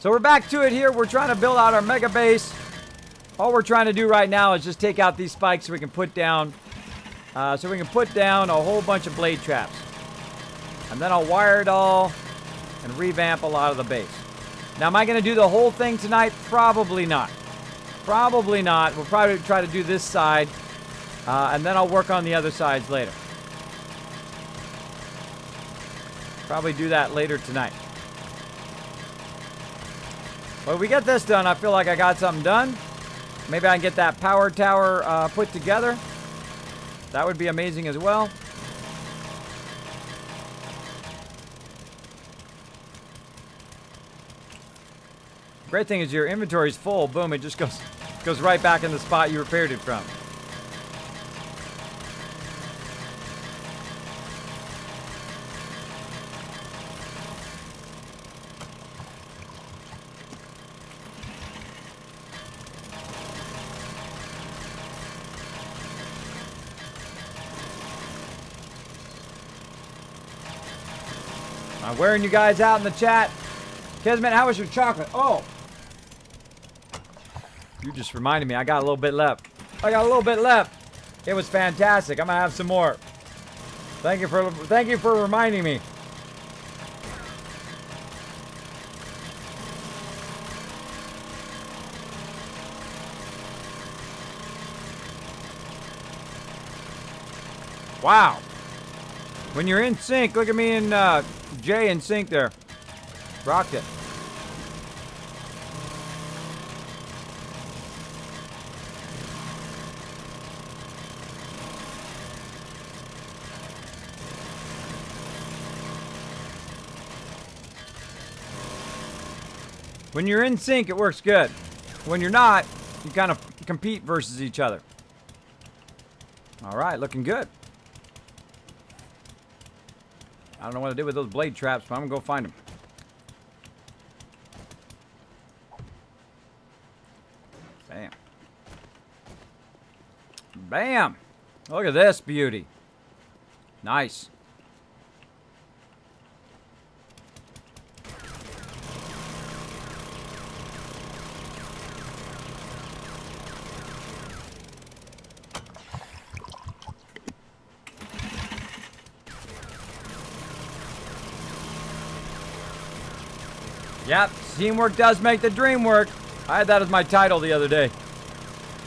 So we're back to it here. We're trying to build out our mega base. All we're trying to do right now is just take out these spikes so we can put down a whole bunch of blade traps. And then I'll wire it all and revamp a lot of the base. Now, am I going to do the whole thing tonight? Probably not. Probably not. We'll probably try to do this side, and then I'll work on the other sides later. Probably do that later tonight. But if we get this done, I feel like I got something done. Maybe I can get that power tower put together. That would be amazing as well. Great thing is your inventory is full. Boom, it just goes right back in the spot you repaired it from. I'm wearing you guys out in the chat. Kismet, how was your chocolate? Oh, you just reminded me. I got a little bit left. It was fantastic. I'm gonna have some more. Thank you for reminding me. Wow. When you're in sync, look at me and Jay in sync there. Rocked it. When you're in sync, it works good. When you're not, you kind of compete versus each other. All right, looking good. I don't know what to do with those blade traps, but I'm gonna go find them. Bam. Bam! Look at this beauty. Nice. Yep, teamwork does make the dream work. I had that as my title the other day.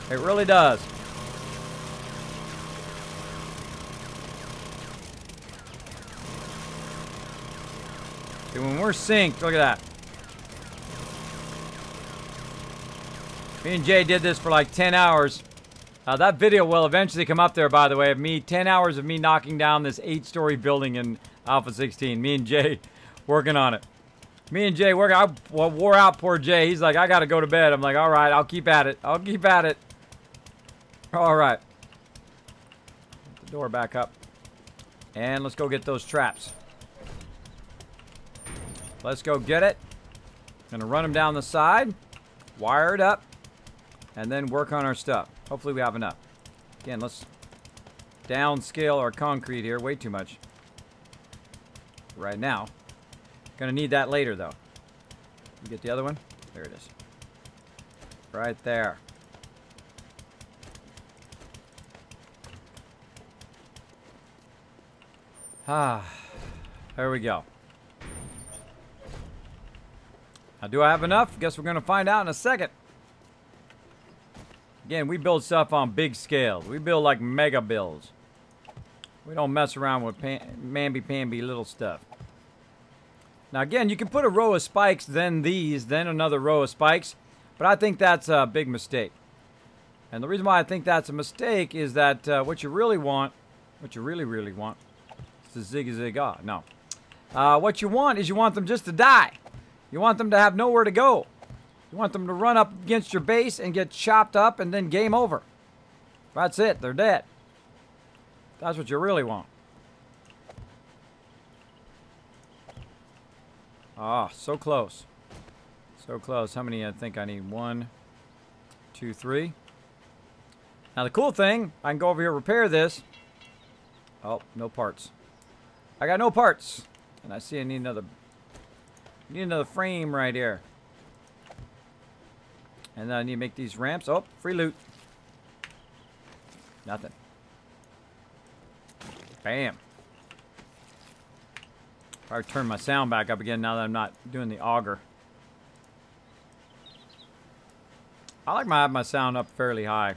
It really does. See, when we're synced, look at that. Me and Jay did this for like 10 hours. That video will eventually come up there, by the way, of me, 10 hours of me knocking down this 8-story building in Alpha 16. Me and Jay working on it. Me and Jay working. I wore out poor Jay. He's like, I got to go to bed. I'm like, all right, I'll keep at it. I'll keep at it. All right. Put the door back up. And let's go get those traps. Let's go get it. Gonna run them down the side. Wire it up. And then work on our stuff. Hopefully we have enough. Again, let's downscale our concrete here. Way too much. Right now. Gonna need that later, though. You get the other one? There it is. Right there. Ah, there we go. Now, do I have enough? Guess we're gonna find out in a second. Again, we build stuff on big scales. We build like mega builds. We don't mess around with mamby-pamby little stuff. Now again, you can put a row of spikes, then these, then another row of spikes, but I think that's a big mistake. And the reason why I think that's a mistake is that what you really want, what you really want, is the zig-a-zig-ah. No. What you want is you want them just to die. You want them to have nowhere to go. You want them to run up against your base and get chopped up and then game over. That's it. They're dead. That's what you really want. Ah, so close. So close. How many I think I need? 1, 2, 3. Now the cool thing, I can go over here, repair this. Oh, no parts. I got no parts. And I see I need another frame right here. And then I need to make these ramps. Oh, free loot. Nothing. Bam. Probably turn my sound back up again now that I'm not doing the auger. I like my sound up fairly high.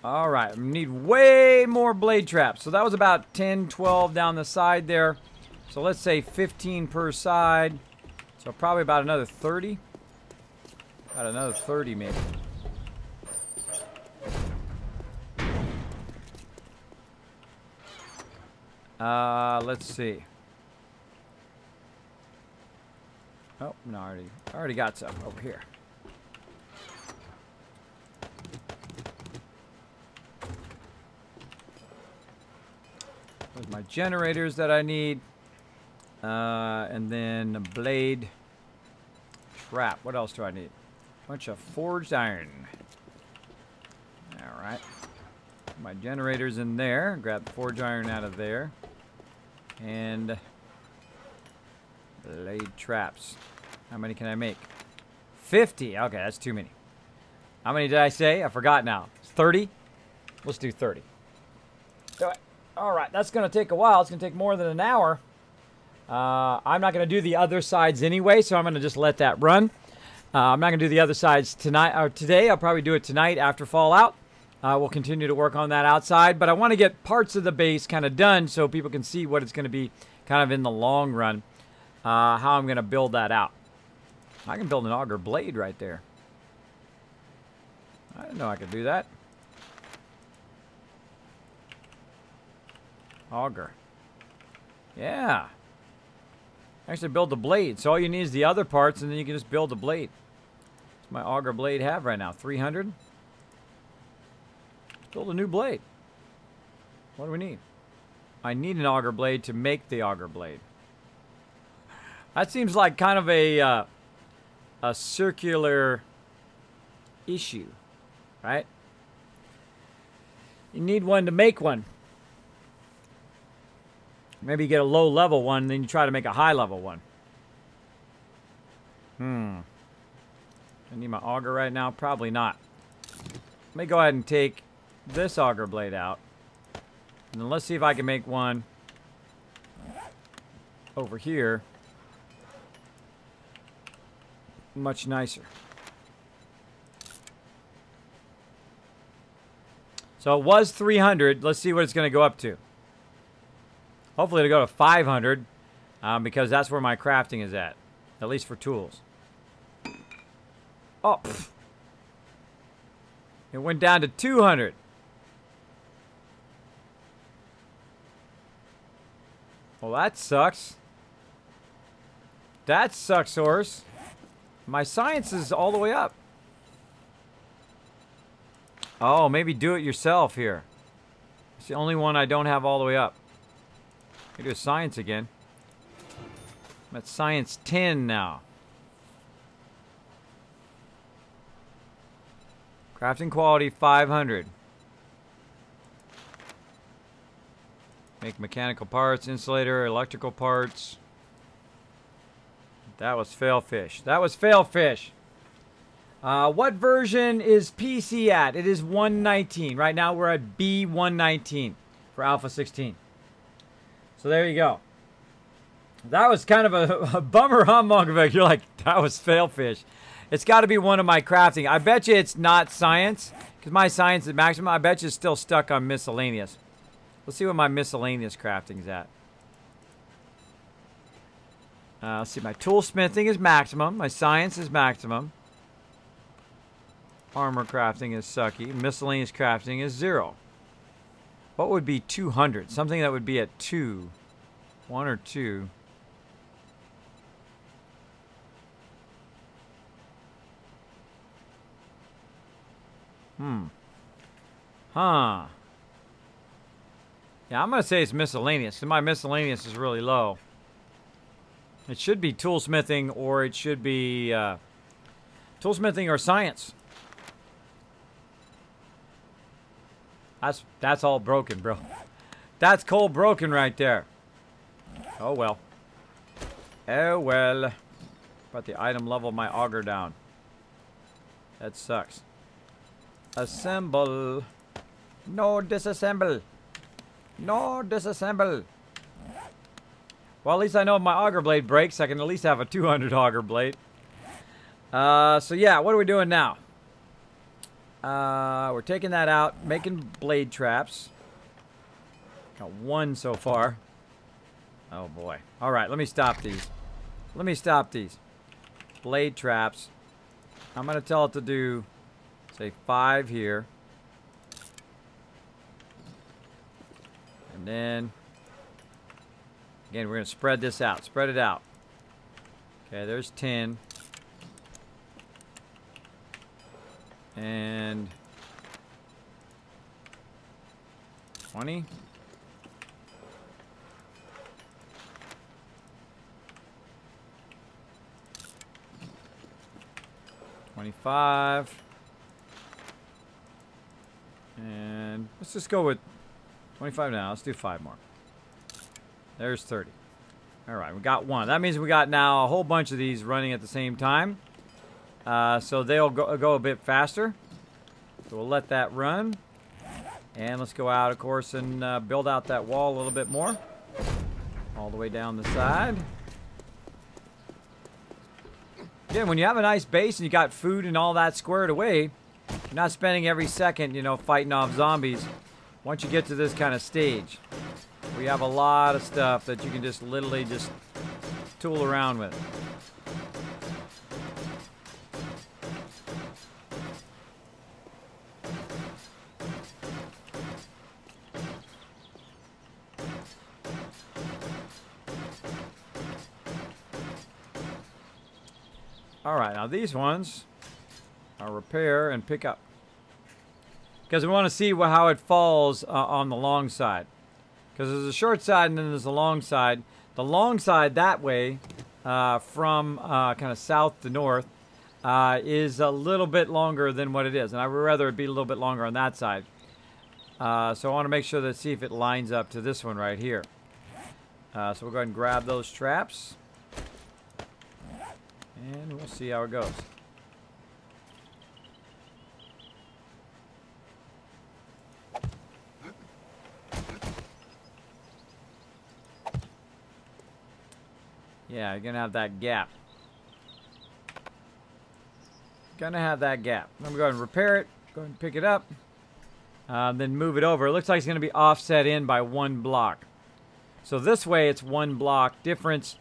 All right, we need way more blade traps. So that was about 10, 12 down the side there. So let's say 15 per side. So probably about another 30. About another 30 maybe. Let's see. Oh, no, I already got some over here. There's my generators that I need. And then a blade trap. What else do I need? Bunch of forged iron. Alright. My generators in there. Grab the forged iron out of there. And blade traps. How many can I make? 50. Okay, that's too many. How many did I say? I forgot now. 30? Let's do 30. Alright, that's going to take a while. It's going to take more than an hour. I'm not going to do the other sides anyway, so I'm going to just let that run. I'm not going to do the other sides tonight or today. I'll probably do it tonight after Fallout. We'll continue to work on that outside, but I want to get parts of the base kind of done so people can see what it's going to be kind of in the long run, how I'm going to build that out. I can build an auger blade right there. I didn't know I could do that. Auger. Yeah. Actually build the blade. So all you need is the other parts, and then you can just build the blade. What's my auger blade have right now? 300? Let's build a new blade. What do we need? I need an auger blade to make the auger blade. That seems like kind of a circular issue, right? You need one to make one. Maybe you get a low-level one, then you try to make a high-level one. I need my auger right now? Probably not. Let me go ahead and take this auger blade out. And then let's see if I can make one over here. Much nicer. So it was 300. Let's see what it's going to go up to. Hopefully it'll go to 500 because that's where my crafting is at least for tools. Oh, pff. It went down to 200. Well, that sucks. That sucks, horse. My science is all the way up. Oh, maybe do it yourself here. It's the only one I don't have all the way up. I do science again. I'm at science 10 now. Crafting quality 500. Make mechanical parts, insulator, electrical parts. That was failfish. That was failfish. What version is PC at? It is 119. Right now we're at B119 for Alpha 16. So there you go. That was kind of a bummer, huh, Monkavec? You're like, that was failfish. It's got to be one of my crafting. I bet you it's not science, because my science is maximum. I bet you it's still stuck on miscellaneous. Let's see what my miscellaneous crafting is at. Let's see, my toolsmithing is maximum. My science is maximum. Armor crafting is sucky. Miscellaneous crafting is 0. What would be 200? Something that would be at 2. 1 or 2. Huh. Yeah, I'm going to say it's miscellaneous, because my miscellaneous is really low. It should be toolsmithing, or it should be toolsmithing or science. That's all broken, bro. That's cold broken right there. Oh, well. Oh well. Brought the item level of my auger down. That sucks. Assemble. No disassemble. No disassemble. Well, at least I know if my auger blade breaks, I can at least have a 200 auger blade. So yeah, what are we doing now? We're taking that out, making blade traps. Got one so far. Oh boy. Alright, let me stop these. Let me stop these. Blade traps. I'm going to tell it to do, say, 5 here. And then, again, we're going to spread this out. Spread it out. Okay, there's 10. And 20. 25. And let's just go with 25 now. Let's do 5 more. There's 30. All right, we got one. That means we got now a whole bunch of these running at the same time. So they'll go a bit faster. So we'll let that run. And let's go out, of course, and build out that wall a little bit more. All the way down the side. Again, when you have a nice base and you got food and all that squared away, you're not spending every second, you know, fighting off zombies. Once you get to this kind of stage, we have a lot of stuff that you can just literally just tool around with. Alright, now these ones are repair and pick up. Because we want to see how it falls on the long side. Because there's a short side and then there's a long side. The long side that way, from kind of south to north, is a little bit longer than what it is. And I would rather it be a little bit longer on that side. So I want to make sure to see if it lines up to this one right here. So we'll go ahead and grab those traps. And we'll see how it goes. Yeah, you're going to have that gap. Going to have that gap. I'm going to go ahead and repair it. Go ahead and pick it up. Then move it over. It looks like it's going to be offset in by 1 block. So this way it's 1 block difference.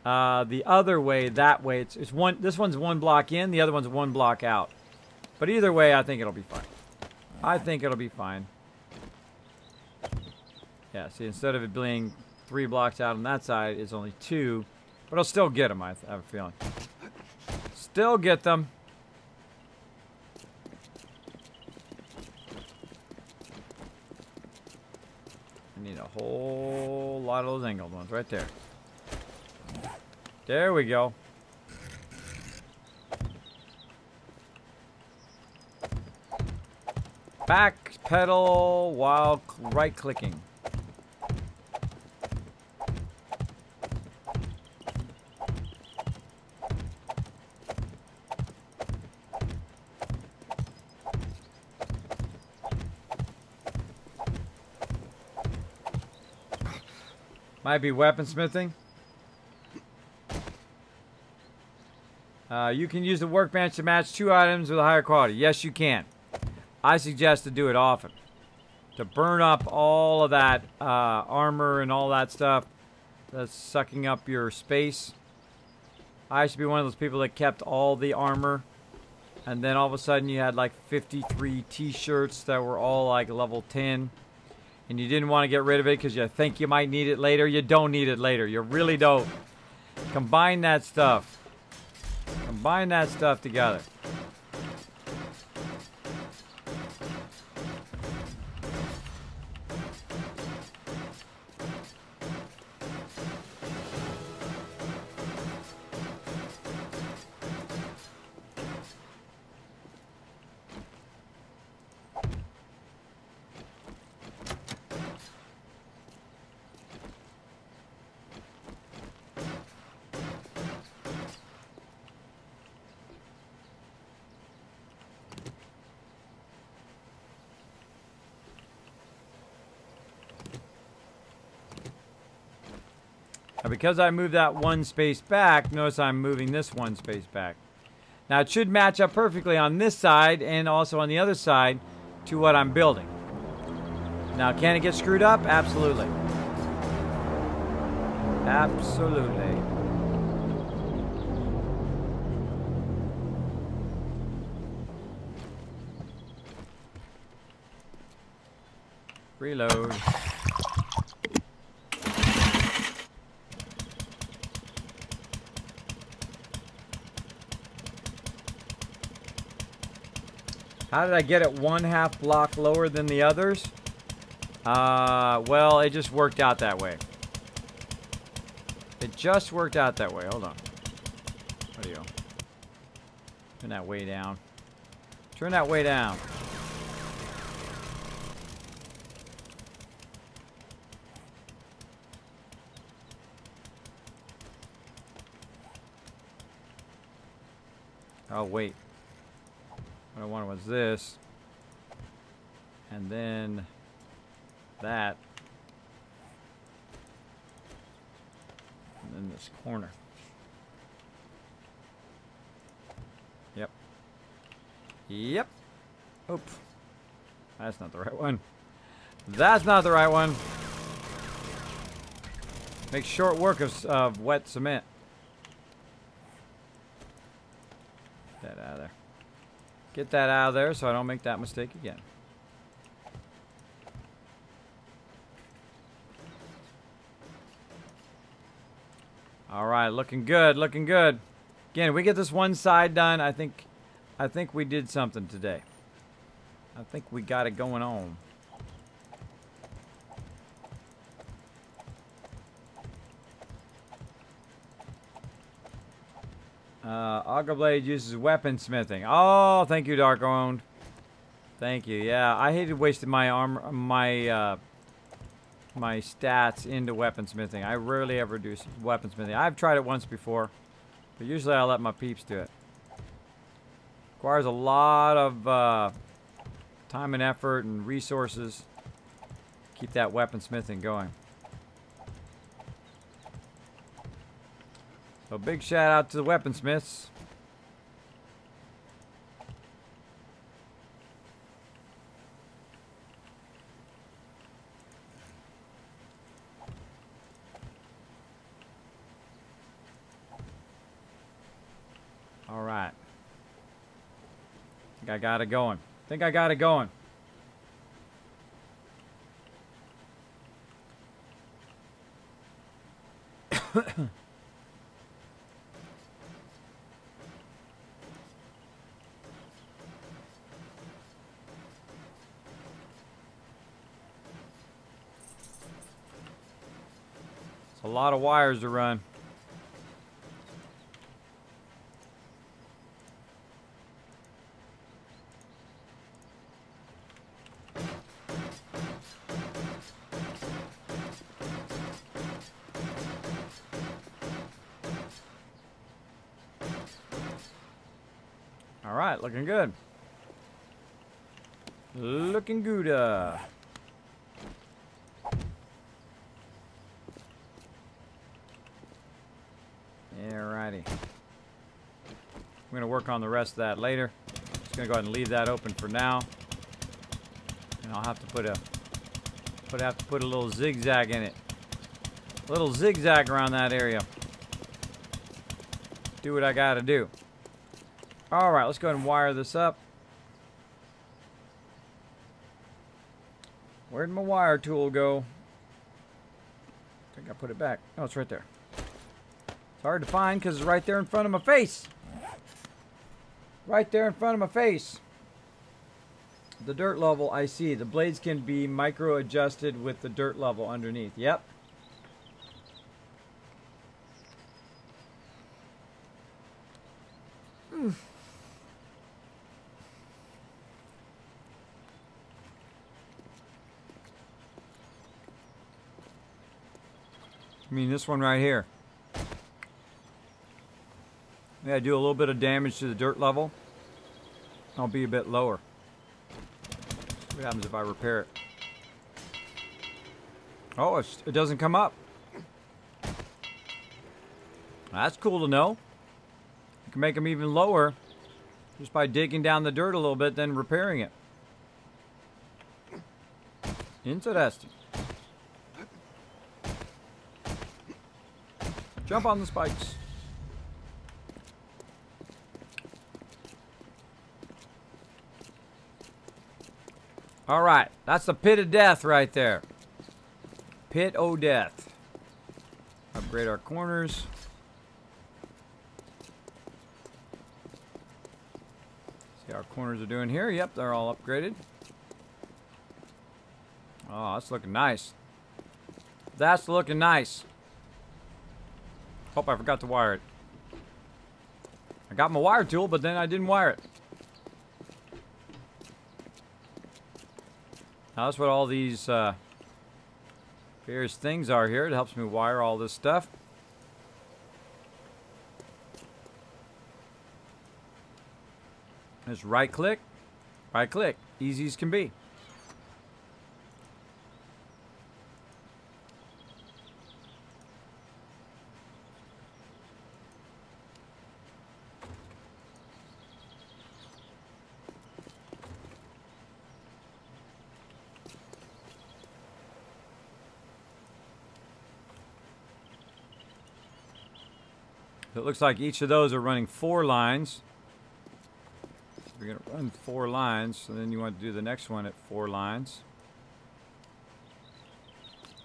The other way, that way, it's one. This one's 1 block in, the other one's 1 block out. But either way, I think it'll be fine. I think it'll be fine. Yeah, see, instead of it being 3 blocks out on that side, it's only 2. But I'll still get them, I have a feeling. Still get them. I need a whole lot of those angled ones right there. There we go. Back pedal while right clicking. Might be weaponsmithing. You can use the workbench to match 2 items with a higher quality. Yes, you can. I suggest to do it often. To burn up all of that armor and all that stuff that's sucking up your space. I used to be one of those people that kept all the armor. And then all of a sudden you had like 53 t-shirts that were all like level 10. And you didn't want to get rid of it because you think you might need it later. You don't need it later. You really don't. Combine that stuff. Combine that stuff together. Now, because I moved that one space back, notice I'm moving this one space back. Now, it should match up perfectly on this side and also on the other side to what I'm building. Now, can it get screwed up? Absolutely. Absolutely. Reload. How did I get it 1/2 block lower than the others? Well, it just worked out that way. It just worked out that way. Hold on. What do you? Turn that way down. Turn that way down. Oh, wait. What I wanted was this. And then that. And then this corner. Yep. Yep. Oop. That's not the right one. That's not the right one. Make short work of wet cement. Get that out of there. Get that out of there so I don't make that mistake again. All right, looking good, looking good. Again, if we get this one side done, I think we did something today. I think we got it going on. Auger blade uses weaponsmithing. Oh, thank you, Dark Owned. Thank you. Yeah, I hated wasting my armor, my stats into weaponsmithing. I rarely ever do weaponsmithing. I've tried it once before, but usually I let my peeps do it. Requires a lot of time and effort and resources. Keep that weaponsmithing going. So big shout out to the weaponsmiths. All right. Think I got it going. Think I got it going. It's a lot of wires to run. All right, looking good. Looking good. Alrighty. I'm gonna work on the rest of that later. Just gonna go ahead and leave that open for now, and I'll have to put a little zigzag in it. A little zigzag around that area. Do what I gotta do. All right, let's go ahead and wire this up. Where'd my wire tool go? I think I put it back. Oh, it's right there. It's hard to find because it's right there in front of my face. Right there in front of my face. The dirt level, I see. The blades can be micro adjusted with the dirt level underneath. Yep. I mean this one right here. Yeah, do a little bit of damage to the dirt level. I'll be a bit lower. What happens if I repair it? Oh, it doesn't come up. That's cool to know. You can make them even lower just by digging down the dirt a little bit, then repairing it. Interesting. Jump on the spikes. All right, that's the pit of death right there. Pit o' death. Upgrade our corners. See how our corners are doing here. Yep, they're all upgraded. Oh, that's looking nice. That's looking nice. Hope I forgot to wire it. I got my wire tool, but then I didn't wire it. Now that's what all these various things are here. It helps me wire all this stuff. Just right click, easy as can be. It looks like each of those are running 4 lines. We're going to run 4 lines, so then you want to do the next one at 4 lines.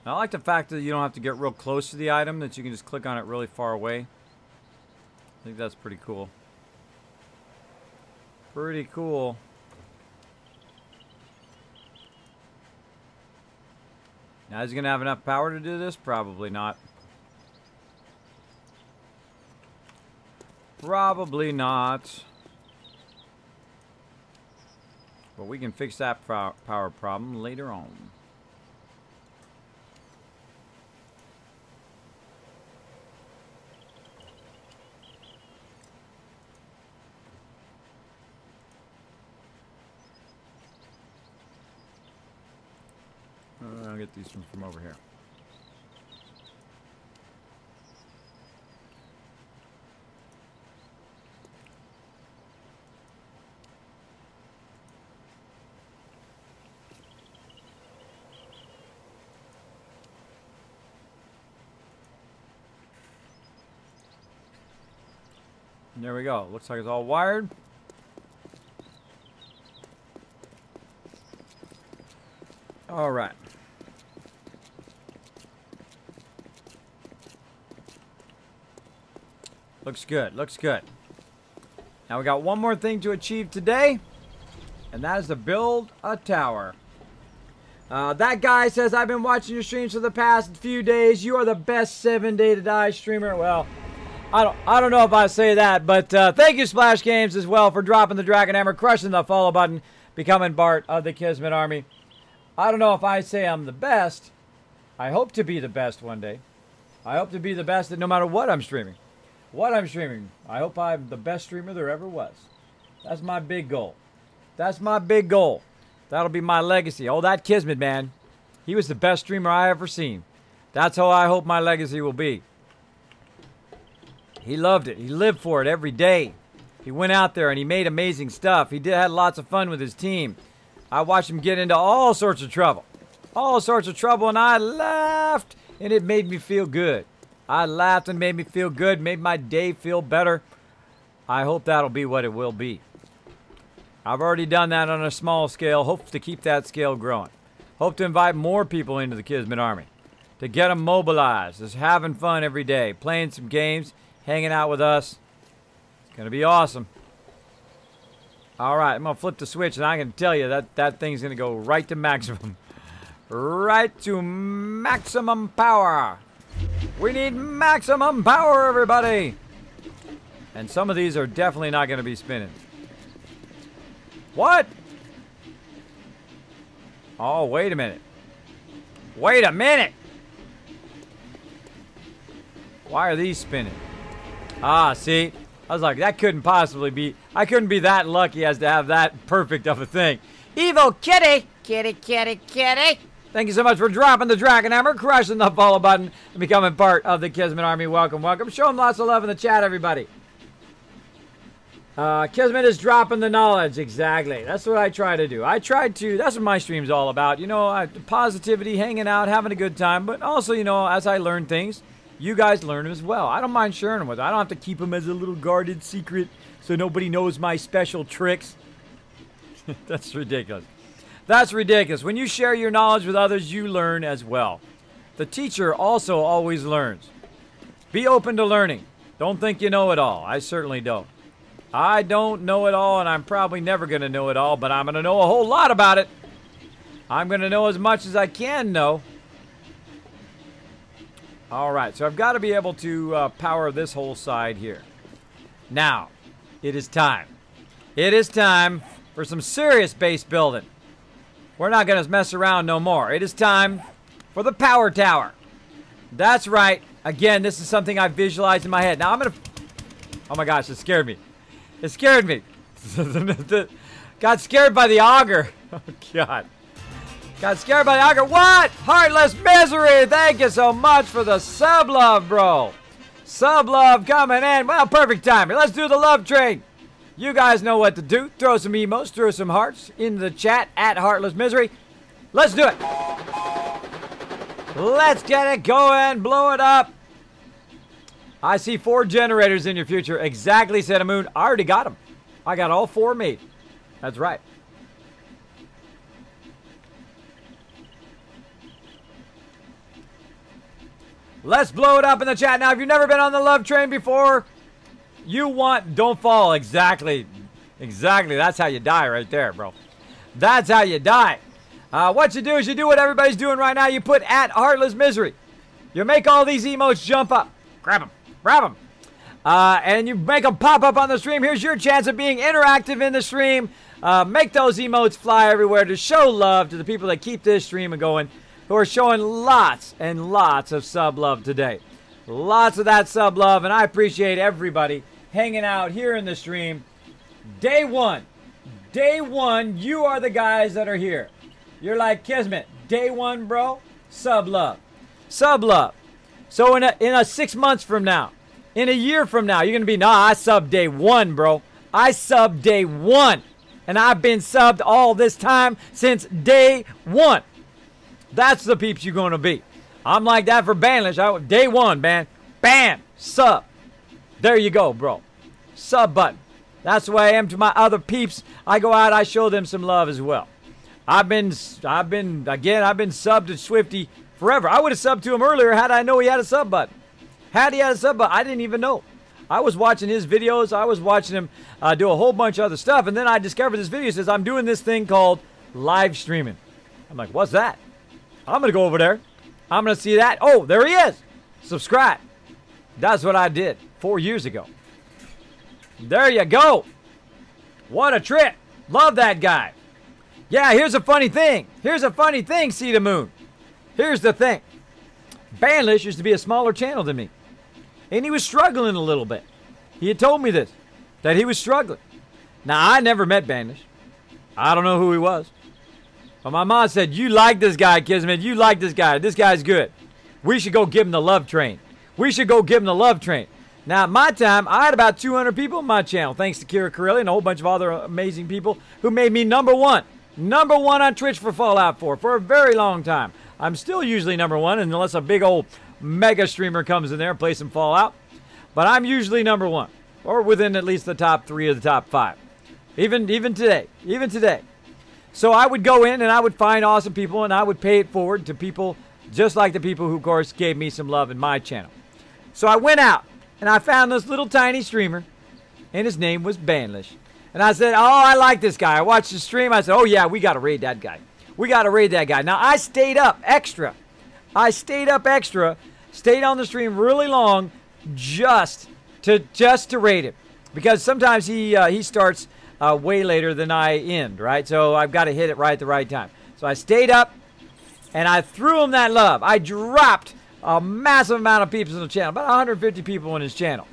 I like the fact that you don't have to get real close to the item, that you can just click on it really far away. I think that's pretty cool. Pretty cool. Now, is he going to have enough power to do this? Probably not. Probably not. But we can fix that power problem later on. I'll get these from over here. There we go. Looks like it's all wired. All right. Looks good. Looks good. Now we got one more thing to achieve today, and that is to build a tower. That guy says, I've been watching your streams for the past few days. You are the best 7D2D streamer. Well, I don't know if I say that, but thank you, Splash Games, as well, for dropping the Dragon Hammer, crushing the follow button, becoming Bart of the Kismet Army. I don't know if I say I'm the best. I hope to be the best one day. I hope to be the best at no matter what I'm streaming. I hope I'm the best streamer there ever was. That's my big goal. That's my big goal. That'll be my legacy. Oh, that Kismet, man. He was the best streamer I ever seen. That's how I hope my legacy will be. He loved it. He lived for it every day. He went out there and he made amazing stuff. He had lots of fun with his team. I watched him get into all sorts of trouble. All sorts of trouble, and I laughed, and it made me feel good. I laughed and made me feel good, made my day feel better. I hope that'll be what it will be. I've already done that on a small scale. Hope to keep that scale growing. Hope to invite more people into the Kismet Army. To get them mobilized. Just having fun every day. Playing some games. Hanging out with us. It's going to be awesome. Alright, I'm going to flip the switch and I can tell you that thing's going to go right to maximum. Right to maximum power. We need maximum power, everybody. And some of these are definitely not going to be spinning. What? Oh, wait a minute. Wait a minute. Why are these spinning? Ah, see? I was like, that couldn't possibly be. I couldn't be that lucky as to have that perfect of a thing. Evil kitty! Kitty, kitty, kitty! Thank you so much for dropping the Dragon Hammer, crushing the follow button, and becoming part of the Kismet Army. Welcome, welcome. Show them lots of love in the chat, everybody. Kismet is dropping the knowledge. Exactly. That's what I try to do. That's what my stream's all about. You know, positivity, hanging out, having a good time. But also, you know, as I learn things, you guys learn them as well. I don't mind sharing them with you. I don't have to keep them as a little guarded secret so nobody knows my special tricks. That's ridiculous. That's ridiculous. When you share your knowledge with others, you learn as well. The teacher also always learns. Be open to learning. Don't think you know it all. I certainly don't. I don't know it all, and I'm probably never going to know it all, but I'm going to know a whole lot about it. I'm going to know as much as I can know. All right, so I've got to be able to power this whole side here. Now, it is time. It is time for some serious base building. We're not going to mess around no more. It is time for the power tower. That's right. Again, this is something I visualized in my head. Now, I'm going to... Oh, my gosh, it scared me. It scared me. Got scared by the auger. Oh, God. Got scared by the auger. What? Heartless Misery. Thank you so much for the sub love, bro. Sub love coming in. Well, perfect timing. Let's do the love train. You guys know what to do. Throw some emotes, throw some hearts into the chat at Heartless Misery. Let's do it. Let's get it going. Blow it up. I see 4 generators in your future. Exactly, said a moon. I already got them. I got all 4 made. That's right. Let's blow it up in the chat. Now, if you've never been on the love train before, don't fall. Exactly. Exactly. That's how you die right there, bro. That's how you die. What you do is you do what everybody's doing right now. You put at Heartless Misery. You make all these emotes jump up. Grab them. Grab them. And you make them pop up on the stream. Here's your chance of being interactive in the stream. Make those emotes fly everywhere to show love to the people that keep this stream going, who are showing lots and lots of sub love today. Lots of that sub love, and I appreciate everybody hanging out here in the stream. Day one, you are the guys that are here. You're like, Kismet, day one, bro, sub love. Sub love. So in a 6 months from now, in a year from now, you're going to be, nah, I subbed day one, bro. I subbed day one. And I've been subbed all this time since day one. That's the peeps you're going to be. I'm like that for Banlish. Day one, man. Bam. Sub. There you go, bro. Sub button. That's the way I am to my other peeps. I go out, I show them some love as well. I've been subbed to Swifty forever. I would have subbed to him earlier had I know he had a sub button. Had he had a sub button, I didn't even know. I was watching his videos. I was watching him do a whole bunch of other stuff. And then I discovered this video. It says, I'm doing this thing called live streaming. I'm like, what's that? I'm going to go over there. I'm going to see that. Oh, there he is. Subscribe. That's what I did 4 years ago. There you go. What a trip. Love that guy. Yeah, here's a funny thing. Here's a funny thing, See the Moon. Here's the thing. Banlish used to be a smaller channel than me. And he was struggling a little bit. He had told me this, that he was struggling. Now, I never met Banlish. I don't know who he was. But my mom said, you like this guy, Kismet. You like this guy. This guy's good. We should go give him the love train. We should go give him the love train. Now, at my time, I had about 200 people on my channel, thanks to Kira Corelli and a whole bunch of other amazing people who made me number one. Number one on Twitch for Fallout 4 for a very long time. I'm still usually number one, unless a big old mega streamer comes in there and plays some Fallout. But I'm usually number one, or within at least the top 3 of the top 5. Even today. Even today. So I would go in and I would find awesome people and I would pay it forward to people just like the people who, of course, gave me some love in my channel. So I went out and I found this little tiny streamer and his name was Banlish. And I said, oh, I like this guy. I watched the stream. I said, oh, yeah, we got to raid that guy. We got to raid that guy. Now, I stayed up extra. Stayed on the stream really long just to raid him. Because sometimes he starts way later than I end, right? So I've got to hit it right at the right time. So I stayed up, and I threw him that love. I dropped a massive amount of people in the channel, about 150 people in his channel.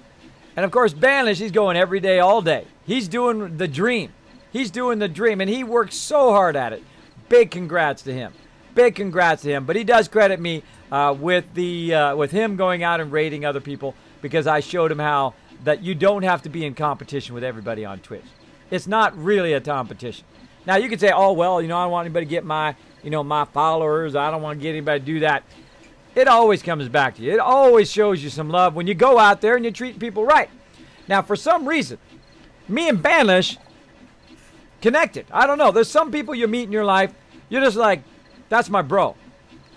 And, of course, Banlish, he's going every day, all day. He's doing the dream. He's doing the dream, and he works so hard at it. Big congrats to him. Big congrats to him. But he does credit me with him going out and raiding other people because I showed him how that you don't have to be in competition with everybody on Twitch. It's not really a competition. Now, you could say, oh, well, I don't want anybody to get my, my followers. I don't want to get anybody to do that. It always comes back to you. It always shows you some love when you go out there and you treat people right. Now, for some reason, me and Banish connected. I don't know. There's some people you meet in your life, you're just like, that's my bro.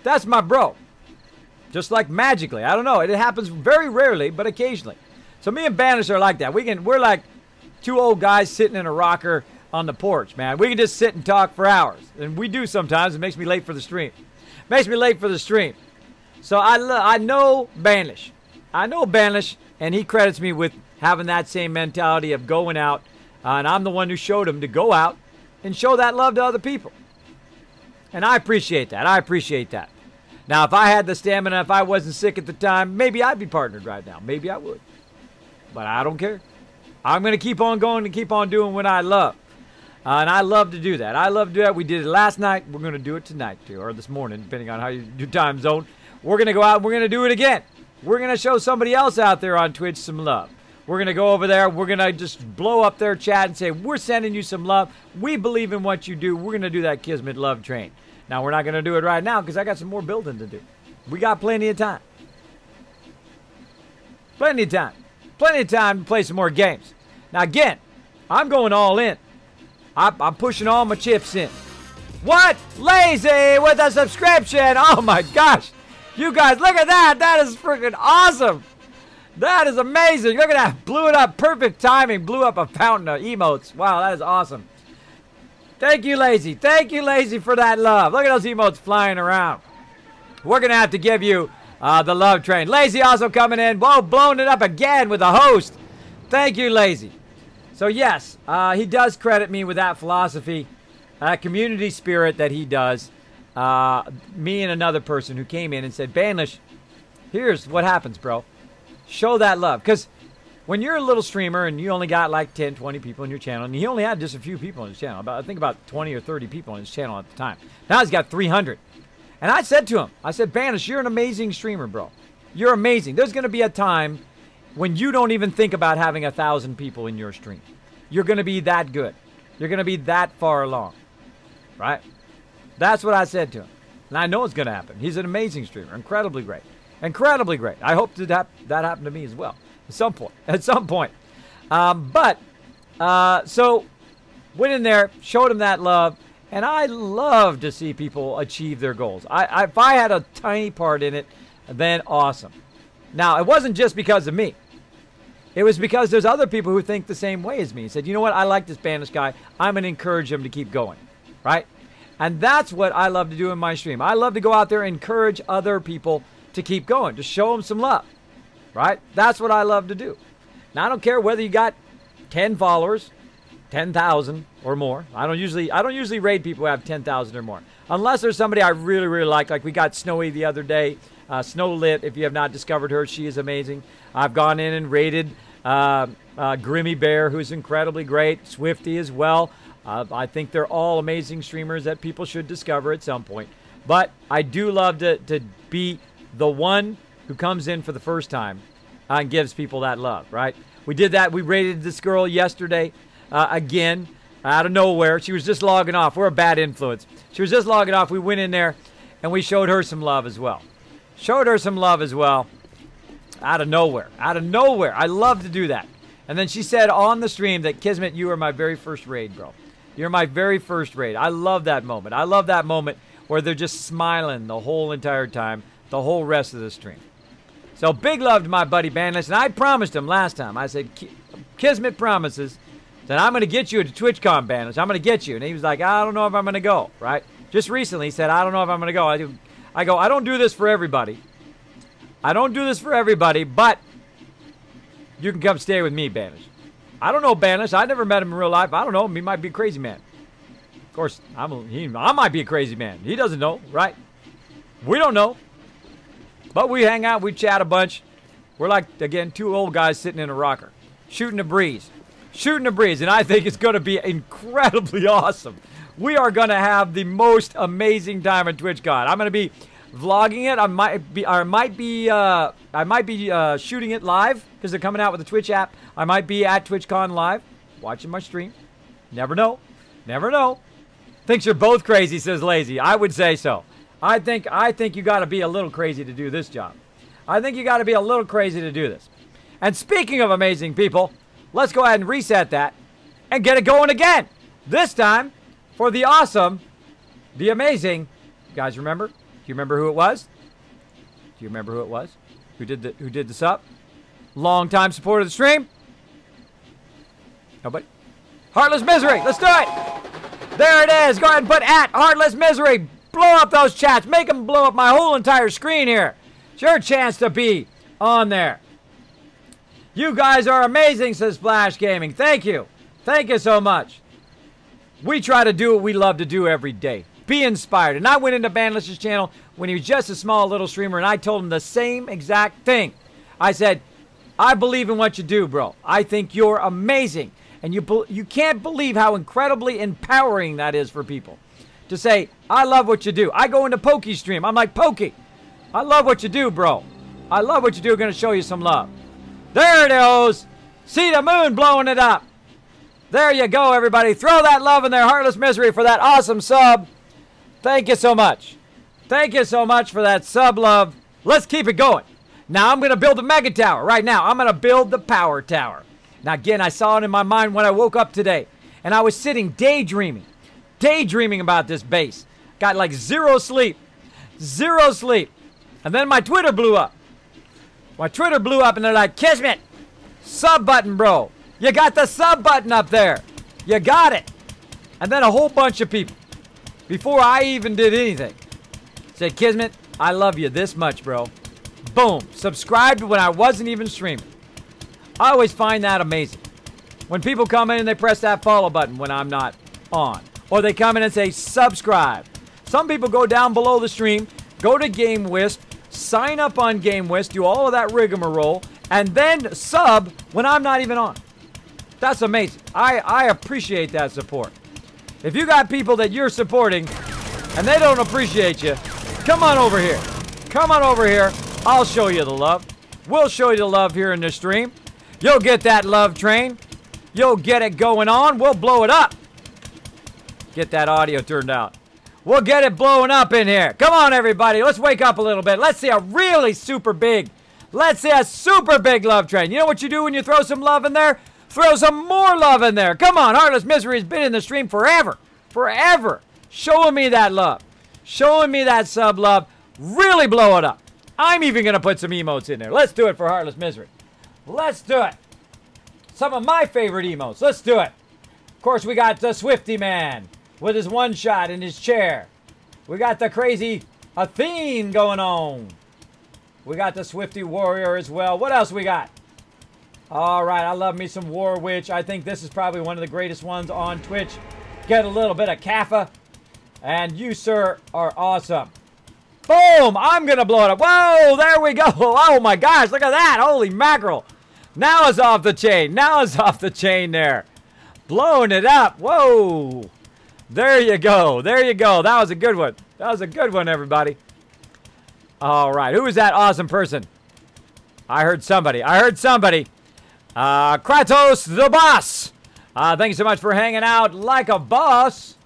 That's my bro. Just like magically. I don't know. It happens very rarely, but occasionally. So me and Banish are like that. We're like two old guys sitting in a rocker on the porch, man. We can just sit and talk for hours. And we do sometimes. It makes me late for the stream. So I know Banish. And he credits me with having that same mentality of going out. And I'm the one who showed him to go out and show that love to other people. And I appreciate that. Now, if I had the stamina, if I wasn't sick at the time, maybe I'd be partnered right now. Maybe I would. But I don't care. I'm going to keep on going and keep on doing what I love. And I love to do that. We did it last night. We're going to do it tonight, too, or this morning, depending on how you do time zone. We're going to go out and we're going to do it again. We're going to show somebody else out there on Twitch some love. We're going to go over there. We're going to just blow up their chat and say, we're sending you some love. We believe in what you do. We're going to do that Kismet love train. Now, we're not going to do it right now because I got some more building to do. We got plenty of time. Plenty of time to play some more games. Now, again, I'm going all in. I'm pushing all my chips in. What? Lazy with a subscription. Oh, my gosh. You guys, look at that. That is freaking awesome. That is amazing. Look at that. Blew it up. Perfect timing. Blew up a fountain of emotes. Wow, that is awesome. Thank you, Lazy. Thank you, Lazy, for that love. Look at those emotes flying around. We're going to have to give you the love train. Lazy also coming in. Whoa, blowing it up again with the host. Thank you, Lazy. So, yes, he does credit me with that philosophy, community spirit that he does. Me and another person who came in and said, Banish, here's what happens, bro. Show that love. Because when you're a little streamer and you only got like 10, 20 people in your channel, and he only had just a few people on his channel, I think about 20 or 30 people on his channel at the time. Now he's got 300. And I said to him, I said, Banish, you're an amazing streamer, bro. You're amazing. There's going to be a time when you don't even think about having 1,000 people in your stream. You're going to be that good. You're going to be that far along. Right? That's what I said to him. And I know it's going to happen. He's an amazing streamer. Incredibly great. Incredibly great. I hope that happened to me as well. At some point. So, went in there, showed him that love, and I love to see people achieve their goals. If I had a tiny part in it, then awesome. Now, it wasn't just because of me. It was because there's other people who think the same way as me. He said, you know what, I like this Spanish guy. I'm going to encourage him to keep going. Right? And that's what I love to do in my stream. I love to go out there and encourage other people to keep going, to show them some love. Right? That's what I love to do. Now, I don't care whether you got 10 followers, 10,000 or more. I don't usually raid people who have 10,000 or more. Unless there's somebody I really, really like. Like we got Snowy the other day. Snow Lit, if you have not discovered her, she is amazing. I've gone in and raided Grimmy Bear, who's incredibly great. Swifty as well. I think they're all amazing streamers that people should discover at some point. But I do love to be the one who comes in for the first time and gives people that love, right? We did that. We raided this girl yesterday again out of nowhere. She was just logging off. We're a bad influence. She was just logging off. We went in there and we showed her some love as well. Out of nowhere. I love to do that. And then she said on the stream that, Kismet, you are my very first raid, bro. You're my very first raid. I love that moment. I love that moment where they're just smiling the whole entire time, the whole rest of the stream. So big love to my buddy Banless. And I promised him last time. I said, Kismet promises that I'm going to get you at TwitchCon, Banless. I'm going to get you. And he was like, I don't know if I'm going to go, right? Just recently he said, I don't know if I'm going to go. I go, I don't do this for everybody. But you can come stay with me, Banish. I don't know Banish. I never met him in real life. I don't know him. He might be a crazy man. Of course, I might be a crazy man. He doesn't know, right? We don't know. But we hang out. We chat a bunch. We're like, again, two old guys sitting in a rocker. Shooting a breeze. And I think it's going to be incredibly awesome. We are going to have the most amazing time at TwitchCon. I'm going to be vlogging it. I might be shooting it live because they're coming out with the Twitch app. I might be at TwitchCon live, watching my stream. Never know. Never know. Thinks you're both crazy, says Lazy. I would say so. I think you got to be a little crazy to do this job. I think you got to be a little crazy to do this. And speaking of amazing people, let's go ahead and reset that and get it going again. This time for the awesome, the amazing. You guys remember? Do you remember who it was? Do you remember who it was? Who did the sub? Long time supporter of the stream? Nobody? Heartless Misery. Let's do it. There it is. Go ahead and put at Heartless Misery. Blow up those chats. Make them blow up my whole entire screen here. It's your chance to be on there. You guys are amazing, says Splash Gaming. Thank you. Thank you so much. We try to do what we love to do every day. Be inspired. And I went into Bandless's channel when he was just a small little streamer, and I told him the same exact thing. I said, I believe in what you do, bro. I think you're amazing. And you can't believe how incredibly empowering that is for people. To say, I love what you do. I go into Pokey's stream. I'm like, Pokey, I love what you do, bro. I love what you do. Going to show you some love. There it is. See the moon blowing it up. There you go, everybody. Throw that love in there. Heartless Misery for that awesome sub. Thank you so much. Thank you so much for that sub love. Let's keep it going. Now I'm going to build a mega tower. Right now, I'm going to build the power tower. Now, again, I saw it in my mind when I woke up today. And I was sitting daydreaming about this base. Got like zero sleep. Zero sleep. And then my Twitter blew up. My Twitter blew up and they're like, Kismet, sub button, bro. You got the sub button up there. You got it. And then a whole bunch of people, before I even did anything, said, Kismet, I love you this much, bro. Boom. Subscribed when I wasn't even streaming. I always find that amazing. When people come in and they press that follow button when I'm not on. Or they come in and say subscribe. Some people go down below the stream, go to GameWisp, sign up on GameWisp, do all of that rigmarole, and then sub when I'm not even on. That's amazing. I appreciate that support. If you got people that you're supporting and they don't appreciate you, come on over here. Come on over here. I'll show you the love. We'll show you the love here in the stream. You'll get that love train. You'll get it going on. We'll blow it up. Get that audio turned out. We'll get it blowing up in here. Come on, everybody. Let's wake up a little bit. Let's see a really super big, let's see a super big love train. You know what you do when you throw some love in there? Throw some more love in there. Come on. Heartless Misery has been in the stream forever. Forever. Showing me that love. Showing me that sub love. Really blow it up. I'm even going to put some emotes in there. Let's do it for Heartless Misery. Let's do it. Some of my favorite emotes. Let's do it. Of course, we got the Swifty Man with his one shot in his chair. We got the crazy Athene going on. We got the Swifty Warrior as well. What else we got? All right, I love me some War Witch. I think this is probably one of the greatest ones on Twitch. Get a little bit of Kaffa. And you, sir, are awesome. Boom! I'm going to blow it up. Whoa, there we go. Oh, my gosh, look at that. Holy mackerel. Now it's off the chain. Now it's off the chain there. Blowing it up. Whoa. There you go. There you go. That was a good one. That was a good one, everybody. All right. Who is that awesome person? I heard somebody. I heard somebody. Kratos the boss. Thank you so much for hanging out like a boss.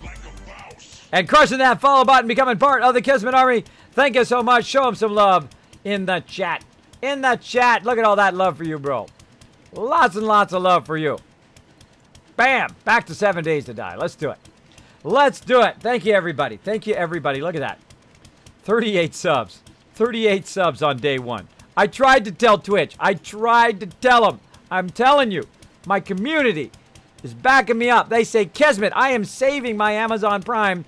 Like a boss. And crushing that follow button, becoming part of the Kismet Army. Thank you so much. Show him some love in the chat. In the chat. Look at all that love for you, bro. Lots and lots of love for you. Bam. Back to 7 Days to Die. Let's do it. Let's do it. Thank you, everybody. Thank you, everybody. Look at that. 38 subs. 38 subs on day one. I tried to tell Twitch. I tried to tell them. I'm telling you. My community is backing me up. They say, Kismet, I am saving my Amazon Prime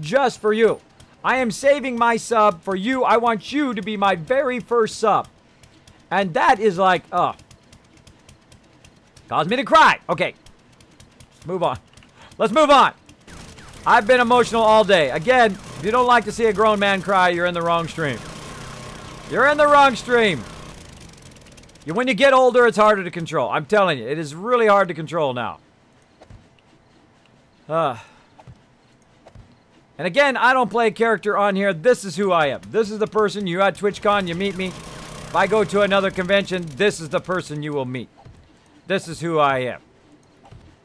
just for you. I am saving my sub for you. I want you to be my very first sub. And that is like, oh. Caused me to cry. Okay. Let's move on. Let's move on. I've been emotional all day. Again, if you don't like to see a grown man cry, you're in the wrong stream. You're in the wrong stream. When you get older, it's harder to control. I'm telling you, it is really hard to control now. And again, I don't play a character on here. This is who I am. This is the person. You at TwitchCon, you meet me. If I go to another convention, this is the person you will meet. This is who I am.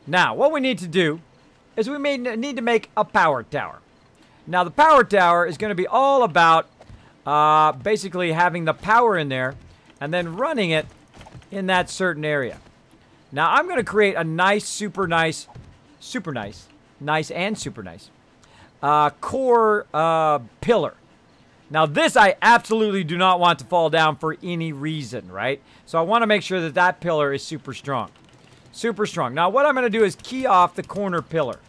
Now, what we need to do is we need to make a power tower. Now, the power tower is going to be all about basically having the power in there and then running it in that certain area. Now, I'm going to create a nice, super nice core pillar. Now, this I absolutely do not want to fall down for any reason, right? So I want to make sure that that pillar is super strong. Super strong. Now, what I'm going to do is key off the corner pillar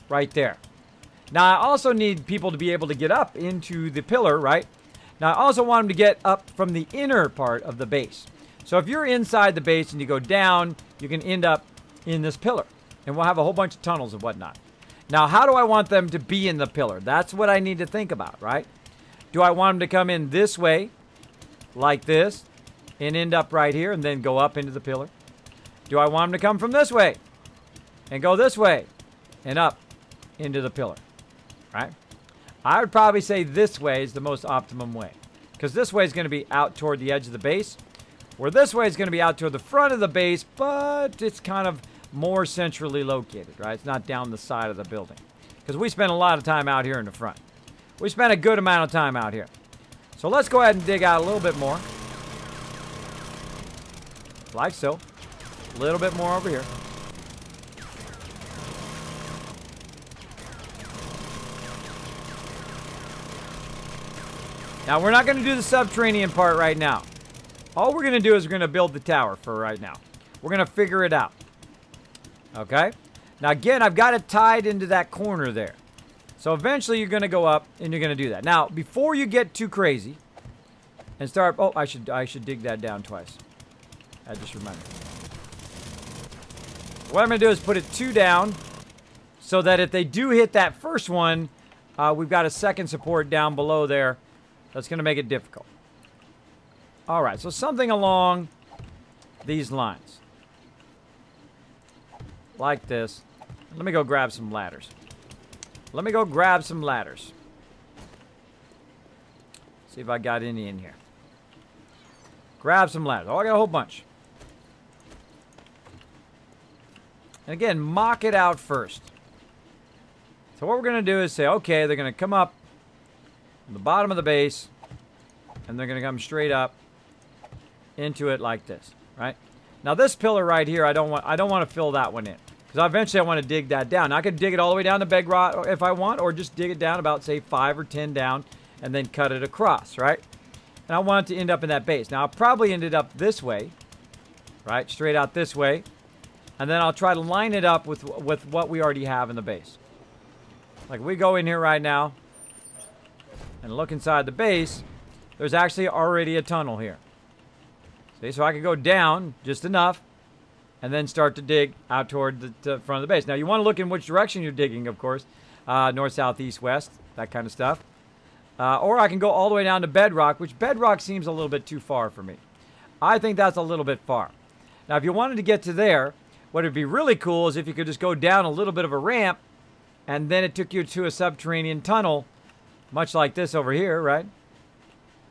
right there. Now, I also need people to be able to get up into the pillar, right? Now, I also want them to get up from the inner part of the base. So if you're inside the base and you go down, you can end up in this pillar. And we'll have a whole bunch of tunnels and whatnot. Now, how do I want them to be in the pillar? That's what I need to think about, right? Do I want them to come in this way, like this, and end up right here and then go up into the pillar? Do I want them to come from this way and go this way and up into the pillar, right? I would probably say this way is the most optimum way, because this way is going to be out toward the edge of the base, where this way is going to be out toward the front of the base, but it's kind of more centrally located, right? It's not down the side of the building, because we spend a lot of time out here in the front. We spent a good amount of time out here. So let's go ahead and dig out a little bit more. Like so. A little bit more over here. Now, we're not going to do the subterranean part right now. All we're going to do is we're going to build the tower for right now. We're going to figure it out. Okay? Now, again, I've got it tied into that corner there. So eventually you're going to go up and you're going to do that. Now, before you get too crazy and start... Oh, I should dig that down twice. I just remembered. What I'm going to do is put it 2 down so that if they do hit that first one, we've got a second support down below there. That's going to make it difficult. All right, so something along these lines. Like this. Let me go grab some ladders. Let me go grab some ladders. See if I got any in here. Grab some ladders. Oh, I got a whole bunch. And again, mock it out first. So what we're going to do is say, okay, they're going to come up from the bottom of the base, and they're going to come straight up into it like this, right? Now this pillar right here, I don't want to fill that one in, because eventually I want to dig that down. Now, I could dig it all the way down to bedrock if I want, or just dig it down about, say, 5 or 10 down, and then cut it across, right? And I want it to end up in that base. Now, I'll probably end it up this way, right? Straight out this way. And then I'll try to line it up with what we already have in the base. Like, we go in here right now and look inside the base. There's actually already a tunnel here. See, so I could go down just enough and then start to dig out toward the front of the base. Now, you want to look in which direction you're digging, of course. North, south, east, west, that kind of stuff. Or I can go all the way down to bedrock, which bedrock seems a little bit too far for me. I think that's a little bit far. Now, if you wanted to get to there, what would be really cool is if you could just go down a little bit of a ramp, and then it took you to a subterranean tunnel, much like this over here, right?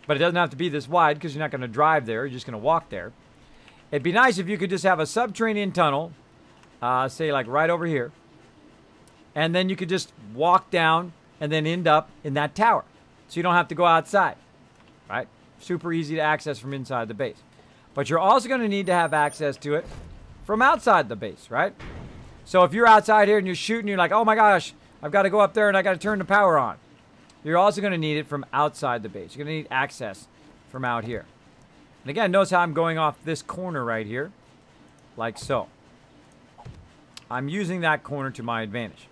But it doesn't have to be this wide, because you're not going to drive there. You're just going to walk there. It'd be nice if you could just have a subterranean tunnel, say like right over here, and then you could just walk down and then end up in that tower. So you don't have to go outside, right? Super easy to access from inside the base. But you're also going to need to have access to it from outside the base, right? So if you're outside here and you're shooting, you're like, oh my gosh, I've got to go up there and I got to turn the power on. You're also going to need it from outside the base. You're going to need access from out here. And again, notice how I'm going off this corner right here, like so. I'm using that corner to my advantage.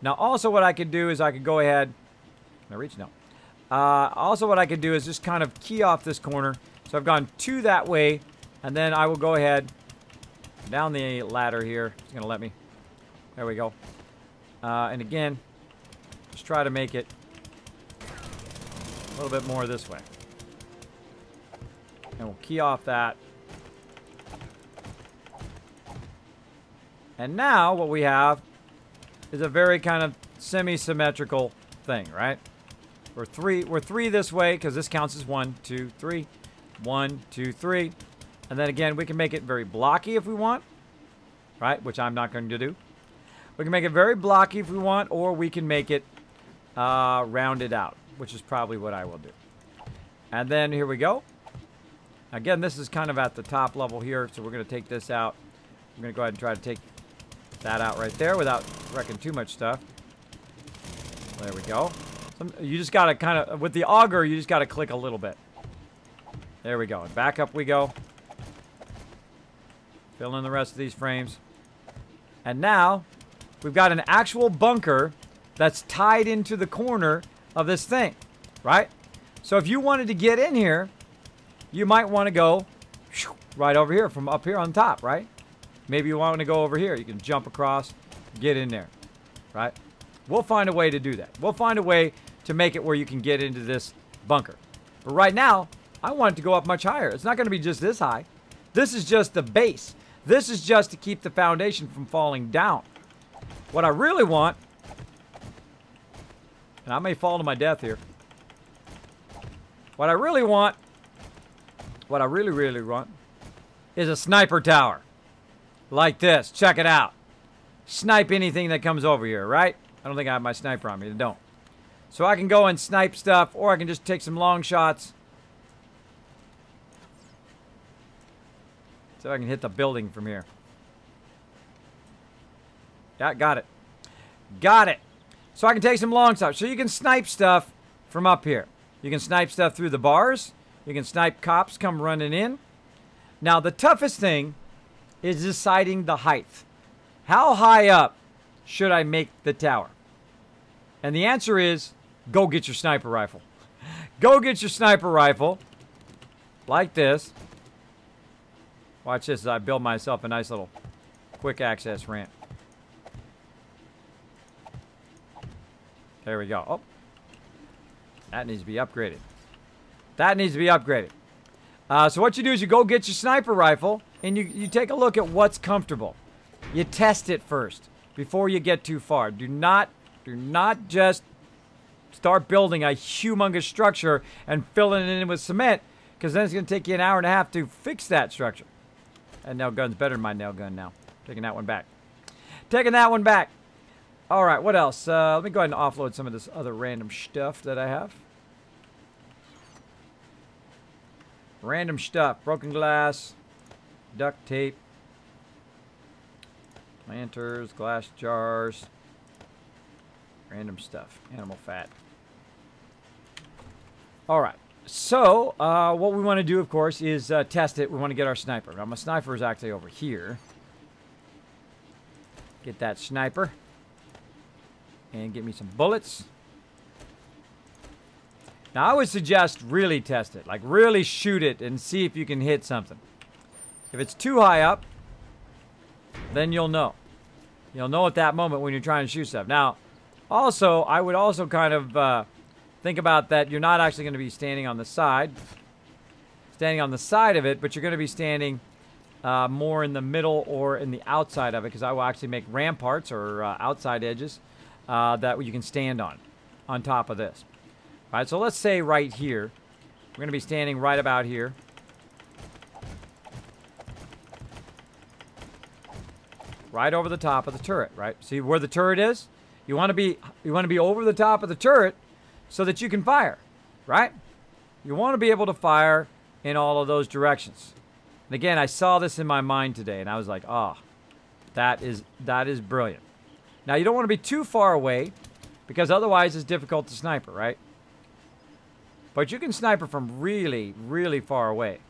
Now, also what I could do is I could go ahead. Can I reach? No. Also what I could do is just kind of key off this corner. So I've gone 2 that way, and then I will go ahead down the ladder here. It's going to let me. There we go. And again, just try to make it a little bit more this way. And we'll key off that. And now what we have is a very kind of semi-symmetrical thing, right? We're three this way because this counts as 1, 2, 3. 1, 2, 3. And then again, we can make it very blocky if we want, right? Which I'm not going to do. We can make it very blocky if we want, or we can make it rounded out, which is probably what I will do. And then here we go. Again, this is kind of at the top level here, so we're going to take this out. I'm going to go ahead and try to take that out right there without wrecking too much stuff. There we go. You just got to kind of, with the auger, you just got to click a little bit. There we go. And back up we go. Fill in the rest of these frames. And now, we've got an actual bunker that's tied into the corner of this thing, right? So if you wanted to get in here, you might want to go right over here from up here on top, right? Maybe you want to go over here. You can jump across, get in there, right? We'll find a way to do that. We'll find a way to make it where you can get into this bunker. But right now, I want it to go up much higher. It's not going to be just this high. This is just the base. This is just to keep the foundation from falling down. What I really want, and I may fall to my death here. What I really want, really want, is a sniper tower. Like this. Check it out. Snipe anything that comes over here, right? I don't think I have my sniper on me. I don't. So I can go and snipe stuff, or I can just take some long shots. So I can hit the building from here. Yeah, got it. Got it. So I can take some long shots. So you can snipe stuff from up here. You can snipe stuff through the bars. You can snipe cops come running in. Now, the toughest thing is deciding the height. How high up should I make the tower? And the answer is, go get your sniper rifle. Go get your sniper rifle. Like this. Watch this as I build myself a nice little quick access ramp. There we go. Oh. That needs to be upgraded. That needs to be upgraded. So what you do is you go get your sniper rifle and you take a look at what's comfortable. You test it first before you get too far. Do not just start building a humongous structure and filling it in with cement, because then it's going to take you an hour and a half to fix that structure. That nail gun's better than my nail gun now. Taking that one back. Taking that one back. All right, what else? Let me go ahead and offload some of this other random stuff that I have. Random stuff. Broken glass. Duct tape. Planters. Glass jars. Random stuff. Animal fat. All right. So, what we want to do, of course, is test it. We want to get our sniper. Now, my sniper is actually over here. Get that sniper. And get me some bullets. Now, I would suggest really test it. Like, really shoot it and see if you can hit something. If it's too high up, then you'll know. You'll know at that moment when you're trying to shoot stuff. Now, also, I would also kind of think about that you're not actually going to be standing on the side. Standing on the side of it, but you're going to be standing more in the middle or in the outside of it, because I will actually make ramparts or outside edges that you can stand on top of this. All right, so let's say right here. We're going to be standing right about here. Right over the top of the turret, right? See where the turret is? You want to be over the top of the turret so that you can fire, right? You want to be able to fire in all of those directions. And again, I saw this in my mind today, and I was like, oh, that is brilliant. Now, you don't want to be too far away, because otherwise it's difficult to sniper, right? But you can sniper from really, really far away.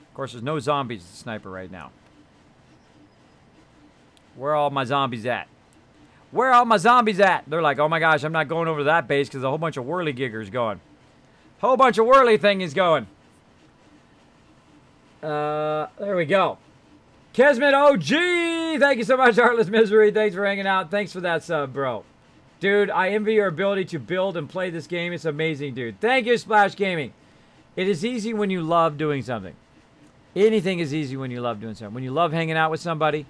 Of course, there's no zombies to sniper right now. Where are all my zombies at? Where are all my zombies at? They're like, oh my gosh, I'm not going over to that base because a whole bunch of whirly giggers going. Whole bunch of whirly thing is going. There we go. Kismet OG! Thank you so much, Heartless Misery. Thanks for hanging out. Thanks for that sub, bro. Dude, I envy your ability to build and play this game. It's amazing, dude. Thank you, Splash Gaming. It is easy when you love doing something. Anything is easy when you love doing something. When you love hanging out with somebody,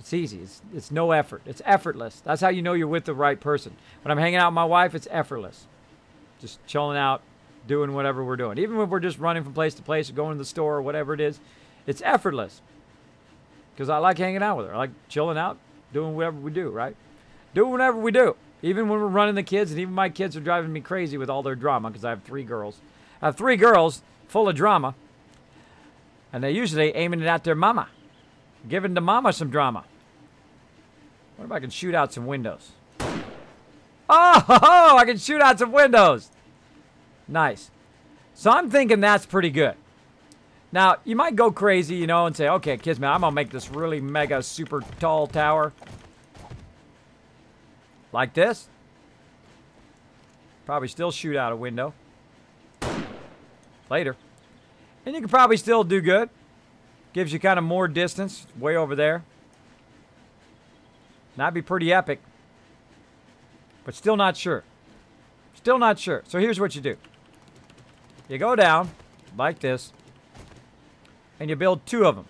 It's easy. It's no effort. It's effortless. That's how you know you're with the right person. When I'm hanging out with my wife, it's effortless. Just chilling out, doing whatever we're doing. Even if we're just running from place to place or going to the store or whatever it is, it's effortless. Because I like hanging out with her. I like chilling out, doing whatever we do, right? Doing whatever we do. Even when we're running the kids, and even my kids are driving me crazy with all their drama because I have 3 girls. I have 3 girls full of drama. And they usually aiming it at their mama. Giving the mama some drama. What if I can shoot out some windows? Oh, I can shoot out some windows. Nice. So I'm thinking that's pretty good. Now, you might go crazy, you know, and say, okay, Kismet, I'm going to make this really mega super tall tower. Like this. Probably still shoot out a window. Later. And you can probably still do good. Gives you kind of more distance. Way over there. That'd be pretty epic. But still not sure. Still not sure. So here's what you do. You go down like this. And you build 2 of them.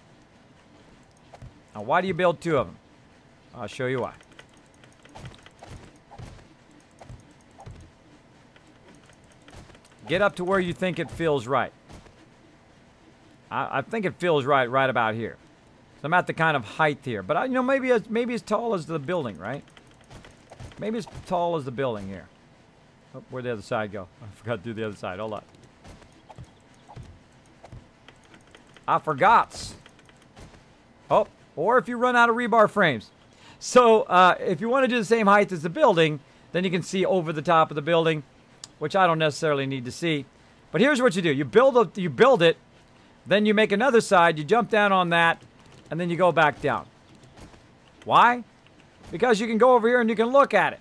Now, why do you build 2 of them? I'll show you why. Get up to where you think it feels right. I think it feels right about here. So I'm at the kind of height here. But, you know, maybe as tall as the building, right? Maybe as tall as the building here. Oh, where'd the other side go? I forgot to do the other side. Hold on. I forgot. Oh, or if you run out of rebar frames. So, if you want to do the same height as the building, then you can see over the top of the building, which I don't necessarily need to see. But here's what you do. You build it, then you make another side, you jump down on that, and then you go back down. Why? Because you can go over here and you can look at it.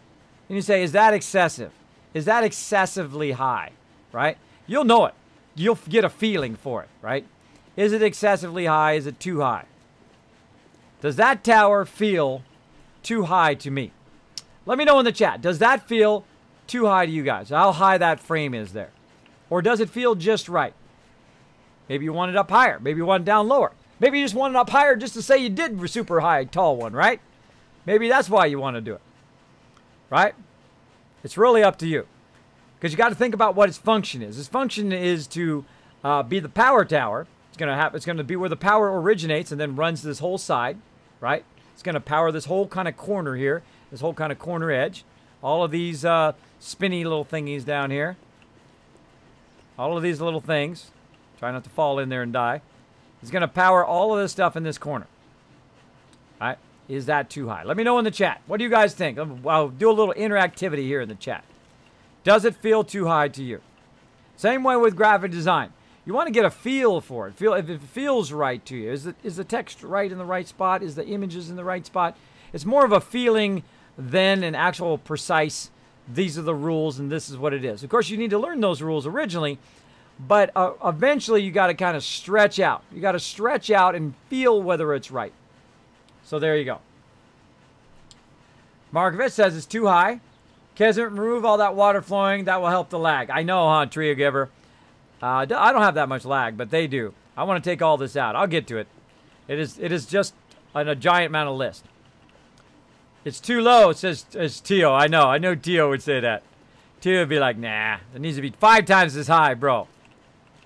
And you say, is that excessive? Is that excessively high? Right? You'll know it. You'll get a feeling for it, right? Is it excessively high? Is it too high? Does that tower feel too high to me? Let me know in the chat. Does that feel too high to you guys? How high that frame is there? Or does it feel just right? Maybe you want it up higher. Maybe you want it down lower. Maybe you just want it up higher just to say you did a super high, tall one, right? Maybe that's why you want to do it. Right? It's really up to you. Because you got to think about what its function is. Its function is to be the power tower. It's going to be where the power originates and then runs this whole side, right? It's going to power this whole kind of corner here, this whole kind of corner edge. All of these spinny little thingies down here. All of these little things. Try not to fall in there and die. It's going to power all of this stuff in this corner. All right? Is that too high? Let me know in the chat. What do you guys think? I'll do a little interactivity here in the chat. Does it feel too high to you? Same way with graphic design. You want to get a feel for it. If it feels right to you. Is the text right in the right spot? Is the images in the right spot? It's more of a feeling than an actual precise, these are the rules and this is what it is. Of course, you need to learn those rules originally, but eventually you got to kind of stretch out. You got to stretch out and feel whether it's right. So there you go. Markovich says it's too high. Kismet, remove all that water flowing. That will help the lag. I know, huh, Trio Giver? I don't have that much lag, but they do. I want to take all this out. I'll get to it. It is just a giant amount of list. It's too low, says Tio. I know Tio would say that. Tio would be like, nah, it needs to be 5 times as high, bro.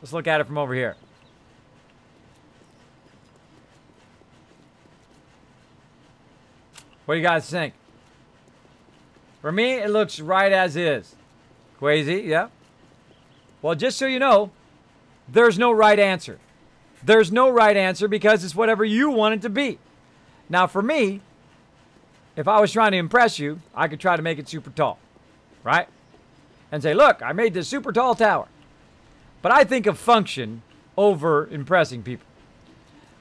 Let's look at it from over here. What do you guys think? For me, it looks right as is. Crazy, yeah. Well, just so you know, there's no right answer. There's no right answer because it's whatever you want it to be. Now, for me, if I was trying to impress you, I could try to make it super tall, right? And say, look, I made this super tall tower. But I think of function over impressing people.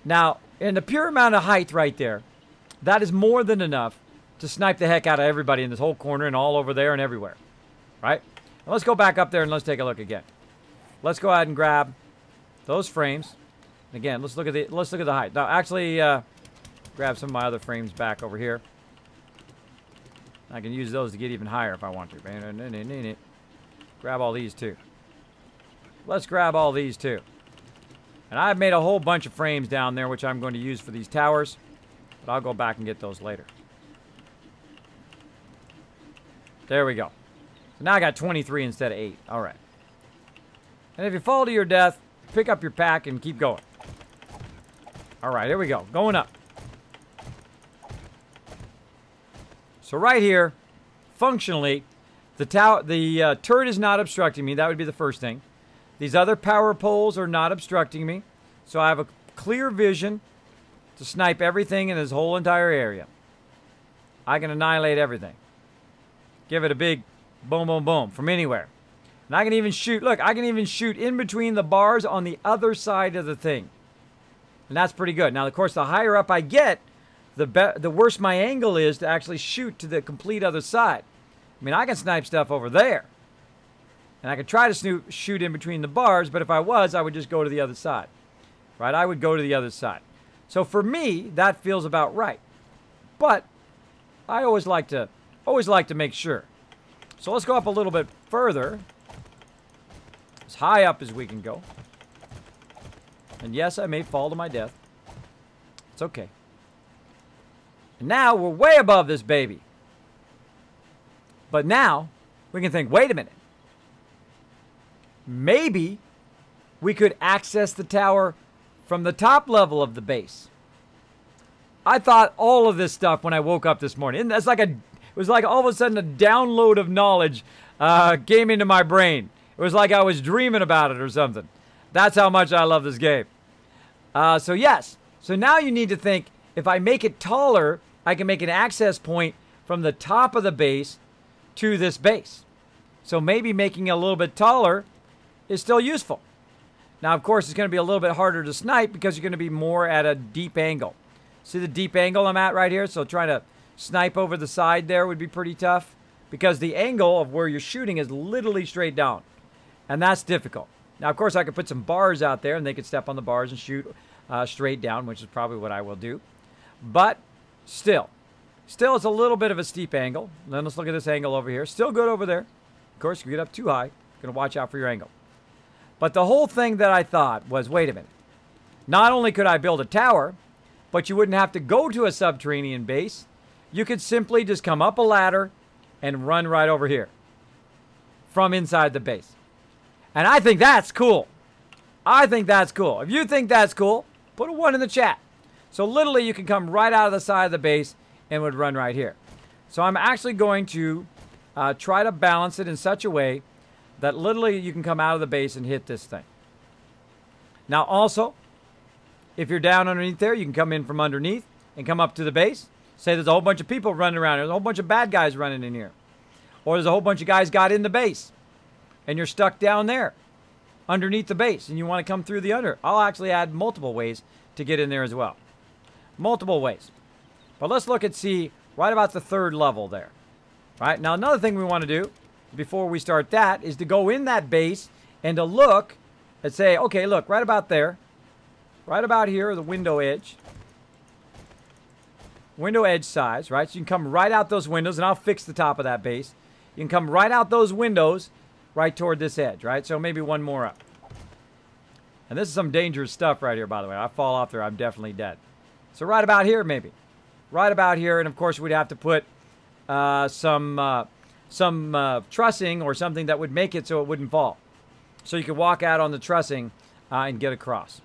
Now, in the pure amount of height right there, that is more than enough to snipe the heck out of everybody in this whole corner and all over there and everywhere, right? Now let's go back up there and let's take a look again. Let's go ahead and grab those frames. Again, let's look at the height. Now, actually, grab some of my other frames back over here. I can use those to get even higher if I want to. Grab all these too. Let's grab all these too. And I've made a whole bunch of frames down there, which I'm going to use for these towers. But I'll go back and get those later. There we go. So now I got 23 instead of 8. All right. And if you fall to your death, pick up your pack and keep going. All right, here we go. Going up. So right here, functionally, the turret is not obstructing me. That would be the first thing. These other power poles are not obstructing me. So I have a clear vision to snipe everything in this whole entire area. I can annihilate everything. Give it a big boom, boom, boom from anywhere. And I can even shoot, look, I can even shoot in between the bars on the other side of the thing. And that's pretty good. Now, of course, the higher up I get, the worse my angle is to actually shoot to the complete other side. I mean, I can snipe stuff over there. And I could try to shoot in between the bars, but if I was, I would just go to the other side. Right? I would go to the other side. So for me, that feels about right. But I always like to make sure. So let's go up a little bit further. As high up as we can go. And yes, I may fall to my death. It's okay. And now we're way above this baby. But now we can think, wait a minute. Maybe we could access the tower from the top level of the base. I thought all of this stuff when I woke up this morning. That's like it was like all of a sudden a download of knowledge came into my brain. It was like I was dreaming about it or something. That's how much I love this game. So yes. So now you need to think, if I make it taller, I can make an access point from the top of the base to this base. So maybe making it a little bit taller is still useful. Now, of course, it's going to be a little bit harder to snipe because you're going to be more at a deep angle. See the deep angle I'm at right here? So trying to snipe over the side there would be pretty tough because the angle of where you're shooting is literally straight down. And that's difficult. Now, of course, I could put some bars out there and they could step on the bars and shoot straight down, which is probably what I will do. But still it's a little bit of a steep angle. Then let's look at this angle over here. Still good over there. Of course, if you get up too high, you're going to watch out for your angle. But the whole thing that I thought was, wait a minute. Not only could I build a tower, but you wouldn't have to go to a subterranean base. You could simply just come up a ladder and run right over here from inside the base. And I think that's cool. I think that's cool. If you think that's cool, put a 1 in the chat. So literally you can come right out of the side of the base and would run right here. So I'm actually going to try to balance it in such a way that literally you can come out of the base and hit this thing. Now also, if you're down underneath there, you can come in from underneath and come up to the base. Say there's a whole bunch of people running around here. There's a whole bunch of bad guys running in here. Or there's a whole bunch of guys got in the base. And you're stuck down there underneath the base. And you want to come through the under. I'll actually add multiple ways to get in there as well. Multiple ways. But let's look and see right about the 3rd level there. Right? Now another thing we want to do before we start that is to go in that base and to look and say, okay, look, right about there. Right about here, the window edge. Window edge size, right? So you can come right out those windows, and I'll fix the top of that base. You can come right out those windows right toward this edge, right? So maybe one more up. And this is some dangerous stuff right here, by the way. I fall off there, I'm definitely dead. So right about here, maybe. Right about here, and of course we'd have to put some trussing or something that would make it so it wouldn't fall. So you could walk out on the trussing and get across.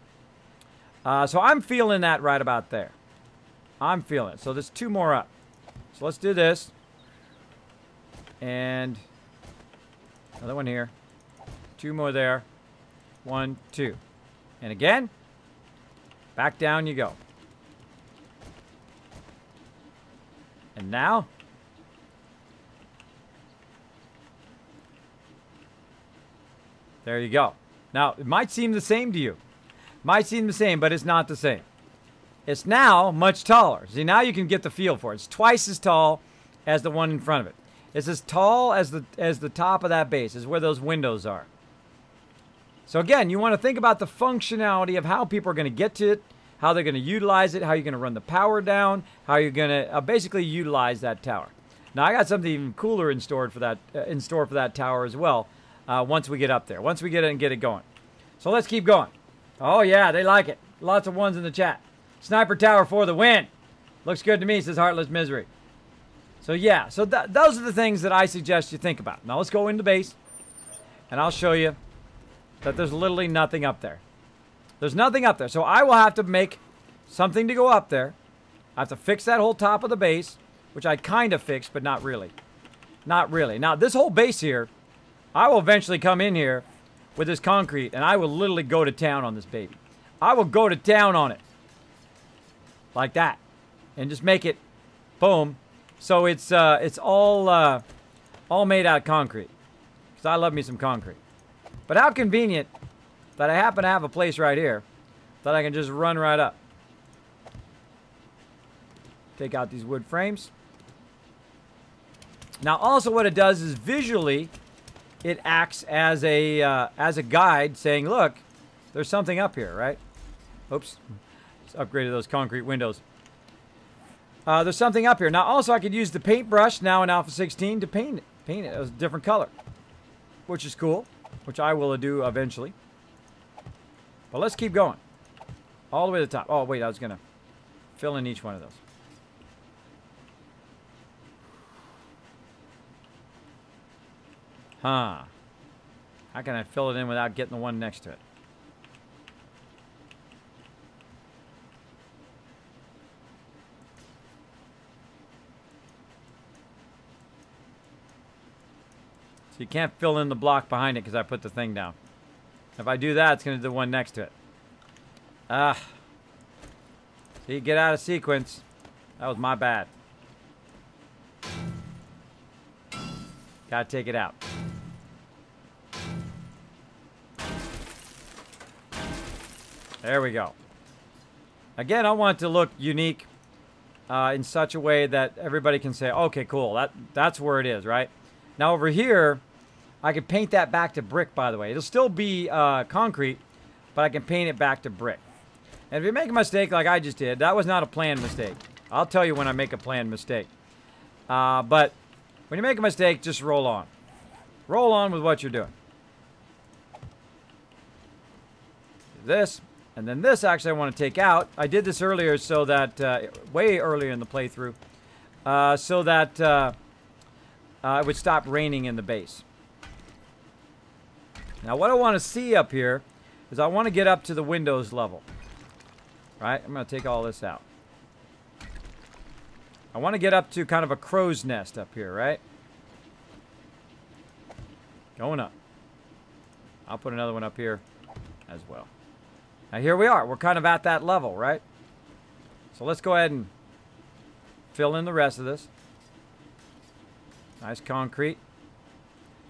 So I'm feeling that right about there. I'm feeling it. So there's 2 more up. So let's do this. And another one here. 2 more there. 1, 2. And again, back down you go. And now, there you go. Now, it might seem the same to you. Might seem the same, but it's not the same. It's now much taller. See, now you can get the feel for it. It's twice as tall as the one in front of it. It's as tall as the top of that base, is where those windows are. So again, you want to think about the functionality of how people are going to get to it, how they're going to utilize it, how you're going to run the power down, how you're going to basically utilize that tower. Now, I got something even cooler in store for that tower as well. Once we get up there, once we get it and get it going. So let's keep going. Oh yeah, they like it. Lots of 1s in the chat. Sniper tower for the win. Looks good to me, says Heartless Misery. So yeah, so those are the things that I suggest you think about. Now let's go into base, and I'll show you that there's literally nothing up there. There's nothing up there. So I will have to make something to go up there. I have to fix that whole top of the base, which I kind of fixed, but not really. Not really. Now, this whole base here, I will eventually come in here with this concrete, and I will literally go to town on this baby. I will go to town on it. Like that. And just make it, boom. So it's all made out of concrete. Because I love me some concrete. But how convenient that I happen to have a place right here that I can just run right up. Take out these wood frames. Now, also what it does is visually, it acts as a guide saying, look, there's something up here, right? Oops. Just upgraded those concrete windows. There's something up here. Now, also, I could use the paintbrush now in Alpha 16 to paint it as a different color, which is cool, which I will do eventually. But let's keep going. All the way to the top. Oh, wait, I was going to fill in each one of those. Huh. How can I fill it in without getting the one next to it? So you can't fill in the block behind it because I put the thing down. If I do that, it's going to do the one next to it. Ah. See, get out of sequence. That was my bad. Gotta take it out. There we go. Again, I want it to look unique in such a way that everybody can say, okay, cool, that's where it is, right? Now over here, I can paint that back to brick, by the way. It'll still be concrete, but I can paint it back to brick. And if you make a mistake like I just did, that was not a planned mistake. I'll tell you when I make a planned mistake. But when you make a mistake, just roll on. Roll on with what you're doing. This. And then this, actually, I want to take out. I did this earlier so that, way earlier in the playthrough, so that it would stop raining in the base. Now, what I want to see up here is I want to get up to the Windows level. Right? I'm going to take all this out. I want to get up to kind of a crow's nest up here, right? Going up. I'll put another one up here as well. Now here we are. We're kind of at that level, right? So let's go ahead and fill in the rest of this. Nice concrete.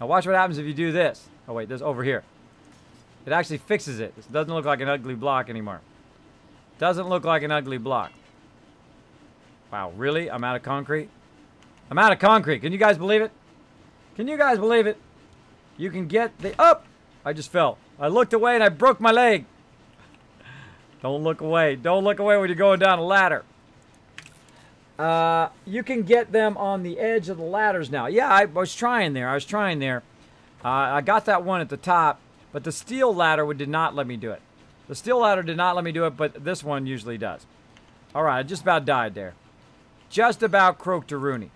Now watch what happens if you do this. Oh wait, this over here. It actually fixes it. It doesn't look like an ugly block anymore. Doesn't look like an ugly block. Wow, really? I'm out of concrete? I'm out of concrete. Can you guys believe it? Can you guys believe it? You can get the... Up! I just fell. I looked away and I broke my leg. Don't look away. Don't look away when you're going down a ladder. You can get them on the edge of the ladders now. Yeah, I was trying there. I got that one at the top, but the steel ladder did not let me do it. The steel ladder did not let me do it, but this one usually does. All right, I just about died there. Just about croaked a Rooney.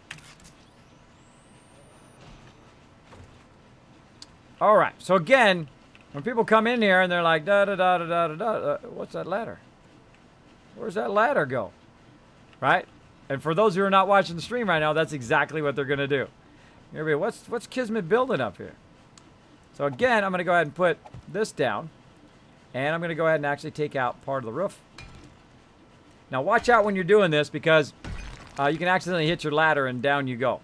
All right, so again... When people come in here and they're like, da-da-da-da-da-da-da, what's that ladder? Where's that ladder go? Right? And for those who are not watching the stream right now, that's exactly what they're going to do. You're gonna be, what's Kismet building up here? So again, I'm going to go ahead and put this down. And I'm going to go ahead and actually take out part of the roof. Now watch out when you're doing this because you can accidentally hit your ladder and down you go.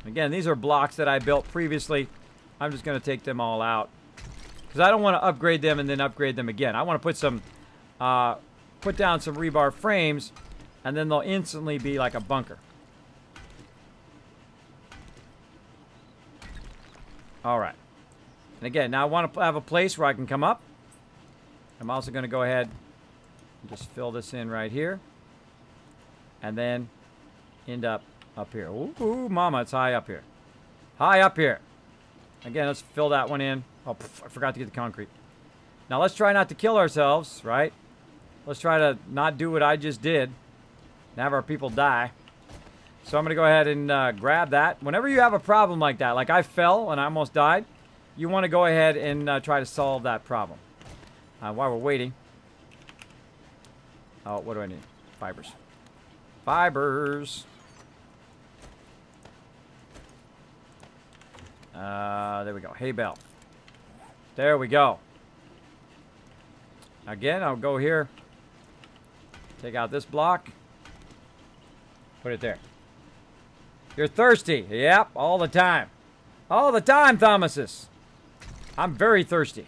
Again, these are blocks that I built previously. I'm just going to take them all out. Because I don't want to upgrade them and then upgrade them again. I want to put some, put down some rebar frames, and then they'll instantly be like a bunker. All right. And again, now I want to have a place where I can come up. I'm also going to go ahead and just fill this in right here. And then end up here. Ooh, mama, it's high up here. High up here. Again, let's fill that one in. Oh, I forgot to get the concrete. Now, let's try not to kill ourselves, right? Let's try to not do what I just did and have our people die. So I'm going to go ahead and grab that. Whenever you have a problem like that, like I fell and I almost died, you want to go ahead and try to solve that problem. While we're waiting. Oh, what do I need? Fibers. Fibers. There we go. Hay bale. There we go. Again, I'll go here. Take out this block. Put it there. You're thirsty. Yep, all the time. All the time, Thomasus. I'm very thirsty.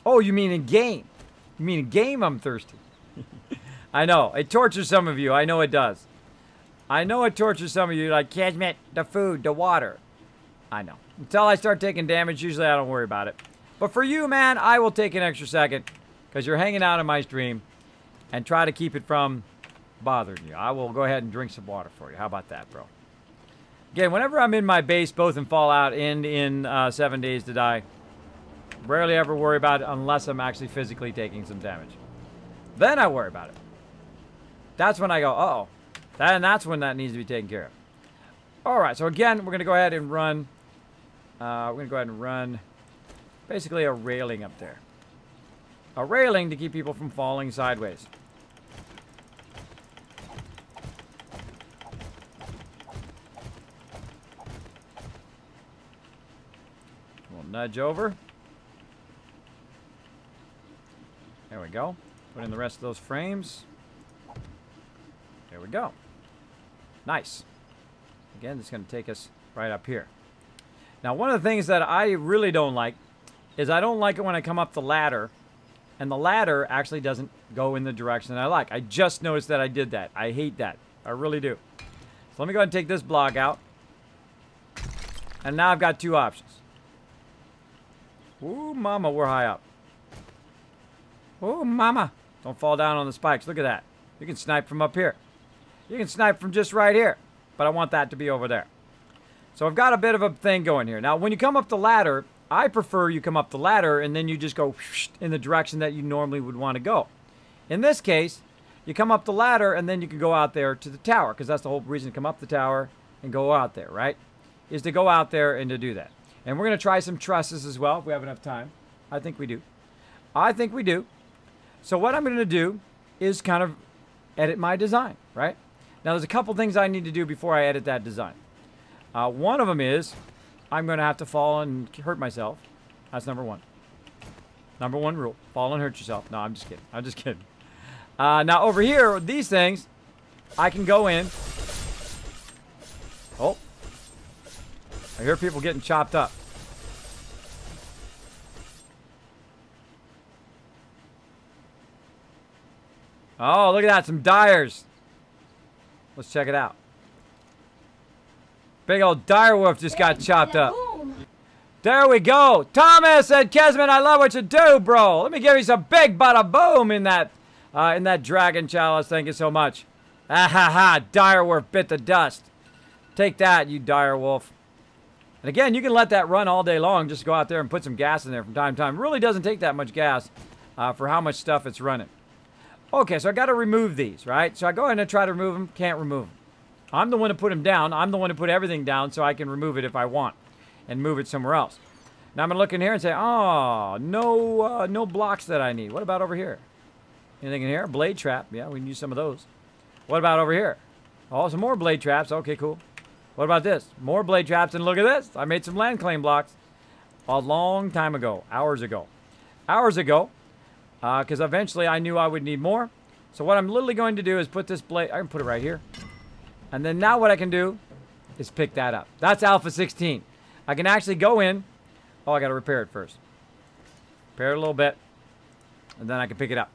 Oh, you mean in game? You mean in game I'm thirsty? I know. It tortures some of you. I know it does. I know it tortures some of you. Like, Kismet, the food, the water. I know. Until I start taking damage, usually I don't worry about it. But for you, man, I will take an extra second because you're hanging out in my stream and try to keep it from bothering you. I will go ahead and drink some water for you. How about that, bro? Again, whenever I'm in my base, both in Fallout and in 7 Days to Die, rarely ever worry about it unless I'm actually physically taking some damage. Then I worry about it. That's when I go, uh-oh. And that's when that needs to be taken care of. All right, so again, we're going to go ahead and run. We're going to go ahead and run basically a railing up there. A railing to keep people from falling sideways. We'll nudge over. There we go. Put in the rest of those frames. There we go. Nice. Again, it's going to take us right up here. Now, one of the things that I really don't like is I don't like it when I come up the ladder and the ladder actually doesn't go in the direction that I like. I just noticed that I did that. I hate that. I really do. So let me go ahead and take this block out. And now I've got two options. Ooh, mama, we're high up. Ooh, mama. Don't fall down on the spikes. Look at that. You can snipe from up here. You can snipe from just right here. But I want that to be over there. So I've got a bit of a thing going here. Now, when you come up the ladder, I prefer you come up the ladder and then you just go in the direction that you normally would want to go. In this case, you come up the ladder and then you can go out there to the tower, because that's the whole reason to come up the tower and go out there, right? Is to go out there and to do that. And we're going to try some trusses as well if we have enough time. I think we do. I think we do. So what I'm going to do is kind of edit my design, right? Now, there's a couple things I need to do before I edit that design. One of them is I'm going to have to fall and hurt myself. That's number one. Number one rule. Fall and hurt yourself. No, I'm just kidding. I'm just kidding. Now, over here, these things, I can go in. Oh. I hear people getting chopped up. Oh, look at that. Some dyers. Let's check it out. Big old dire wolf just got chopped up. There we go. Thomas and Kismet, I love what you do, bro. Let me give you some big bada boom in that dragon chalice. Thank you so much. Ah ha ha. Dire wolf bit the dust. Take that, you dire wolf. And again, you can let that run all day long. Just go out there and put some gas in there from time to time. It really doesn't take that much gas for how much stuff it's running. Okay, so I got to remove these, right? So I go in and try to remove them. Can't remove them. I'm the one to put them down. I'm the one to put everything down so I can remove it if I want and move it somewhere else. Now I'm going to look in here and say, oh, no blocks that I need. What about over here? Anything in here? Blade trap. Yeah, we can use some of those. What about over here? Oh, some more blade traps. Okay, cool. What about this? More blade traps. And look at this. I made some land claim blocks a long time ago. Hours ago. Hours ago. Because eventually I knew I would need more. So what I'm literally going to do is put this blade. I can put it right here. And then now what I can do is pick that up. That's Alpha 16. I can actually go in. Oh, I got to repair it first. Repair it a little bit. And then I can pick it up.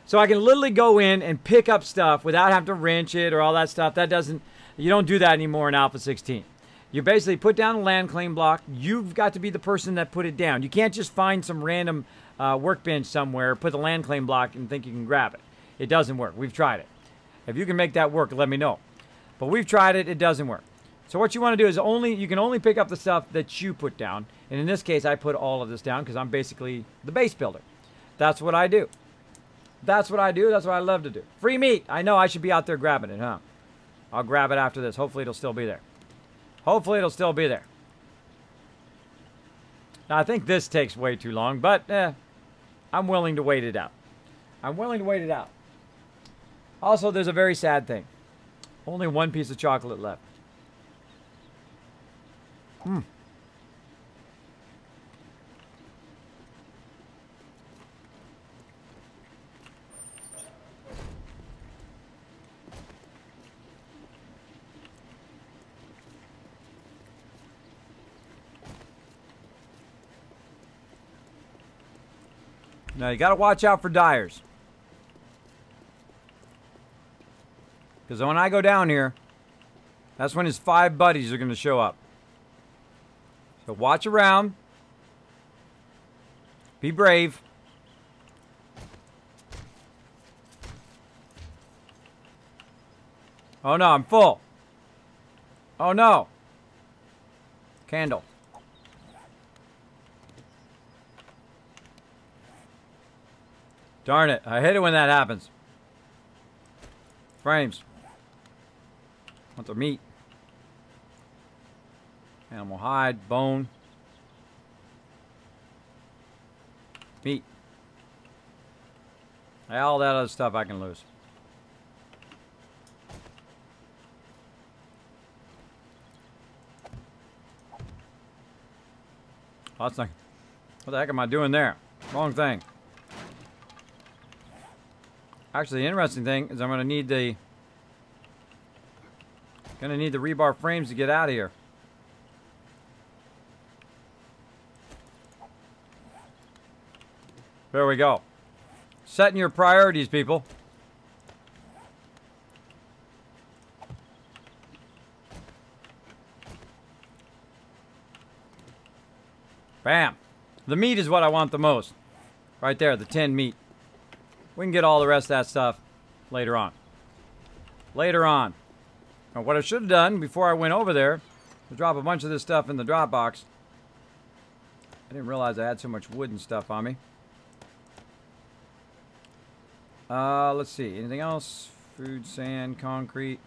So I can literally go in and pick up stuff without having to wrench it or all that stuff. That doesn't, you don't do that anymore in Alpha 16. You basically put down a land claim block. You've got to be the person that put it down. You can't just find some random workbench somewhere, put the land claim block and think you can grab it. It doesn't work. We've tried it. If you can make that work, let me know. But we've tried it. It doesn't work. So what you want to do is you can only pick up the stuff that you put down. And in this case, I put all of this down because I'm basically the base builder. That's what I do. That's what I do. That's what I love to do. Free meat. I know I should be out there grabbing it, huh? I'll grab it after this. Hopefully it'll still be there. Hopefully it'll still be there. Now, I think this takes way too long, but I'm willing to wait it out. I'm willing to wait it out. Also, there's a very sad thing. Only one piece of chocolate left. Now, you got to watch out for dyers. Because when I go down here, that's when his 5 buddies are going to show up. So watch around. Be brave. Oh no, I'm full. Oh no. Candle. Darn it. I hate it when that happens. Frames. Want the meat. Animal hide, bone. Meat. All that other stuff I can lose. Oh, that's not, what the heck am I doing there? Wrong thing. Actually, the interesting thing is I'm going to need the rebar frames to get out of here. There we go. Setting your priorities, people. Bam. The meat is what I want the most. Right there, the tinned meat. We can get all the rest of that stuff later on. Later on. Now, what I should have done before I went over there was drop a bunch of this stuff in the drop box. I didn't realize I had so much wood and stuff on me. Let's see. Anything else? Food, sand, concrete.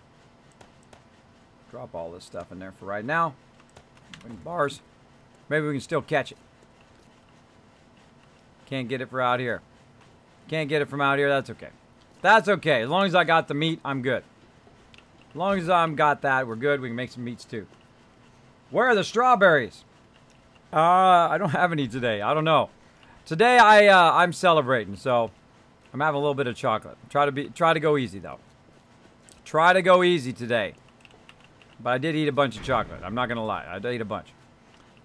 Drop all this stuff in there for right now. Bars. Maybe we can still catch it. Can't get it for out here. Can't get it from out here. That's okay. That's okay. As long as I got the meat, I'm good. As long as I've got that, we're good. We can make some meats too. Where are the strawberries? I don't have any today. I don't know. Today I'm celebrating, so I'm having a little bit of chocolate. Try to go easy though. Try to go easy today. But I did eat a bunch of chocolate. I'm not gonna lie. I did eat a bunch.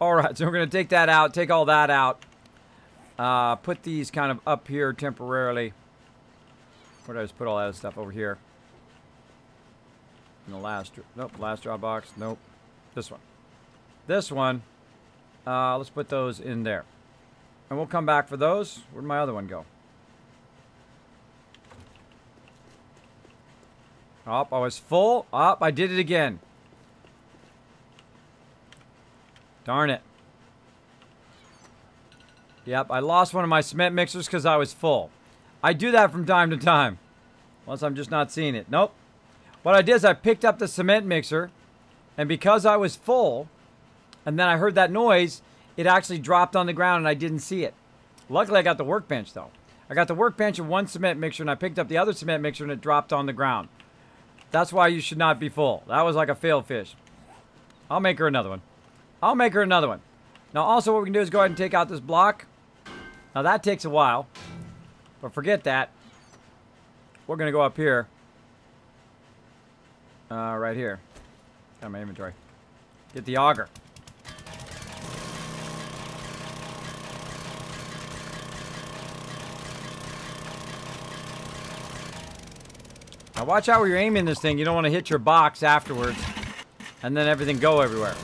All right, so we're gonna take that out. Take all that out. Put these kind of up here temporarily. Where did I just put all that stuff over here? In the last drop box. Nope. This one. This one. Let's put those in there. And we'll come back for those. Where'd my other one go? Oh, I was full. Oh, I did it again. Darn it. Yep, I lost one of my cement mixers because I was full. I do that from time to time. Unless I'm just not seeing it. Nope. What I did is I picked up the cement mixer, and because I was full, and then I heard that noise, it actually dropped on the ground and I didn't see it. Luckily, I got the workbench, though. I got the workbench and one cement mixer, and I picked up the other cement mixer, and it dropped on the ground. That's why you should not be full. That was like a failed fish. I'll make her another one. I'll make her another one. Now, also, what we can do is go ahead and take out this block. Now, that takes a while. But forget that. We're going to go up here. Right here. Got my inventory. Get the auger. Now, watch out where you're aiming this thing. You don't want to hit your box afterwards. And then everything go everywhere.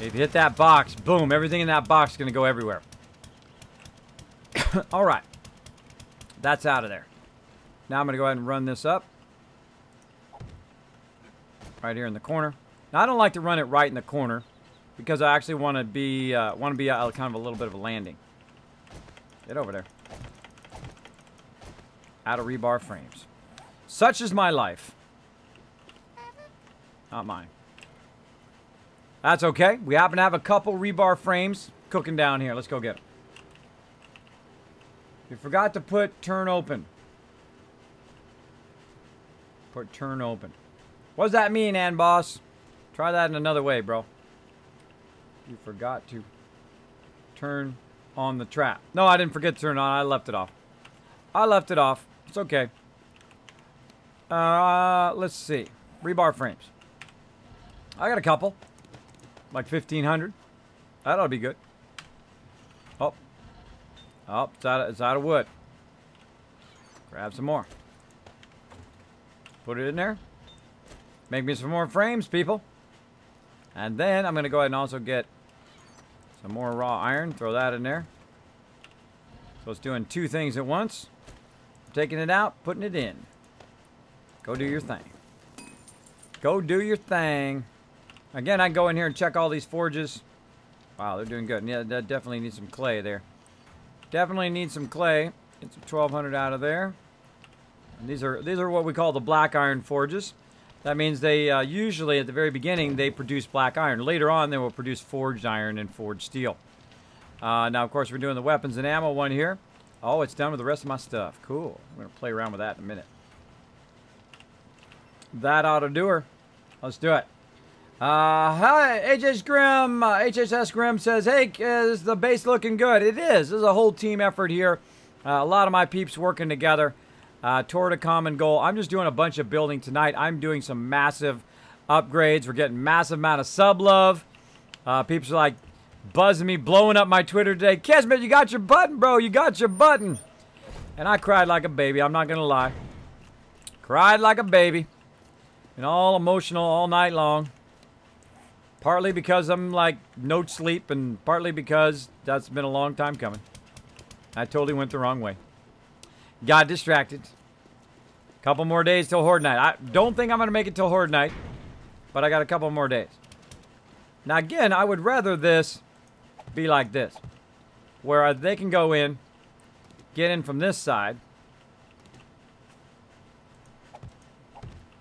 If you hit that box, boom, everything in that box is going to go everywhere. All right. That's out of there. Now I'm going to go ahead and run this up. Right here in the corner. Now, I don't like to run it right in the corner because I actually want to be kind of a little bit of a landing. Get over there. Out of rebar frames. Such is my life. Not mine. That's okay. We happen to have a couple rebar frames cooking down here. Let's go get them. You forgot to put turn open. Put turn open. What does that mean, Ann Boss? Try that in another way, bro. You forgot to turn on the trap. No, I didn't forget to turn it on. I left it off. I left it off. It's okay. Let's see. Rebar frames. I got a couple. Like 1,500. That ought to be good. Oh. Oh, it's out of wood. Grab some more. Put it in there. Make me some more frames, people. And then I'm going to go ahead and also get some more raw iron. Throw that in there. So it's doing two things at once. Taking it out, putting it in. Go do your thing. Go do your thing. Again, I can go in here and check all these forges. Wow, they're doing good. Yeah, that definitely needs some clay there. Definitely need some clay. Get some 1,200 out of there. And these are what we call the black iron forges. That means they usually, at the very beginning, they produce black iron. Later on, they will produce forged iron and forged steel. Now, of course, we're doing the weapons and ammo one here. Oh, it's done with the rest of my stuff. Cool. I'm going to play around with that in a minute. That ought to do her. Let's do it. Hi, HHS Grim says, hey, is the base looking good? It is. This is a whole team effort here. A lot of my peeps working together toward a common goal. I'm just doing a bunch of building tonight. I'm doing some massive upgrades. We're getting massive amount of sub love. Peeps are like buzzing me, blowing up my Twitter today. Kismet, you got your button, bro. You got your button. And I cried like a baby. I'm not going to lie. Cried like a baby. And all emotional all night long. Partly because I'm like no sleep, and partly because that's been a long time coming. I totally went the wrong way. Got distracted. Couple more days till Horde Night. I don't think I'm going to make it till Horde Night, but I got a couple more days. Now again, I would rather this be like this, where they can go in, get in from this side,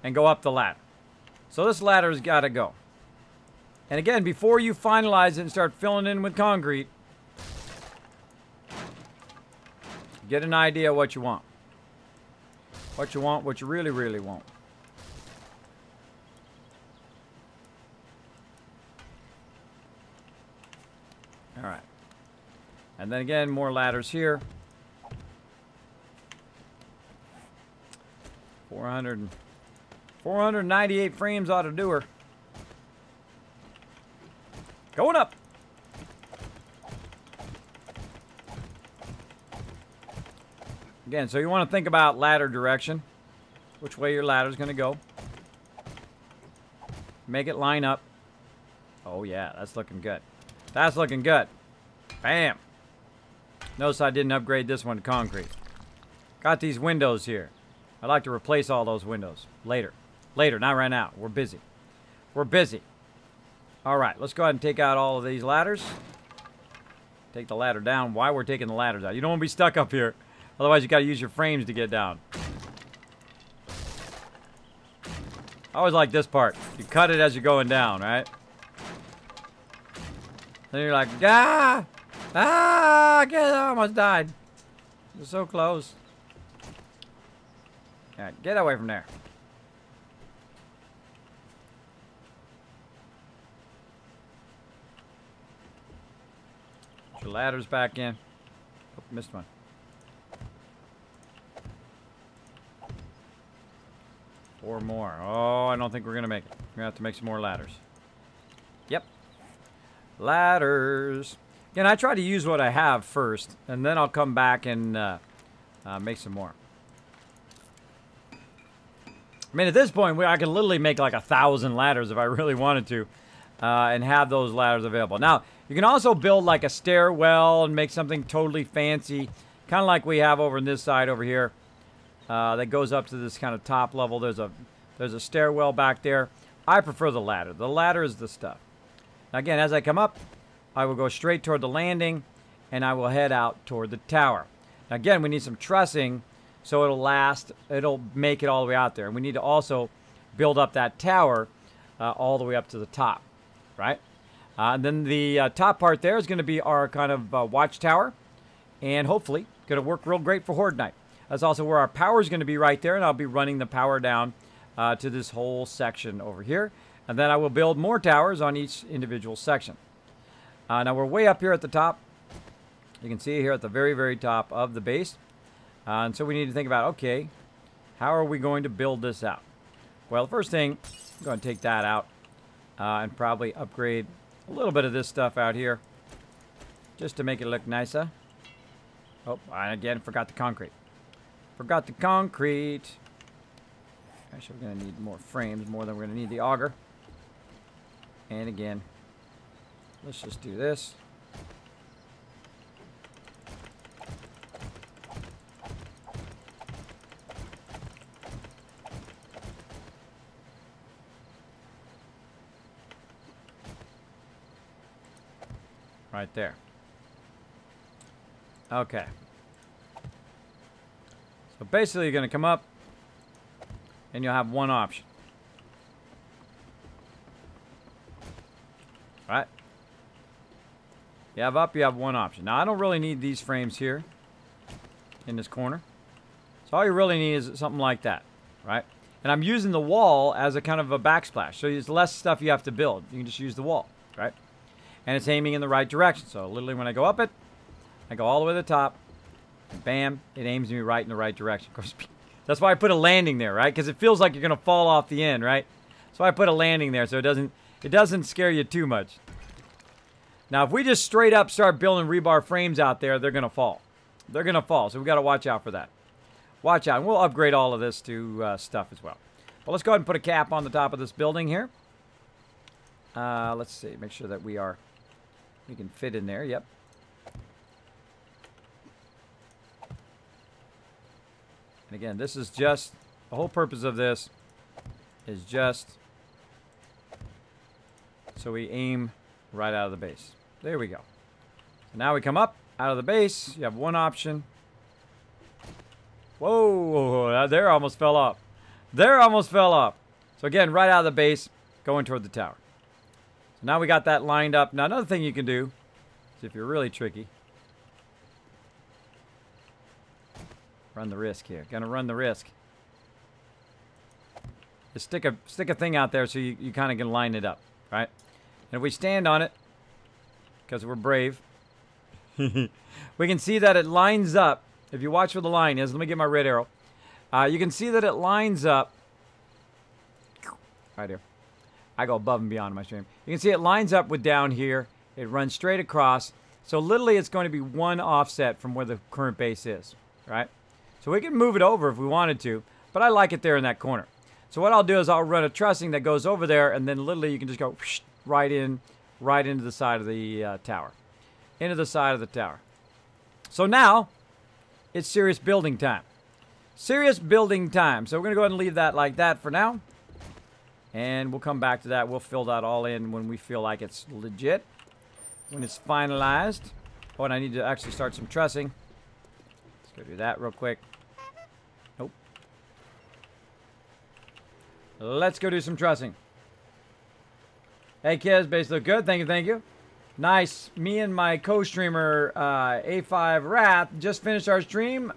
and go up the ladder. So this ladder's got to go. And again, before you finalize it and start filling in with concrete, get an idea what you want. What you want, what you really, really want. All right. And then again, more ladders here. 498 frames ought to do her. Going up. Again, so you want to think about ladder direction. Which way your ladder's going to go. Make it line up. Oh yeah, that's looking good. That's looking good. Bam. Notice I didn't upgrade this one to concrete. Got these windows here. I'd like to replace all those windows. Later. Later, not right now. We're busy. We're busy. Alright, let's go ahead and take out all of these ladders. Take the ladder down. Why we're taking the ladders out? You don't want to be stuck up here. Otherwise, you got to use your frames to get down. I always like this part. You cut it as you're going down, right? Then you're like, ah! Ah! I almost died. You're so close. Alright, get away from there. Put your ladders back in. Oh, missed one. Four more. Oh, I don't think we're going to make it. We're going to have to make some more ladders. Yep. Ladders. Again, I try to use what I have first, and then I'll come back and make some more. I mean, at this point, I could literally make like 1,000 ladders if I really wanted to, and have those ladders available. Now, you can also build like a stairwell and make something totally fancy, kind of like we have over on this side over here. That goes up to this kind of top level. There's a stairwell back there. I prefer the ladder. The ladder is the stuff. Now again, as I come up, I will go straight toward the landing, and I will head out toward the tower. Now again, we need some trussing so it'll last, it'll make it all the way out there. And we need to also build up that tower all the way up to the top, right? And then the top part there is going to be our kind of watchtower, and hopefully going to work real great for Horde Night. That's also where our power is going to be right there, and I'll be running the power down to this whole section over here. And then I will build more towers on each individual section. Now we're way up here at the top. You can see here at the very, very top of the base. And so we need to think about, okay, how are we going to build this out? Well, the first thing, I'm going to take that out and probably upgrade a little bit of this stuff out here just to make it look nicer. Oh, I again forgot the concrete. Forgot the concrete. Actually, we're going to need more frames, more than we're going to need the auger. And again, let's just do this. Right there. Okay. So basically you're going to come up and you'll have one option. Right? You have up, you have one option. Now I don't really need these frames here in this corner. So all you really need is something like that. Right? And I'm using the wall as a kind of a backsplash. So there's less stuff you have to build. You can just use the wall. Right? And it's aiming in the right direction. So literally when I go up it, I go all the way to the top, and bam, it aims me right in the right direction. Of course, that's why I put a landing there, right? Because it feels like you're going to fall off the end, right? So I put a landing there so it doesn't scare you too much. Now, if we just straight up start building rebar frames out there, they're going to fall. They're going to fall, so we've got to watch out for that. Watch out, and we'll upgrade all of this to stuff as well. But let's go ahead and put a cap on the top of this building here. Let's see, make sure that we can fit in there, yep. And again, this is just, the whole purpose of this is just so we aim right out of the base. There we go. So now we come up out of the base. You have one option. Whoa, there almost fell off. There almost fell off. So again, right out of the base, going toward the tower. So now we got that lined up. Now another thing you can do is if you're really tricky, run the risk here. Gonna run the risk. Just stick a thing out there so you kind of can line it up, right? And if we stand on it, because we're brave, we can see that it lines up. If you watch where the line is, let me get my red arrow. You can see that it lines up right here. I go above and beyond my stream. You can see it lines up with down here. It runs straight across. So literally it's going to be one offset from where the current base is, right? So we can move it over if we wanted to, but I like it there in that corner. So what I'll do is I'll run a trussing that goes over there, and then literally you can just go whoosh, right into the side of the tower. Into the side of the tower. So now, it's serious building time. Serious building time. So we're going to go ahead and leave that like that for now. And we'll come back to that. We'll fill that all in when we feel like it's legit. When it's finalized. Oh, and I need to actually start some trussing. Let's go do that real quick. Nope. Let's go do some trussing. Hey kids, base look good. Thank you, thank you. Nice. Me and my co-streamer A5 Wrath just finished our stream.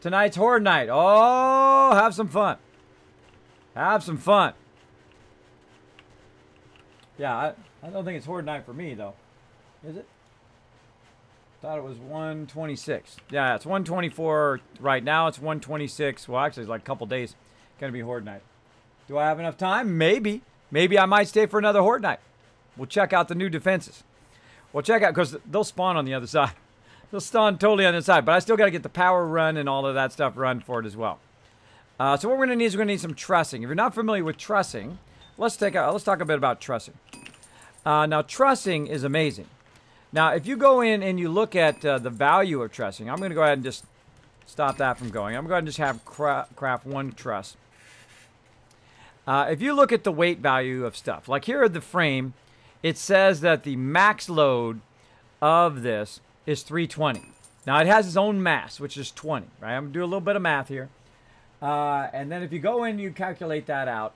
Tonight's Horde Night. Oh, have some fun. Have some fun. Yeah, I don't think it's Horde Night for me though. Is it? Thought it was 126. Yeah, it's 124 right now. It's 126. Well, actually, it's like a couple days. Gonna be Horde Night. Do I have enough time? Maybe. Maybe I might stay for another Horde Night. We'll check out the new defenses. We'll check out, because they'll spawn on the other side. They'll spawn totally on the side, but I still got to get the power run and all of that stuff run for it as well. So what we're going to need is we're going to need some trussing. If you're not familiar with trussing, let's talk a bit about trussing. Now, trussing is amazing. Now, if you go in and you look at the value of trussing, I'm going to go ahead and just stop that from going. I'm going to just have craft one truss. If you look at the weight value of stuff, like here at the frame, it says that the max load of this is 320. Now, it has its own mass, which is 20, right? I'm going to do a little bit of math here. And then if you go in, you calculate that out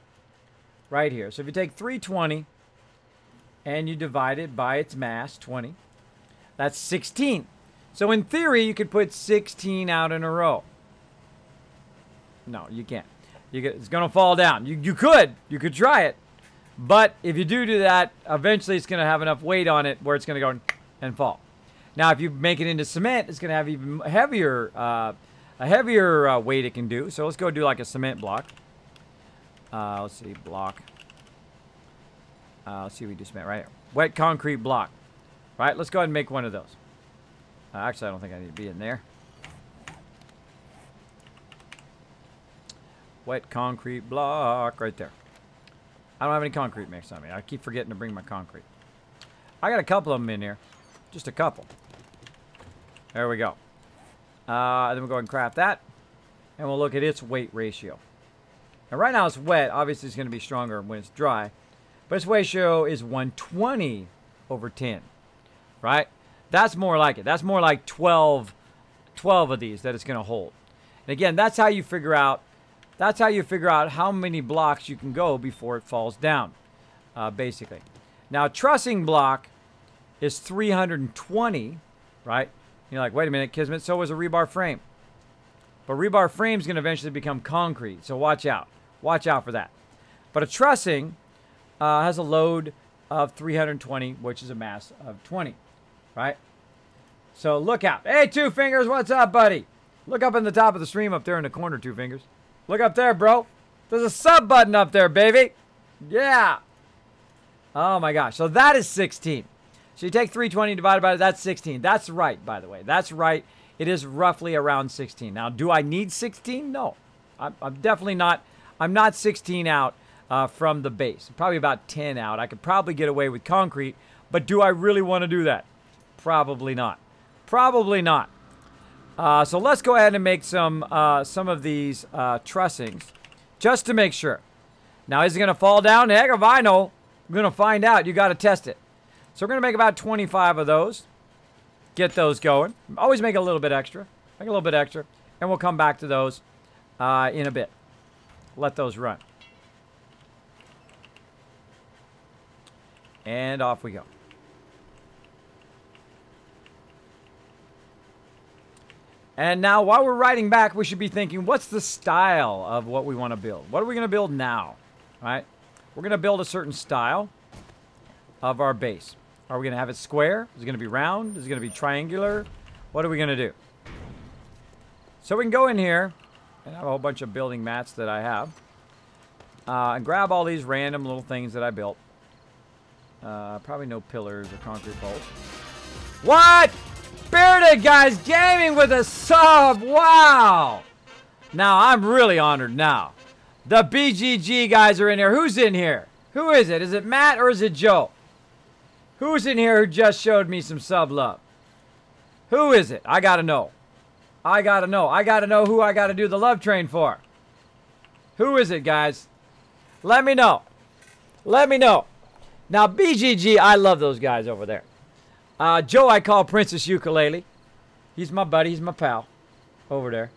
right here. So if you take 320 and you divide it by its mass, 20, that's 16. So in theory, you could put 16 out in a row. No, you can't. It's going to fall down. You could try it. But if you do that, eventually it's going to have enough weight on it where it's going to go and fall. Now, if you make it into cement, it's going to have even heavier, a heavier weight it can do. So let's go do like a cement block. Let's see, block. Let's see, we do cement right here. Wet concrete block. Right, let's go ahead and make one of those. Actually, I don't think I need to be in there. Wet concrete block right there. I don't have any concrete mix on me. I keep forgetting to bring my concrete. I got a couple of them in here. Just a couple. There we go. Then we'll go ahead and craft that. And we'll look at its weight ratio. Now right now it's wet. Obviously it's going to be stronger when it's dry. But its ratio is 120 over 10. Right? That's more like it. That's more like 12 of these that it's going to hold. And again, that's how you figure out how many blocks you can go before it falls down, basically. Now, trussing block is 320, right? You're like, wait a minute, Kismet, so is a rebar frame. But rebar frame is going to eventually become concrete, so watch out. Watch out for that. But a trussing has a load of 320, which is a mass of 20, right? So look out. Hey, Two Fingers, what's up, buddy? Look up in the top of the stream up there in the corner, Two Fingers. Look up there, bro. There's a sub button up there, baby. Yeah. Oh, my gosh. So that is 16. So you take 320 divided by it, that's 16. That's right, by the way. That's right. It is roughly around 16. Now, do I need 16? No. I'm definitely not. I'm not 16 out from the base. Probably about 10 out. I could probably get away with concrete. But do I really want to do that? Probably not. Probably not. So let's go ahead and make some of these trussings just to make sure. Now, is it going to fall down? Heck if I know. I'm going to find out. You got to test it. So we're going to make about 25 of those. Get those going. Always make a little bit extra. Make a little bit extra. And we'll come back to those in a bit. Let those run. And off we go. And now, while we're riding back, we should be thinking, what's the style of what we want to build? What are we going to build now? Right? We're going to build a certain style of our base. Are we going to have it square? Is it going to be round? Is it going to be triangular? What are we going to do? So we can go in here, and I have a whole bunch of building mats that I have, and grab all these random little things that I built. Probably no pillars or concrete poles. What? Bearded Guys Gaming with a sub. Wow. Now, I'm really honored now. The BGG guys are in here. Who's in here? Who is it? Is it Matt or is it Joe? Who's in here who just showed me some sub love? Who is it? I got to know. I got to know. I got to know who I got to do the love train for. Who is it, guys? Let me know. Let me know. Now, BGG, I love those guys over there. Joe, I call Princess Ukulele. He's my buddy. He's my pal over there.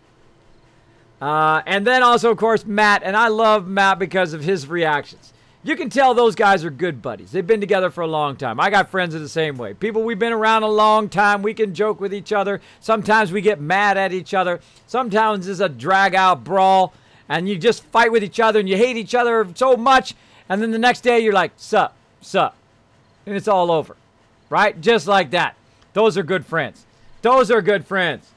And then also, of course, Matt. And I love Matt because of his reactions. You can tell those guys are good buddies. They've been together for a long time. I got friends in the same way. People, we've been around a long time. We can joke with each other. Sometimes we get mad at each other. Sometimes it's a drag-out brawl. And you just fight with each other. And you hate each other so much. And then the next day, you're like, sup, sup. And it's all over. Right? Just like that. Those are good friends. Those are good friends.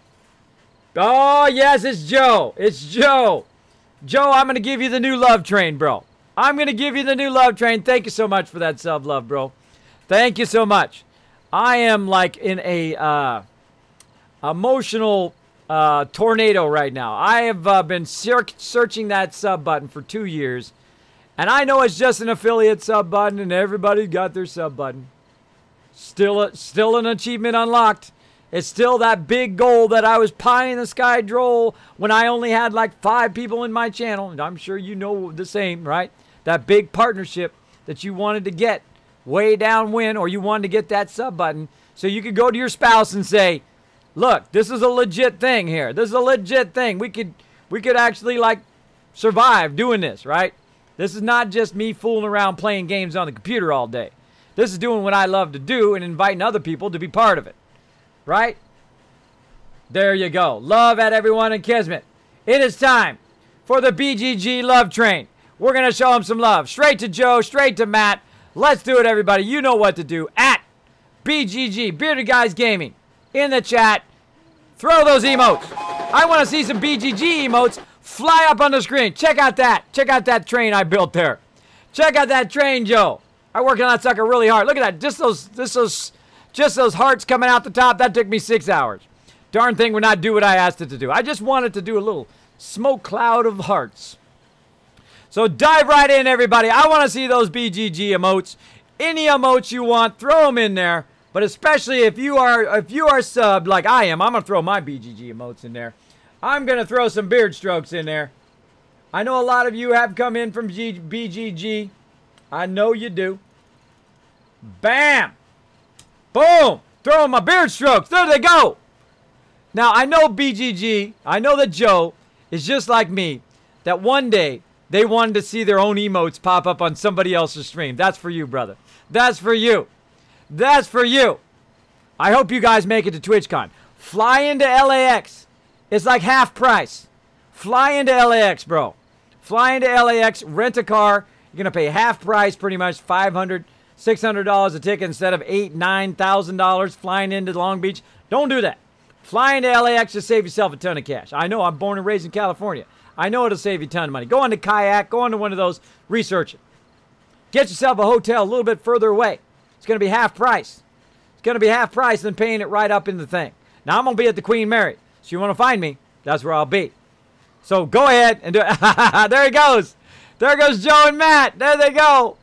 Oh, yes, it's Joe. It's Joe. Joe, I'm going to give you the new love train, bro. I'm going to give you the new love train. Thank you so much for that sub love, bro. Thank you so much. I am like in a emotional tornado right now. I have been searching that sub button for 2 years. And I know it's just an affiliate sub button and everybody got their sub button. Still an achievement unlocked. It's still that big goal that I was pie in the sky droll when I only had like 5 people in my channel. And I'm sure you know the same, right? That big partnership that you wanted to get way down when, or you wanted to get that sub button So you could go to your spouse and say, look, this is a legit thing here. This is a legit thing. We could actually, like, survive doing this, right? This is not just me fooling around playing games on the computer all day. This is doing what I love to do and inviting other people to be part of it, right? There you go. Love at everyone in Kismet. It is time for the BGG love train. We're going to show them some love. Straight to Joe, straight to Matt. Let's do it, everybody. You know what to do. At BGG, Bearded Guys Gaming, in the chat. Throw those emotes. I want to see some BGG emotes fly up on the screen. Check out that. Check out that train I built there. Check out that train, Joe. I worked on that sucker really hard. Look at that. Just those hearts coming out the top. That took me 6 hours. Darn thing would not do what I asked it to do. I just wanted to do a little smoke cloud of hearts. So dive right in, everybody. I want to see those BGG emotes. Any emotes you want, throw them in there. But especially if you are subbed like I am, I'm going to throw my BGG emotes in there. I'm going to throw some beard strokes in there. I know a lot of you have come in from BGG. I know you do. Bam! Boom! Throwing my beard strokes. There they go. Now, I know BGG, I know that Joe is just like me, that one day they wanted to see their own emotes pop up on somebody else's stream. That's for you, brother. That's for you. That's for you. I hope you guys make it to TwitchCon. Fly into LAX. It's like half price. Fly into LAX, bro. Fly into LAX, rent a car. You're going to pay half price, pretty much $500, $600 a ticket instead of $8,000, $9,000 flying into Long Beach. Don't do that. Fly into LAX to save yourself a ton of cash. I know, I'm born and raised in California. I know it'll save you a ton of money. Go on to Kayak, go on to one of those, research it. Get yourself a hotel a little bit further away. It's going to be half price. It's going to be half price than paying it right up in the thing. Now, I'm going to be at the Queen Mary. So you want to find me, that's where I'll be. So go ahead and do it. There he goes. There goes Joe and Matt. There they go.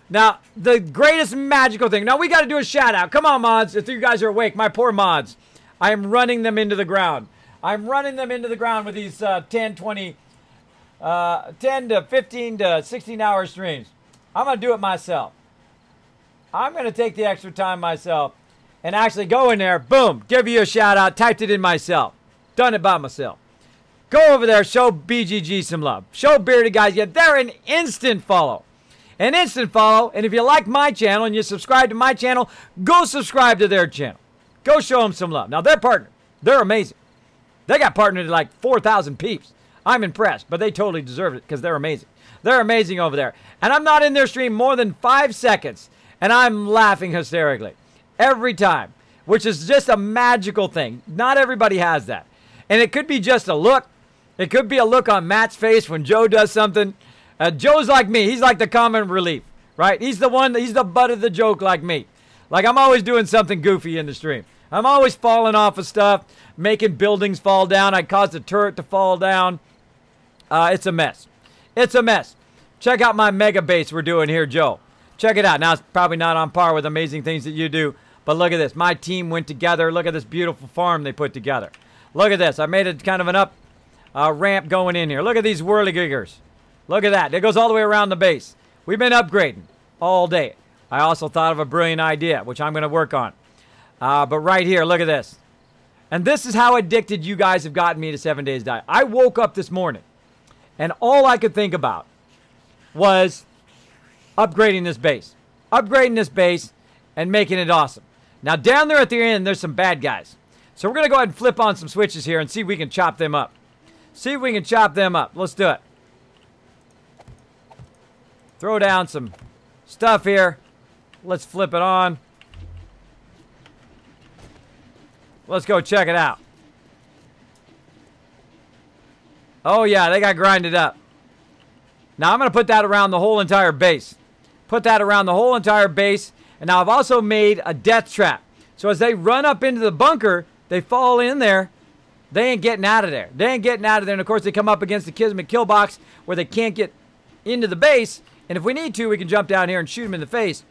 Now, the greatest magical thing. Now, we got to do a shout out. Come on, mods. If you guys are awake, my poor mods. I am running them into the ground. I'm running them into the ground with these 10 to 15 to 16 hour streams. I'm going to do it myself. I'm going to take the extra time myself and actually go in there, boom, give you a shout out, typed it in myself. Done it by myself. Go over there, show BGG some love. Show Bearded Guys, yeah, they're an instant follow. An instant follow, and if you like my channel and you subscribe to my channel, go subscribe to their channel. Go show them some love. Now, they're partnered. They're amazing. They got partnered to like 4,000 peeps. I'm impressed, but they totally deserve it because they're amazing. They're amazing over there. And I'm not in their stream more than 5 seconds, and I'm laughing hysterically every time, which is just a magical thing. Not everybody has that. And it could be just a look. It could be a look on Matt's face when Joe does something. Joe's like me. He's like the comic relief, right? He's the one, he's the butt of the joke like me. Like I'm always doing something goofy in the stream. I'm always falling off of stuff, making buildings fall down. I caused a turret to fall down. It's a mess. It's a mess. Check out my mega base we're doing here, Joe. Check it out. Now, it's probably not on par with amazing things that you do, but look at this. My team went together. Look at this beautiful farm they put together. Look at this. I made it kind of an up ramp going in here. Look at these whirligiggers. Look at that. It goes all the way around the base. We've been upgrading all day. I also thought of a brilliant idea, which I'm going to work on. But right here, look at this. And this is how addicted you guys have gotten me to 7 Days Die. I woke up this morning, and all I could think about was upgrading this base. Upgrading this base and making it awesome. Now, down there at the end, there's some bad guys. So we're going to go ahead and flip on some switches here and see if we can chop them up. See if we can chop them up. Let's do it. Throw down some stuff here. Let's flip it on. Let's go check it out. Oh, yeah, they got grinded up. Now, I'm going to put that around the whole entire base. Put that around the whole entire base. And now I've also made a death trap. So as they run up into the bunker, they fall in there. They ain't getting out of there. They ain't getting out of there. And, of course, they come up against the Kismet kill box where they can't get into the base. And if we need to, we can jump down here and shoot them in the face.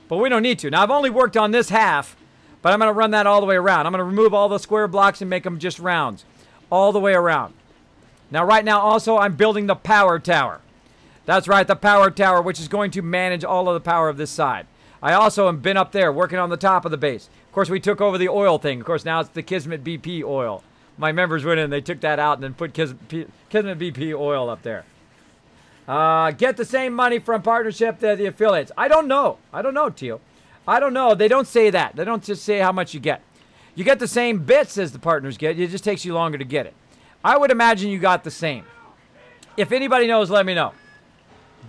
But we don't need to. Now, I've only worked on this half, but I'm going to run that all the way around. I'm going to remove all the square blocks and make them just rounds all the way around. Now, right now, also, I'm building the power tower. That's right, the power tower, which is going to manage all of the power of this side. I also have been up there working on the top of the base. Of course, we took over the oil thing. Of course, now it's the Kismet BP oil. My members went in, they took that out and then put Kismet BP oil up there. Get the same money from partnership that the affiliates. I don't know. I don't know, Teal. I don't know. They don't say that. They don't just say how much you get. You get the same bits as the partners get. It just takes you longer to get it. I would imagine you got the same. If anybody knows, let me know.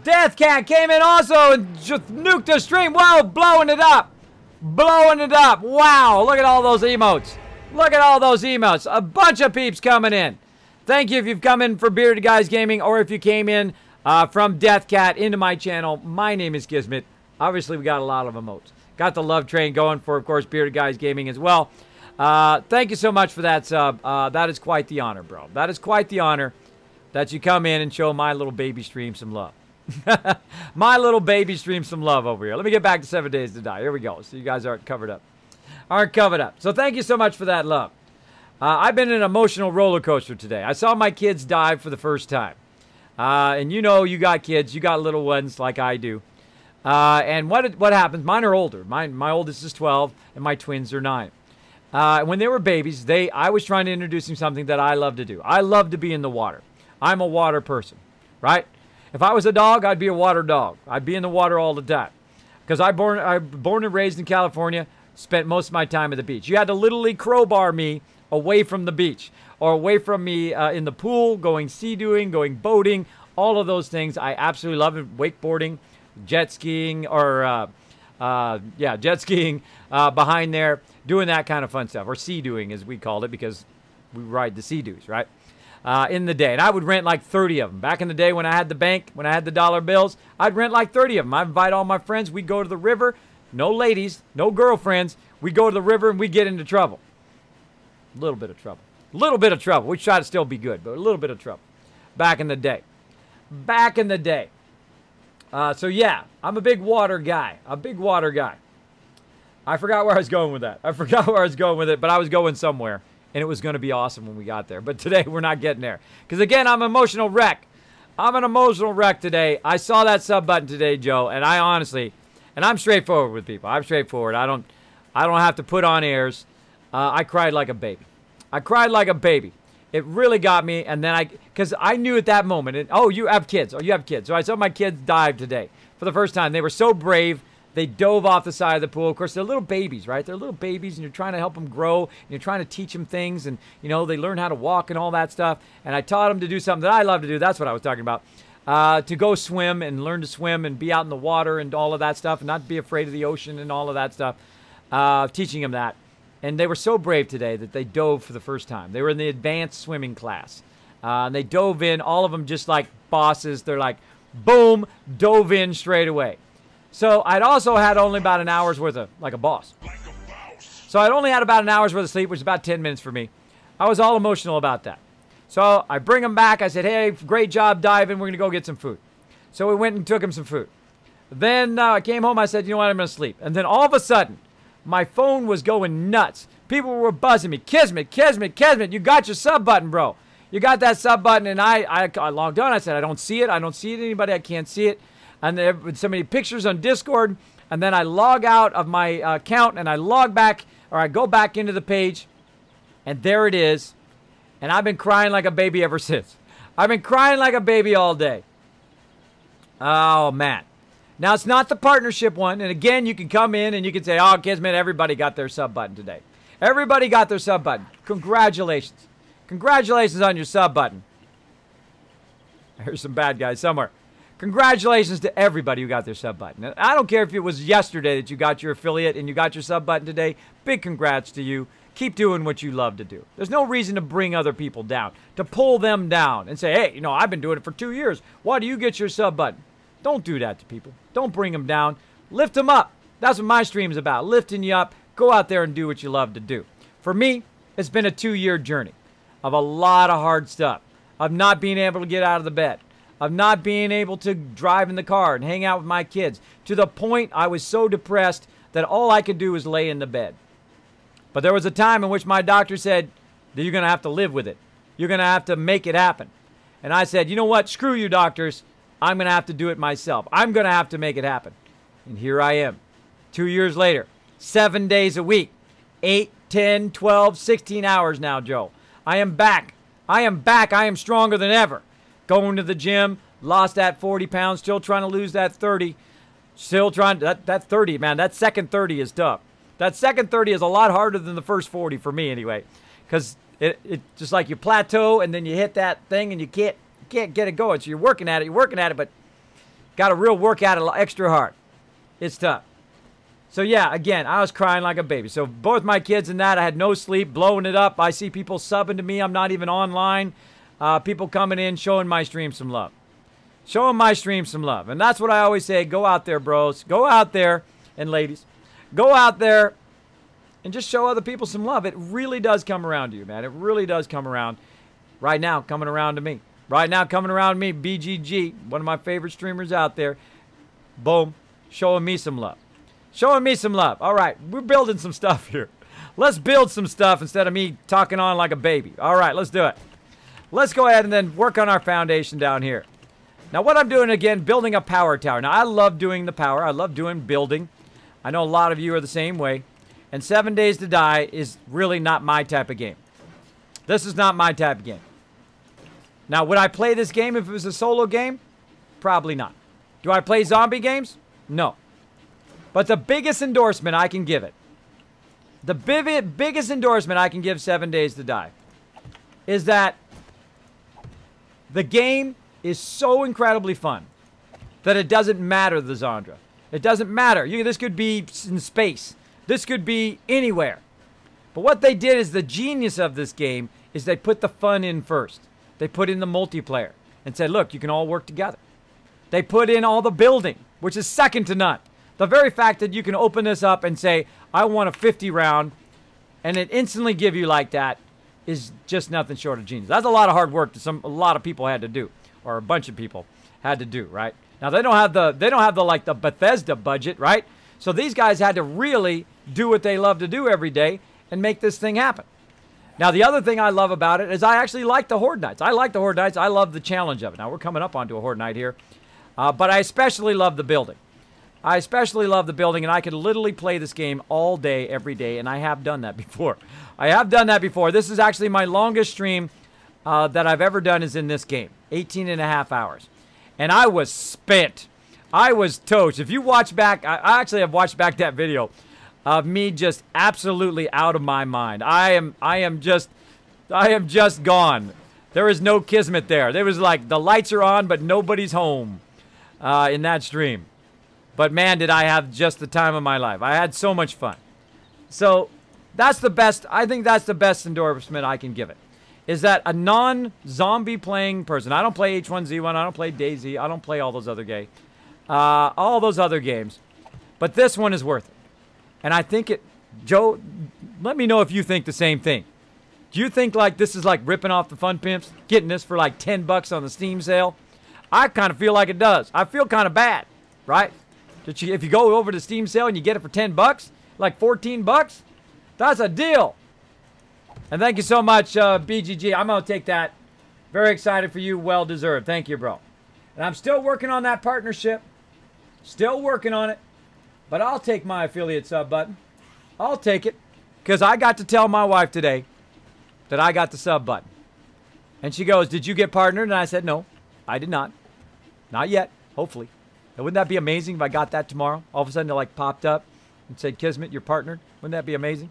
Death Cat came in also and just nuked the stream. Wow, blowing it up. Blowing it up. Wow, look at all those emotes. Look at all those emotes. A bunch of peeps coming in. Thank you if you've come in for Bearded Guys Gaming or if you came in from Death Cat into my channel. My name is Kismet. Obviously, we got a lot of emotes. Got the love train going for, of course, Bearded Guys Gaming as well. Thank you so much for that sub. That is quite the honor, bro. That is quite the honor that you come in and show my little baby stream some love. My little baby stream some love over here. Let me get back to 7 Days to Die. Here we go. So you guys aren't covered up. Aren't covered up. So thank you so much for that love. I've been in an emotional roller coaster today. I saw my kids dive for the first time. And you know, you got kids. You got little ones like I do. And what happens? Mine are older. My oldest is 12 and my twins are 9. When they were babies, I was trying to introduce them something that I love to do. I love to be in the water. I'm a water person, right? If I was a dog, I'd be a water dog. I'd be in the water all the time. Because I'm born and raised in California, spent most of my time at the beach. You had to literally crowbar me away from the beach or away from me in the pool, going sea-doing, going boating, all of those things. I absolutely love it. Wakeboarding, jet skiing, or jet skiing behind there, doing that kind of fun stuff, or sea-doing as we called it because we ride the sea-doos, right? In the day. And I would rent like 30 of them. Back in the day when I had the bank, when I had the dollar bills, I'd rent like 30 of them. I'd invite all my friends. We'd go to the river. No ladies, no girlfriends. We'd go to the river and we'd get into trouble. A little bit of trouble. A little bit of trouble. We try to still be good, but a little bit of trouble. Back in the day. Back in the day. So yeah, I'm a big water guy. A big water guy. I forgot where I was going with that. I forgot where I was going with it, but I was going somewhere. And it was going to be awesome when we got there. But today, we're not getting there. Because, again, I'm an emotional wreck. I'm an emotional wreck today. I saw that sub button today, Joe. And I honestly, and I'm straightforward with people. I'm straightforward. I don't have to put on airs. I cried like a baby. I cried like a baby. It really got me. And then because I knew at that moment, oh, you have kids. Oh, you have kids. So I saw my kids dive today for the first time. They were so brave. They dove off the side of the pool. Of course, they're little babies, right? They're little babies, and you're trying to help them grow, and you're trying to teach them things, and, you know, they learn how to walk and all that stuff. And I taught them to do something that I love to do. That's what I was talking about. To go swim and learn to swim and be out in the water and all of that stuff, and not be afraid of the ocean and all of that stuff. Teaching them that. And they were so brave today that they dove for the first time. They were in the advanced swimming class. And they dove in, all of them just like bosses. They're like, boom, dove in straight away. So I'd also had only about an hour's worth of, like a boss. So I'd only had about an hour's worth of sleep, which is about 10 minutes for me. I was all emotional about that. So I bring him back. I said, hey, great job diving. We're going to go get some food. So we went and took him some food. Then I came home. I said, you know what, I'm going to sleep. And then all of a sudden, my phone was going nuts. People were buzzing me. Kismet, Kismet, Kismet, you got your sub button, bro. You got that sub button. And I logged on. I said, I don't see it. I don't see it. Anybody. I can't see it. And there were so many pictures on Discord, and then I log out of my account, and I log back, or I go back into the page, and there it is. And I've been crying like a baby ever since. I've been crying like a baby all day. Oh, man. Now, it's not the partnership one, and again, you can come in and you can say, oh, Kismet, everybody got their sub button today. Everybody got their sub button. Congratulations. Congratulations on your sub button. There's some bad guys somewhere. Congratulations to everybody who got their sub button. And I don't care if it was yesterday that you got your affiliate and you got your sub button today. Big congrats to you. Keep doing what you love to do. There's no reason to bring other people down, to pull them down and say, hey, you know, I've been doing it for 2 years. Why do you get your sub button? Don't do that to people. Don't bring them down. Lift them up. That's what my stream's about, lifting you up. Go out there and do what you love to do. For me, it's been a 2-year journey of a lot of hard stuff, of not being able to get out of the bed, of not being able to drive in the car and hang out with my kids, to the point I was so depressed that all I could do was lay in the bed. But there was a time in which my doctor said that you're going to have to live with it. You're going to have to make it happen. And I said, you know what? Screw you, doctors. I'm going to have to do it myself. I'm going to have to make it happen. And here I am. 2 years later, 7 days a week, 8, 10, 12, 16 hours now, Joe. I am back. I am back. I am stronger than ever. Going to the gym, lost that 40 pounds, still trying to lose that 30. Still trying, that 30, man, that second 30 is tough. That second 30 is a lot harder than the first 40 for me anyway. Because it just like you plateau and then you hit that thing and you can't get it going. So you're working at it, but got to real work at it extra hard. It's tough. So yeah, again, I was crying like a baby. So both my kids and that, I had no sleep, blowing it up. I see people subbing to me. I'm not even online. People coming in, showing my stream some love. Showing my stream some love. And that's what I always say. Go out there, bros. Go out there, and ladies. Go out there and just show other people some love. It really does come around to you, man. It really does come around. Right now, coming around to me. Right now, coming around to me, BGG, one of my favorite streamers out there. Boom. Showing me some love. Showing me some love. All right, we're building some stuff here. Let's build some stuff instead of me talking on like a baby. All right, let's do it. Let's go ahead and then work on our foundation down here. Now, what I'm doing, again, building a power tower. Now, I love doing the power. I love doing building. I know a lot of you are the same way. And 7 Days to Die is really not my type of game. This is not my type of game. Now, would I play this game if it was a solo game? Probably not. Do I play zombie games? No. But the biggest endorsement I can give it, the biggest endorsement I can give 7 Days to Die, is that the game is so incredibly fun that it doesn't matter the genre. It doesn't matter. This could be in space. This could be anywhere. But what they did is the genius of this game is they put the fun in first. They put in the multiplayer and said, look, you can all work together. They put in all the building, which is second to none. The very fact that you can open this up and say, I want a 50 round, and it instantly give you like that is just nothing short of genius. That's a lot of hard work that a lot of people had to do, or a bunch of people had to do, right? Now they don't have the like the Bethesda budget, right? So these guys had to really do what they love to do every day and make this thing happen. Now the other thing I love about it is I actually like the Horde Nights. I like the Horde Nights. I love the challenge of it. Now we're coming up onto a Horde Night here, but I especially love the building. I especially love the building, and I could literally play this game all day, every day, and I have done that before. I have done that before. This is actually my longest stream that I've ever done is in this game, 18 and a half hours. And I was spent. I was toast. If you watch back, I actually have watched back that video of me just absolutely out of my mind. I am just gone. There is no Kismet there. There was like, the lights are on, but nobody's home in that stream. But man, did I have just the time of my life. I had so much fun. So that's the best. I think that's the best endorsement I can give it. Is that a non-zombie playing person. I don't play H1Z1. I don't play DayZ. I don't play all those other games. But this one is worth it. And I think it, Joe, let me know if you think the same thing. Do you think like this is like ripping off the Fun Pimps? Getting this for like 10 bucks on the Steam sale? I kind of feel like it does. I feel kind of bad, right? If you go over to Steam sale and you get it for 10 bucks, like 14 bucks, that's a deal. And thank you so much, BGG. I'm going to take that. Very excited for you. Well deserved. Thank you, bro. And I'm still working on that partnership. Still working on it. But I'll take my affiliate sub button. I'll take it. Because I got to tell my wife today that I got the sub button. And she goes, did you get partnered? And I said, no, I did not. Not yet. Hopefully. And wouldn't that be amazing if I got that tomorrow? All of a sudden it like popped up and said, Kismet, you're partnered. Wouldn't that be amazing?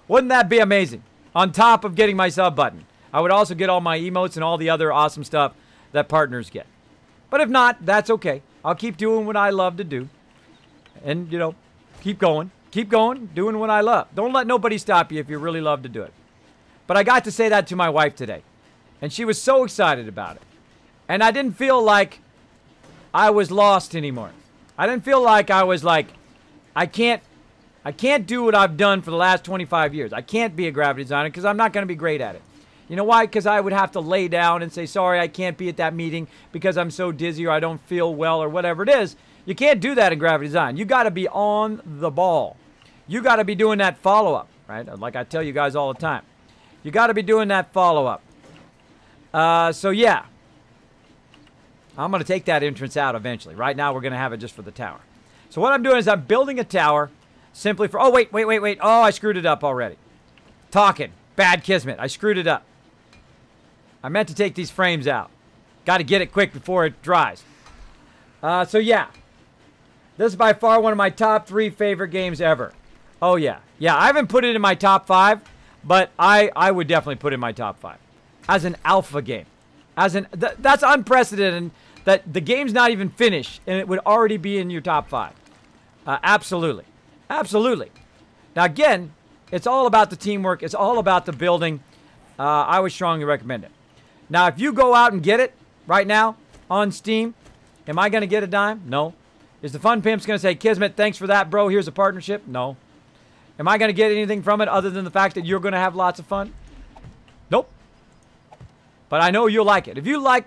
Wouldn't that be amazing? On top of getting my sub button, I would also get all my emotes and all the other awesome stuff that partners get. But if not, that's okay. I'll keep doing what I love to do. And, you know, keep going, doing what I love. Don't let nobody stop you if you really love to do it. But I got to say that to my wife today. And she was so excited about it. And I didn't feel like I was lost anymore. I didn't feel like I was like, I can't do what I've done for the last 25 years. I can't be a graphic designer because I'm not going to be great at it. You know why? Because I would have to lay down and say, sorry, I can't be at that meeting because I'm so dizzy or I don't feel well or whatever it is. You can't do that in graphic design. You got to be on the ball. You got to be doing that follow-up, right? Like I tell you guys all the time. You got to be doing that follow-up. So, yeah. I'm going to take that entrance out eventually. Right now, we're going to have it just for the tower. So what I'm doing is I'm building a tower simply for... Oh, wait. Oh, I screwed it up already. Talking. Bad Kismet. I screwed it up. I meant to take these frames out. Got to get it quick before it dries. So, yeah. This is by far one of my top 3 favorite games ever. Oh, yeah. Yeah, I haven't put it in my top 5, but I would definitely put it in my top 5. As an alpha game. That's unprecedented that the game's not even finished, and it would already be in your top 5. Absolutely. Absolutely. Now, again, it's all about the teamwork. It's all about the building. I would strongly recommend it. Now, if you go out and get it right now on Steam, am I going to get a dime? No. Is the Fun Pimp's going to say, Kismet, thanks for that, bro. Here's a partnership? No. Am I going to get anything from it other than the fact that you're going to have lots of fun? Nope. But I know you'll like it. If you like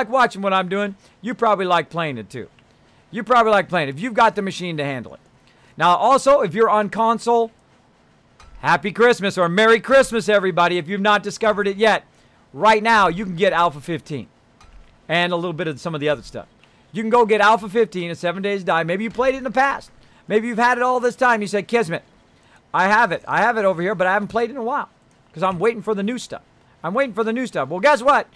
watching what I'm doing, you probably like playing it too. You probably like playing it if you've got the machine to handle it. Now, also, if you're on console, Happy Christmas or Merry Christmas, everybody. If you've not discovered it yet, right now you can get Alpha 15 and a little bit of some of the other stuff. You can go get Alpha 15 at 7 Days to Die. Maybe you played it in the past. Maybe you've had it all this time. You said, Kismet, I have it. I have it over here, but I haven't played it in a while because I'm waiting for the new stuff. I'm waiting for the new stuff. Well, guess what?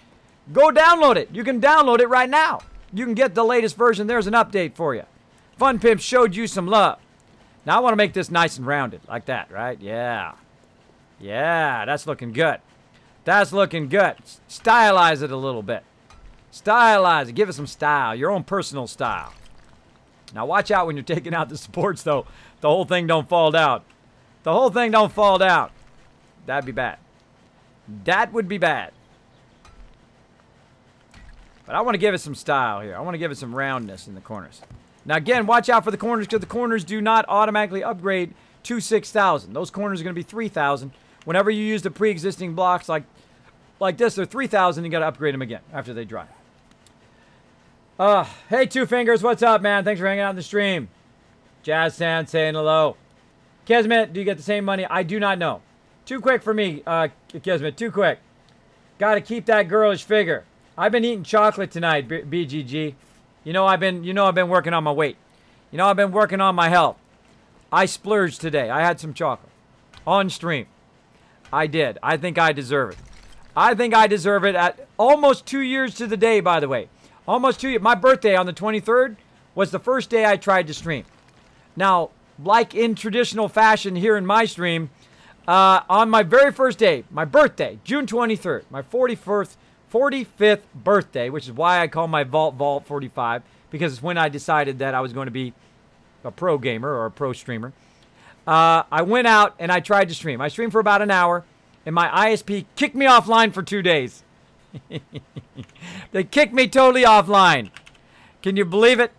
Go download it. You can download it right now. You can get the latest version. There's an update for you. Fun Pimp showed you some love. Now I want to make this nice and rounded like that, right? Yeah. Yeah, that's looking good. That's looking good. Stylize it a little bit. Stylize it. Give it some style. Your own personal style. Now watch out when you're taking out the supports, though. The whole thing don't fall down. The whole thing don't fall down. That'd be bad. That would be bad. But I want to give it some style here. I want to give it some roundness in the corners. Now again, watch out for the corners because the corners do not automatically upgrade to 6,000. Those corners are going to be 3,000. Whenever you use the pre-existing blocks like this, they're 3,000. You got to upgrade them again after they dry. Hey, Two Fingers, what's up, man? Thanks for hanging out in the stream. Jazz Sand saying hello. Kismet, do you get the same money? I do not know. Too quick for me, Kismet. Too quick. Got to keep that girlish figure. I've been eating chocolate tonight, BGG. You know I've been working on my weight. You know I've been working on my health. I splurged today. I had some chocolate on stream. I did. I think I deserve it. I think I deserve it at almost 2 years to the day, by the way. Almost 2 years. My birthday on the 23rd was the first day I tried to stream. Now, like in traditional fashion here in my stream, on my very first day, my birthday, June 23rd, my 45th birthday, which is why I call my Vault 45, because it's when I decided that I was going to be a pro gamer or a pro streamer. I went out and I tried to stream. I streamed for about an hour, and my ISP kicked me offline for 2 days. They kicked me totally offline. Can you believe it?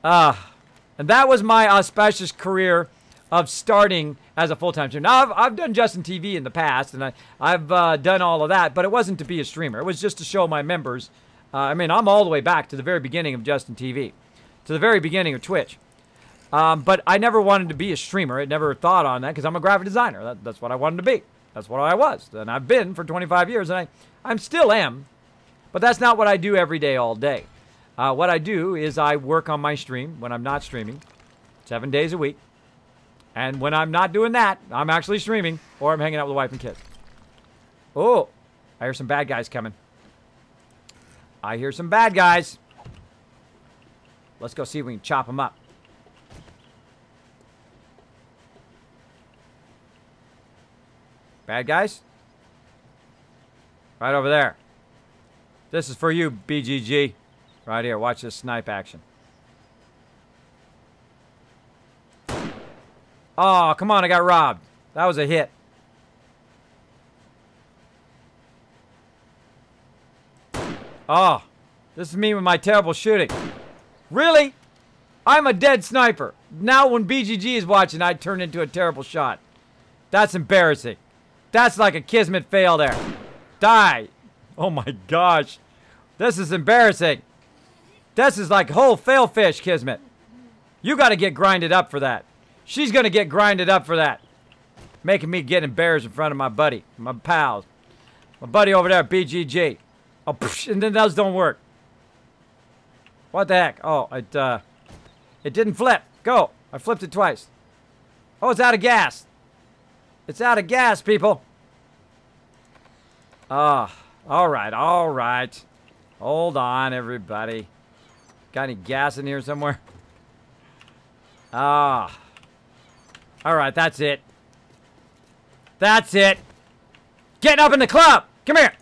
And that was my auspicious career of starting as a full-time streamer. Now, I've done Justin TV in the past, and I've done all of that, but it wasn't to be a streamer. It was just to show my members. I mean, I'm all the way back to the very beginning of Justin TV, to the very beginning of Twitch. But I never wanted to be a streamer. I never thought on that because I'm a graphic designer. That's what I wanted to be. That's what I was. And I've been for 25 years, and I still am. But that's not what I do every day, all day. What I do is I work on my stream when I'm not streaming, 7 days a week. And when I'm not doing that, I'm actually streaming, or I'm hanging out with the wife and kids. Oh, I hear some bad guys coming. I hear some bad guys. Let's go see if we can chop them up. Bad guys? Right over there. This is for you, BGG. Right here. Watch this snipe action. Oh, come on. I got robbed. That was a hit. Oh, this is me with my terrible shooting. Really? I'm a dead sniper. Now when BGG is watching, I turn into a terrible shot. That's embarrassing. That's like a Kismet fail there. Die. Oh my gosh. This is embarrassing. This is like whole fail fish, Kismet. You got to get grinded up for that. She's going to get grinded up for that. Making me get embarrassed in front of my buddy, my pals. My buddy over there, BGG. Oh, psh, and then those don't work. What the heck? Oh, it didn't flip. Go. I flipped it twice. Oh, it's out of gas. It's out of gas, people. All right, all right. Hold on, everybody. Got any gas in here somewhere? All right, that's it. That's it. Getting up in the club. Come here.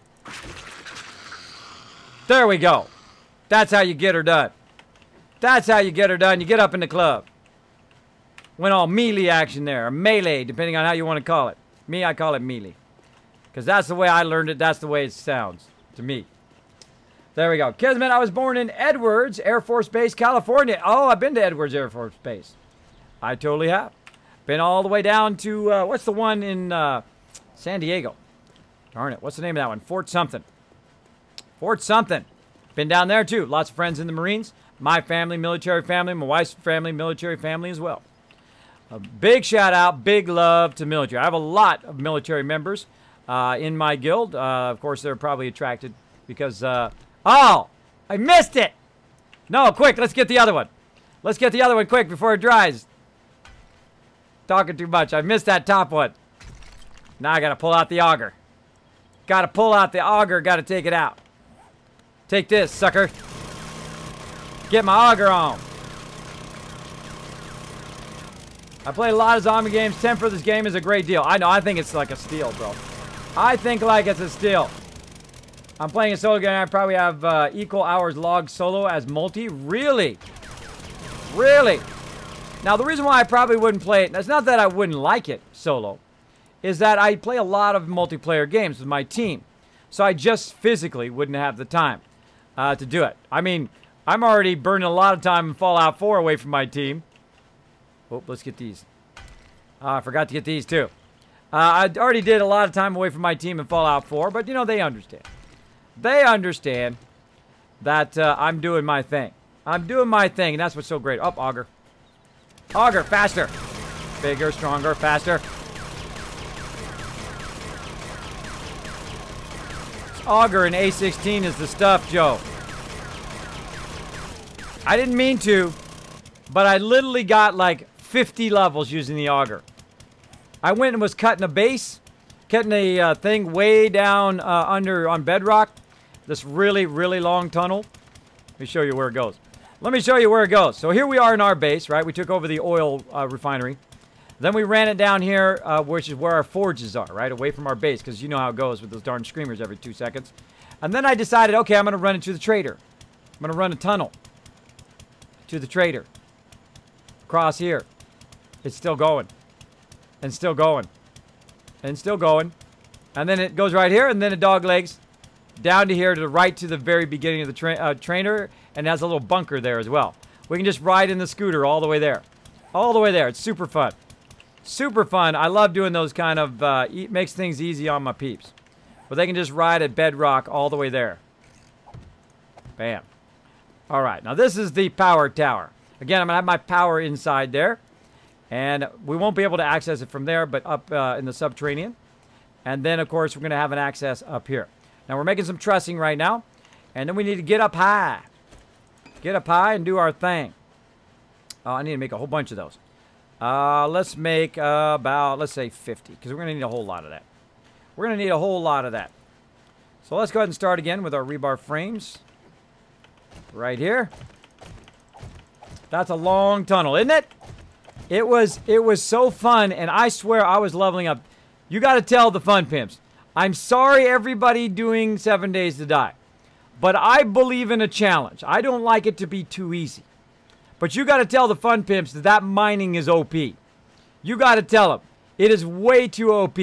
There we go. That's how you get her done. That's how you get her done. You get up in the club. Went all melee action there, or melee, depending on how you want to call it. Me, I call it melee. Because that's the way I learned it. That's the way it sounds to me. There we go. Kismet, I was born in Edwards Air Force Base, California. Oh, I've been to Edwards Air Force Base. I totally have. Been all the way down to, what's the one in San Diego? Darn it. What's the name of that one? Fort something. Fort something. Been down there, too. Lots of friends in the Marines. My family, military family. My wife's family, military family as well. A big shout out, big love to military. I have a lot of military members in my guild. Of course, they're probably attracted because, oh, I missed it. No, quick, let's get the other one. Let's get the other one quick before it dries. Talking too much. I missed that top one. Now I got to pull out the auger. Got to pull out the auger. Got to take it out. Take this, sucker. Get my auger on. I play a lot of zombie games. 10 for this game is a great deal. I know. I think it's like a steal, bro. I think like it's a steal. I'm playing a solo game. I probably have equal hours logged solo as multi. Really? Really? Now, the reason why I probably wouldn't play it, that's not that I wouldn't like it solo, is that I play a lot of multiplayer games with my team. So I just physically wouldn't have the time to do it. I mean, I'm already burning a lot of time in Fallout 4 away from my team. Oh, let's get these. I forgot to get these, too. I already did a lot of time away from my team in Fallout 4, but, you know, they understand. They understand that I'm doing my thing. I'm doing my thing, and that's what's so great. Oh, auger. Auger, faster. Bigger, stronger, faster. Auger and A16 is the stuff, Joe. I didn't mean to, but I literally got like 50 levels using the auger. I went and was cutting a base, cutting a thing way down under on bedrock. This really, really long tunnel. Let me show you where it goes. Let me show you where it goes. So here we are in our base, right? We took over the oil refinery. Then we ran it down here, which is where our forges are, right? Away from our base, because you know how it goes with those darn screamers every 2 seconds. And then I decided, okay, I'm going to run it to the trader. I'm going to run a tunnel to the trader. Across here. It's still going. And still going. And still going. And then it goes right here, and then it dog legs down to here to the right to the very beginning of the trainer, and it has a little bunker there as well. We can just ride in the scooter all the way there. All the way there. It's super fun. Super fun. I love doing those kind of, makes things easy on my peeps. But they can just ride at bedrock all the way there. Bam. All right. Now this is the power tower. Again, I'm going to have my power inside there. And we won't be able to access it from there, but up in the subterranean. And then, of course, we're going to have an access up here. Now, we're making some trussing right now. And then we need to get up high. Get up high and do our thing. I need to make a whole bunch of those. Let's make about, let's say 50. Because we're going to need a whole lot of that. We're going to need a whole lot of that. So let's go ahead and start again with our rebar frames. Right here. That's a long tunnel, isn't it? It was so fun, and I swear I was leveling up. You got to tell the fun pimps. I'm sorry everybody doing 7 Days to Die. But I believe in a challenge. I don't like it to be too easy. But you got to tell the fun pimps that that mining is OP. You got to tell them. It is way too OP.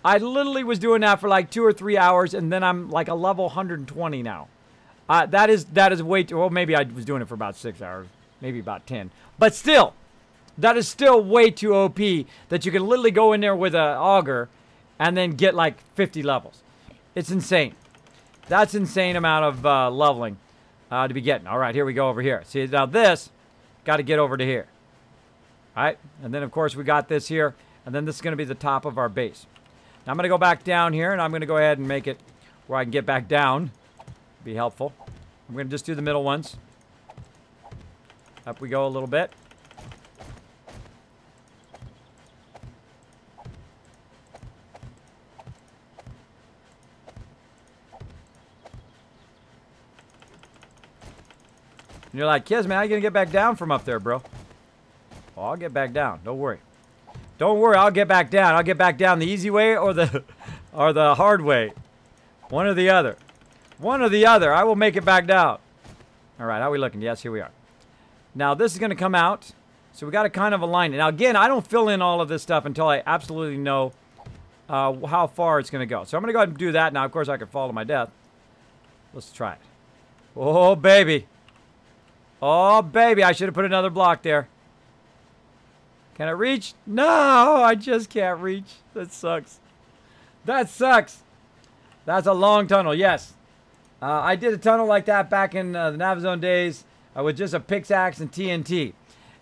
I literally was doing that for like 2 or 3 hours, and then I'm like a level 120 now. That is way too... Well, maybe I was doing it for about 6 hours. Maybe about 10. But still, that is still way too OP that you can literally go in there with an auger and then get like 50 levels. It's insane. That's insane amount of leveling to be getting. All right, here we go over here. See, now this, got to get over to here. All right, and then, of course, we got this here, and then this is going to be the top of our base. Now, I'm going to go back down here, and I'm going to go ahead and make it where I can get back down. Be helpful. I'm going to just do the middle ones. Up we go a little bit. And you're like, Kismet, how you going to get back down from up there, bro? Oh, I'll get back down. Don't worry. Don't worry, I'll get back down. I'll get back down the easy way or the hard way. One or the other. One or the other. I will make it back down. All right, how are we looking? Yes, here we are. Now, this is going to come out. So we got to kind of align it. Now, again, I don't fill in all of this stuff until I absolutely know how far it's going to go. So I'm going to go ahead and do that now. Of course, I could fall to my death. Let's try it. Oh, baby. Oh, baby. I should have put another block there. Can I reach? No, I just can't reach. That sucks. That sucks. That's a long tunnel, yes. I did a tunnel like that back in the Navazone days with just a pickaxe and TNT.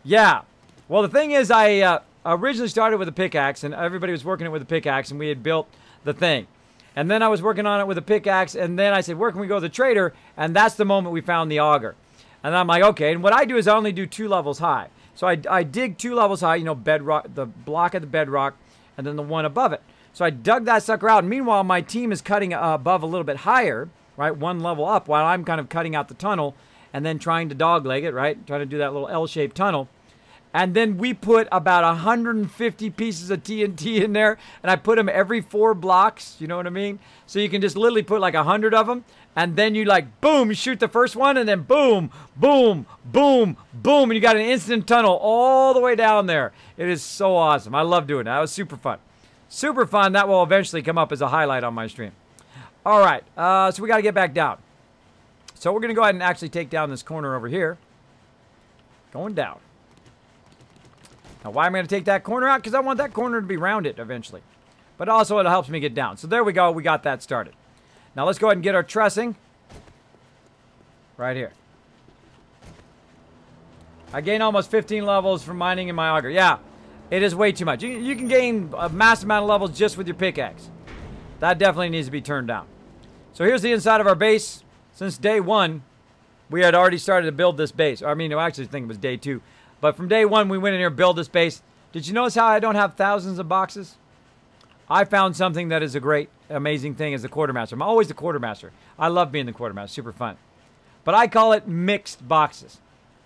Yeah. Well, the thing is, I originally started with a pickaxe, and everybody was working it with a pickaxe, and we had built the thing. And then I was working on it with a pickaxe, and then I said, where can we go to the trader? And that's the moment we found the auger. And I'm like, okay. And what I do is I only do 2 levels high. So I dig 2 levels high, you know, bedrock, the block of the bedrock, and then the one above it. So I dug that sucker out. And meanwhile, my team is cutting above a little bit higher, right? 1 level up, while I'm kind of cutting out the tunnel and then trying to dogleg it, right? Trying to do that little L-shaped tunnel. And then we put about 150 pieces of TNT in there, and I put them every 4 blocks, you know what I mean? So you can just literally put like 100 of them, and then you like, boom, you shoot the first one, and then boom, boom, boom, boom, and you got an instant tunnel all the way down there. It is so awesome. I love doing that. It was super fun. Super fun. That will eventually come up as a highlight on my stream. All right, so we got to get back down. So we're going to go ahead and actually take down this corner over here. Going down. Now, why am I going to take that corner out? Because I want that corner to be rounded eventually. But also, it helps me get down. So there we go. We got that started. Now, let's go ahead and get our trussing. Right here. I gain almost 15 levels from mining in my auger. Yeah, it is way too much. You can gain a massive amount of levels just with your pickaxe. That definitely needs to be turned down. So here's the inside of our base. Since day 1, we had already started to build this base. I mean, I actually think it was day 2. But from day 1, we went in here and built this base. Did you notice how I don't have thousands of boxes? I found something that is a great, amazing thing as the quartermaster. I'm always the quartermaster. I love being the quartermaster. Super fun. But I call it mixed boxes.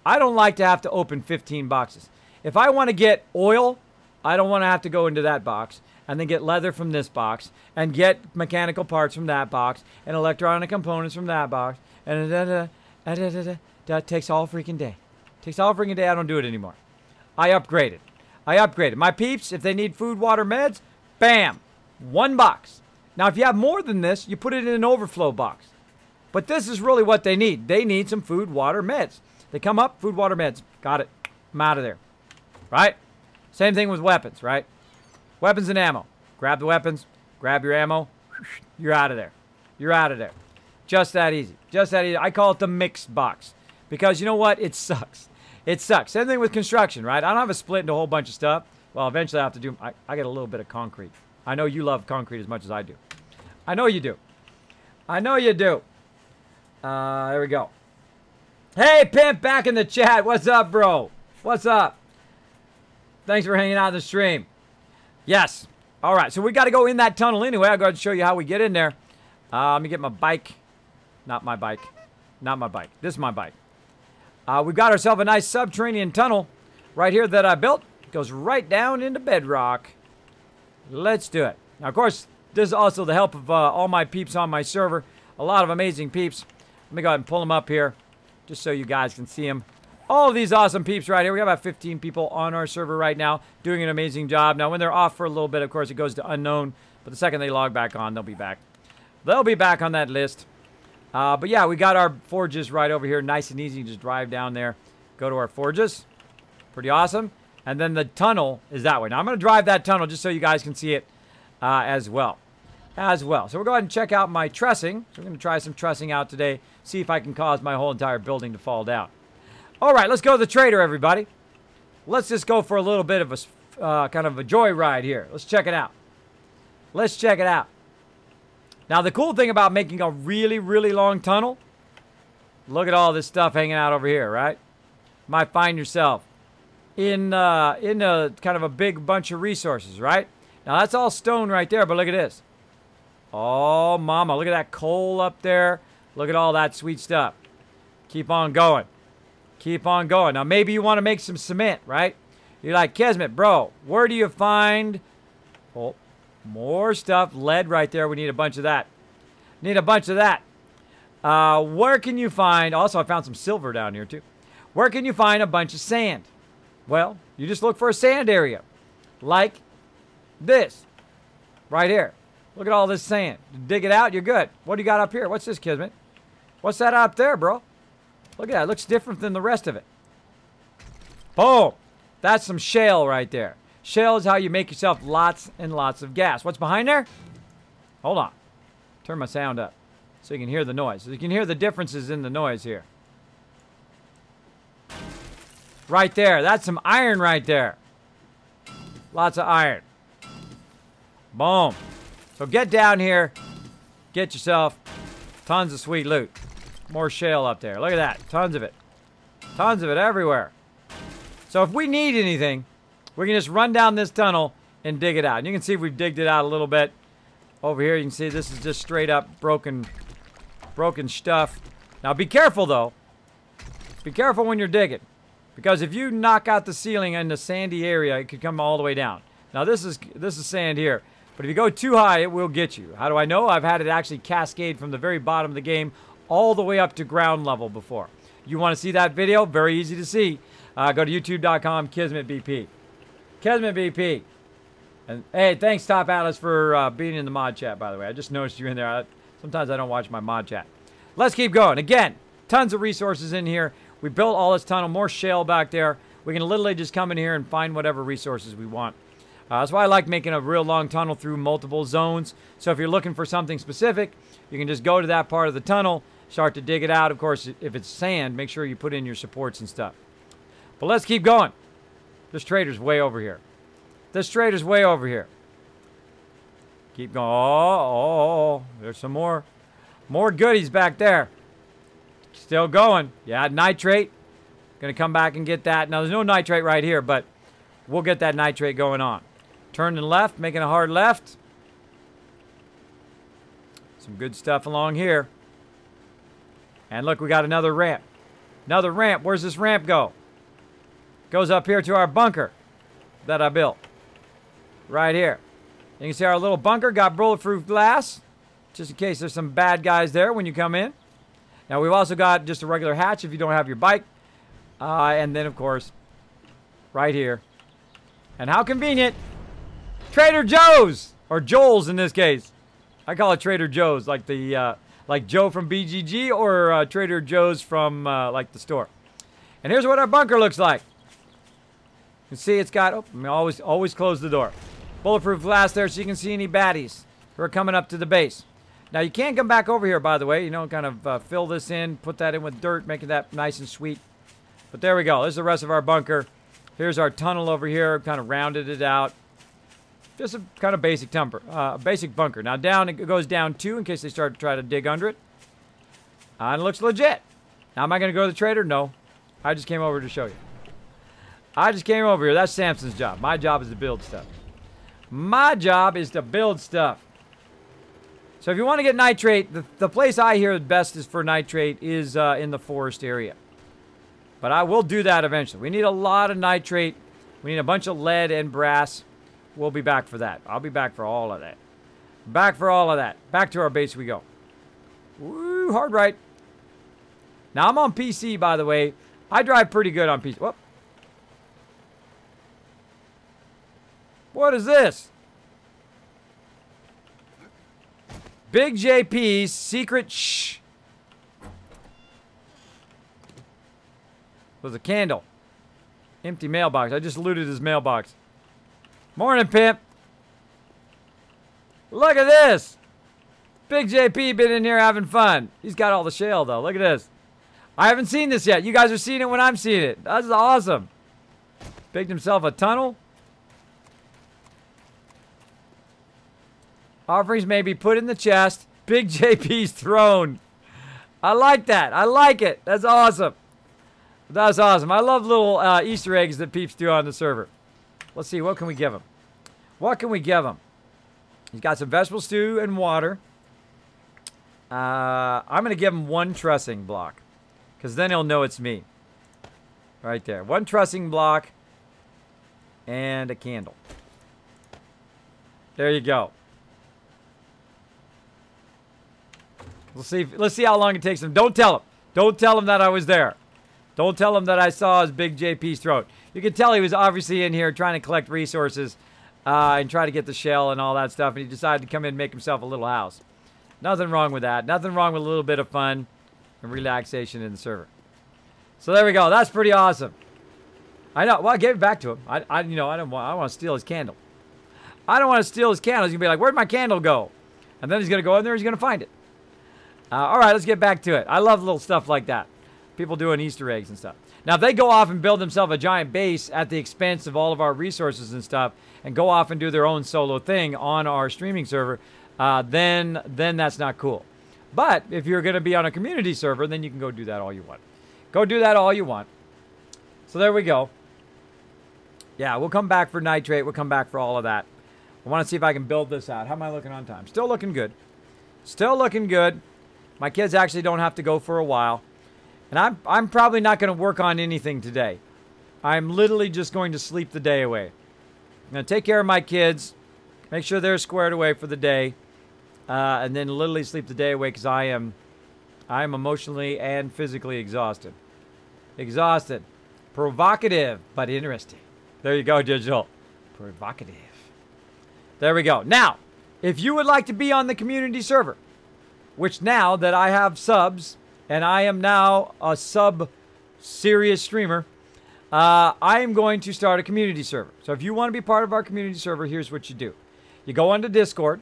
I don't like to have to open 15 boxes. If I want to get oil, I don't want to have to go into that box and then get leather from this box and get mechanical parts from that box and electronic components from that box. And that takes all freaking day. Takes all freaking day. I don't do it anymore. I upgraded. My peeps, if they need food, water, meds, bam, 1 box. Now, if you have more than this, you put it in an overflow box. But this is really what they need. They need some food, water, meds. They come up, food, water, meds. Got it. I'm out of there. Right? Same thing with weapons, right? Weapons and ammo. Grab the weapons. Grab your ammo. You're out of there. You're out of there. Just that easy. Just that easy. I call it the mixed box. Because you know what? It sucks. It sucks. Same thing with construction, right? I don't have a split into a whole bunch of stuff. Well, eventually I have to do... I get a little bit of concrete. I know you love concrete as much as I do. I know you do. I know you do. There we go. Hey, Pimp, back in the chat. What's up, bro? What's up? Thanks for hanging out in the stream. Yes. All right, so we got to go in that tunnel anyway. I'll go ahead and show you how we get in there. Let me get my bike. Not my bike. Not my bike. This is my bike. We've got ourselves a nice subterranean tunnel right here that I built. It goes right down into bedrock. Let's do it. Now, of course, this is also the help of all my peeps on my server. A lot of amazing peeps. Let me go ahead and pull them up here just so you guys can see them. All of these awesome peeps right here. We got about 15 people on our server right now doing an amazing job. Now, when they're off for a little bit, of course, it goes to unknown. But the second they log back on, they'll be back. They'll be back on that list. But yeah, we got our forges right over here. Nice and easy. Just drive down there. Go to our forges. Pretty awesome. And then the tunnel is that way. Now, I'm going to drive that tunnel just so you guys can see it as well. So we'll go ahead and check out my trussing. So we're going to try some trussing out today. See if I can cause my whole entire building to fall down. All right, let's go to the trader, everybody. Let's just go for a little bit of a kind of a joyride here. Let's check it out. Let's check it out. Now, the cool thing about making a really, really long tunnel, look at all this stuff hanging out over here, right? You might find yourself in a kind of a big bunch of resources, right? Now, that's all stone right there, but look at this. Oh, mama, look at that coal up there. Look at all that sweet stuff. Keep on going. Keep on going. Now, maybe you want to make some cement, right? You're like, Kismet, bro, where do you find... Oh, more stuff. Lead right there. We need a bunch of that. Need a bunch of that. Where can you find... Also, I found some silver down here, too. Where can you find a bunch of sand? Well, you just look for a sand area. Like this. Right here. Look at all this sand. Dig it out, you're good. What do you got up here? What's this, Kismet? What's that up there, bro? Look at that. It looks different than the rest of it. Boom. That's some shale right there. Shale is how you make yourself lots and lots of gas. What's behind there? Hold on. Turn my sound up so you can hear the noise. So you can hear the differences in the noise here. Right there. That's some iron right there. Lots of iron. Boom. So get down here. Get yourself tons of sweet loot. More shale up there. Look at that. Tons of it. Tons of it everywhere. So if we need anything, we can just run down this tunnel and dig it out. And you can see we've digged it out a little bit. Over here, you can see this is just straight up broken stuff. Now be careful though. Be careful when you're digging. Because if you knock out the ceiling in the sandy area, it could come all the way down. Now this is sand here. But if you go too high, it will get you. How do I know? I've had it actually cascade from the very bottom of the game all the way up to ground level before. You want to see that video? Very easy to see. Go to youtube.com, KismetBP. KismetBP. And hey, thanks Top Atlas for being in the mod chat, by the way. I just noticed you in there. Sometimes I don't watch my mod chat. Let's keep going. Again, tons of resources in here. We built all this tunnel, more shale back there. We can literally just come in here and find whatever resources we want. That's why I like making a real long tunnel through multiple zones. So if you're looking for something specific, you can just go to that part of the tunnel, start to dig it out. Of course, if it's sand, make sure you put in your supports and stuff. But let's keep going. This trader's way over here. This trader's way over here. Keep going. Oh, there's some more goodies back there. Still going. Yeah, nitrate. Gonna come back and get that. Now, there's no nitrate right here, but we'll get that nitrate going on. Turning left, making a hard left. Some good stuff along here. And look, we got another ramp. Another ramp. Where's this ramp go? Goes up here to our bunker that I built. Right here. You can see our little bunker got bulletproof glass. Just in case there's some bad guys there when you come in. Now, we've also got just a regular hatch if you don't have your bike. And then, of course, right here. And how convenient. Trader Joe's. Or Joel's in this case. I call it Trader Joe's. Like the like Joe from BGG or Trader Joe's from like the store. And here's what our bunker looks like. You can see it's got... Oh, always close the door. Bulletproof glass there so you can see any baddies who are coming up to the base. Now, you can come back over here, by the way. You know, kind of fill this in, put that in with dirt, making that nice and sweet. But there we go. There's the rest of our bunker. Here's our tunnel over here. Kind of rounded it out. Just a kind of basic bunker. Now, down, it goes down too, in case they start to try to dig under it. And it looks legit. Now, am I going to go to the trader? No. I just came over to show you. I just came over here. That's Samson's job. My job is to build stuff. My job is to build stuff. So if you want to get nitrate, the place I hear the best is for nitrate is in the forest area. But I will do that eventually. We need a lot of nitrate. We need a bunch of lead and brass. We'll be back for that. I'll be back for all of that. Back for all of that. Back to our base we go. Woo, hard right. Now I'm on PC, by the way. I drive pretty good on PC. Whoop. What is this? Big JP's secret shh. Was a candle. Empty mailbox. I just looted his mailbox. Morning, pimp. Look at this. Big JP been in here having fun. He's got all the shale, though. Look at this. I haven't seen this yet. You guys are seeing it when I'm seeing it. That's awesome. Picked himself a tunnel. Offerings may be put in the chest. Big JP's throne. I like that. I like it. That's awesome. That's awesome. I love little Easter eggs that peeps through on the server. Let's see. What can we give him? What can we give him? He's got some vegetable stew and water. I'm going to give him one trussing block. Because then he'll know it's me. Right there. One trussing block and a candle. There you go. Let's see how long it takes him. Don't tell him. Don't tell him that I was there. Don't tell him that I saw his big JP's throat. You can tell he was obviously in here trying to collect resources and try to get the shell and all that stuff. And he decided to come in and make himself a little house. Nothing wrong with that. Nothing wrong with a little bit of fun and relaxation in the server. So there we go. That's pretty awesome. I know. Well, I gave it back to him. I don't want to steal his candle. I don't want to steal his candle. He's gonna be like, "Where'd my candle go?" And then he's gonna go in there. He's gonna find it. All right, let's get back to it. I love little stuff like that. People doing Easter eggs and stuff. Now, if they go off and build themselves a giant base at the expense of all of our resources and stuff, and go off and do their own solo thing on our streaming server, then that's not cool. But if you're going to be on a community server, then you can go do that all you want. Go do that all you want. So there we go. Yeah, we'll come back for nitrate. We'll come back for all of that. I want to see if I can build this out. How am I looking on time? Still looking good. Still looking good. My kids actually don't have to go for a while. And I'm probably not going to work on anything today. I'm literally just going to sleep the day away. I'm going to take care of my kids. Make sure they're squared away for the day. And then literally sleep the day away because I am emotionally and physically exhausted. Exhausted. Provocative, but interesting. There you go, Digital. Provocative. There we go. Now, if you would like to be on the community server, which now that I have subs, and I am now a sub-serious streamer, I am going to start a community server. So if you want to be part of our community server, here's what you do. You go onto Discord.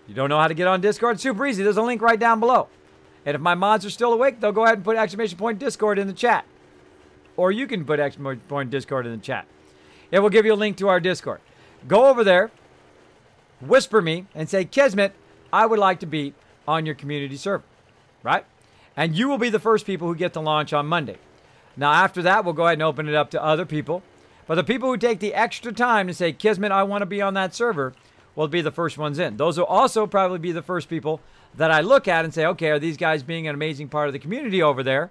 You don't know how to get on Discord? It's super easy. There's a link right down below. And if my mods are still awake, they'll go ahead and put exclamation point Discord in the chat. Or you can put exclamation point Discord in the chat. It will give you a link to our Discord. Go over there, whisper me, and say, Kismet, I would like to be on your community server. Right? And you will be the first people who get to launch on Monday. Now, after that, we'll go ahead and open it up to other people. But the people who take the extra time to say, Kismet, I want to be on that server, will be the first ones in. Those will also probably be the first people that I look at and say, okay, are these guys being an amazing part of the community over there?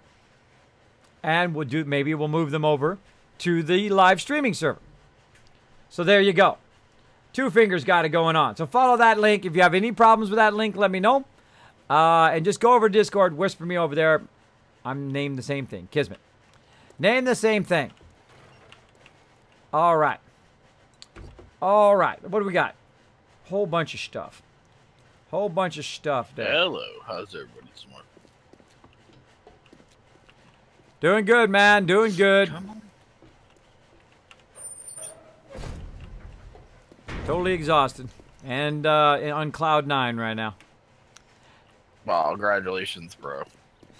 And maybe we'll move them over to the live streaming server. So there you go. Two fingers got it going on. So follow that link. If you have any problems with that link, let me know. And just go over to Discord, whisper me over there. I'm named the same thing, Kismet. Name the same thing. All right. All right. What do we got? Whole bunch of stuff. Whole bunch of stuff there. Hello. How's everybody this morning? Doing good, man. Doing good. Totally exhausted. And on cloud 9 right now. Well, congratulations, bro.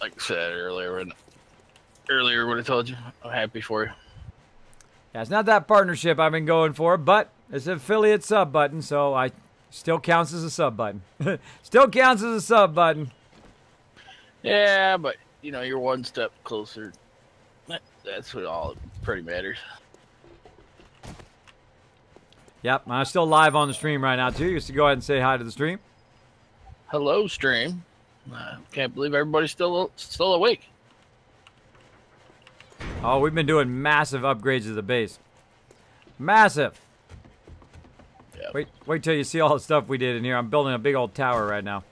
Like I said earlier when I told you, I'm happy for you. Yeah, it's not that partnership I've been going for, but it's an affiliate sub button, so I still counts as a sub button. Still counts as a sub button. Yeah, but you know, you're one step closer. That's what all pretty matters. Yep, I'm still live on the stream right now too. You used to go ahead and say hi to the stream. Hello, stream. Can't believe everybody's still awake. Oh, we've been doing massive upgrades to the base. Massive. Yep. Wait till you see all the stuff we did in here. I'm building a big old tower right now.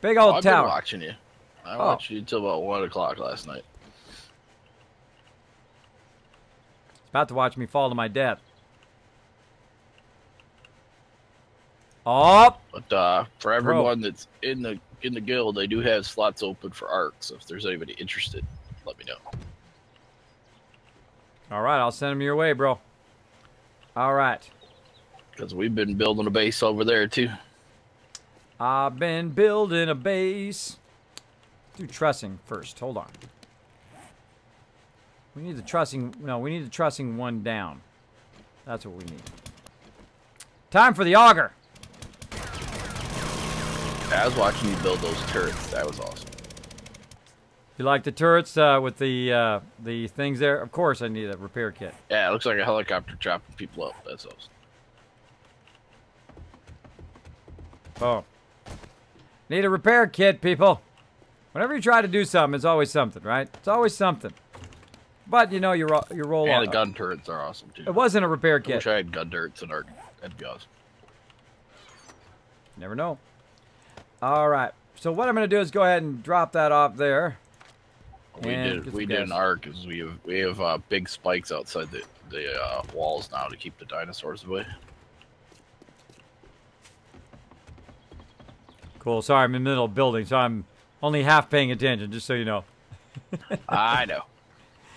Big old tower. I've been watching you. I watched you until about 1 o'clock last night. It's about to watch me fall to my death. Oh! But for everyone that's in the guild, they do have slots open for art. So if there's anybody interested, let me know. All right, I'll send them your way, bro. All right. Because we've been building a base over there too. I've been building a base. Let's do trussing first. Hold on. We need the trussing. No, we need the trussing one down. That's what we need. Time for the auger. I was watching you build those turrets. That was awesome. You like the turrets with the things there? Of course, I need a repair kit. Yeah, it looks like a helicopter chopping people up. That's awesome. Oh. Need a repair kit, people. Whenever you try to do something, it's always something, right? It's always something. But you know, you roll And on. the gun turrets are awesome too. It wasn't a repair I kit. wish I had gun turrets in our FBOs. Never know. All right. So what I'm going to do is go ahead and drop that off there. We did an arc because we have big spikes outside the walls now to keep the dinosaurs away. Cool. Sorry, I'm in the middle of building, so I'm only half paying attention, just so you know. I know.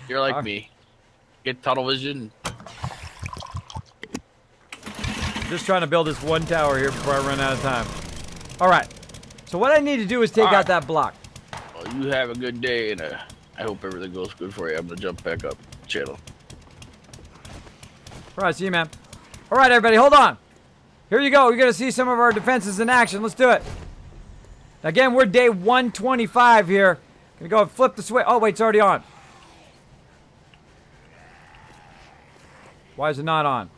You're like me. Get tunnel vision. Just trying to build this one tower here before I run out of time. All right. So what I need to do is take out that block. Well, you have a good day, and I hope everything goes good for you. I'm going to jump back up channel. All right, see you, man. All right, everybody, hold on. Here you go. You're going to see some of our defenses in action. Let's do it. Again, we're day 125 here. Gonna go and flip the switch. Oh, wait, it's already on. Why is it not on?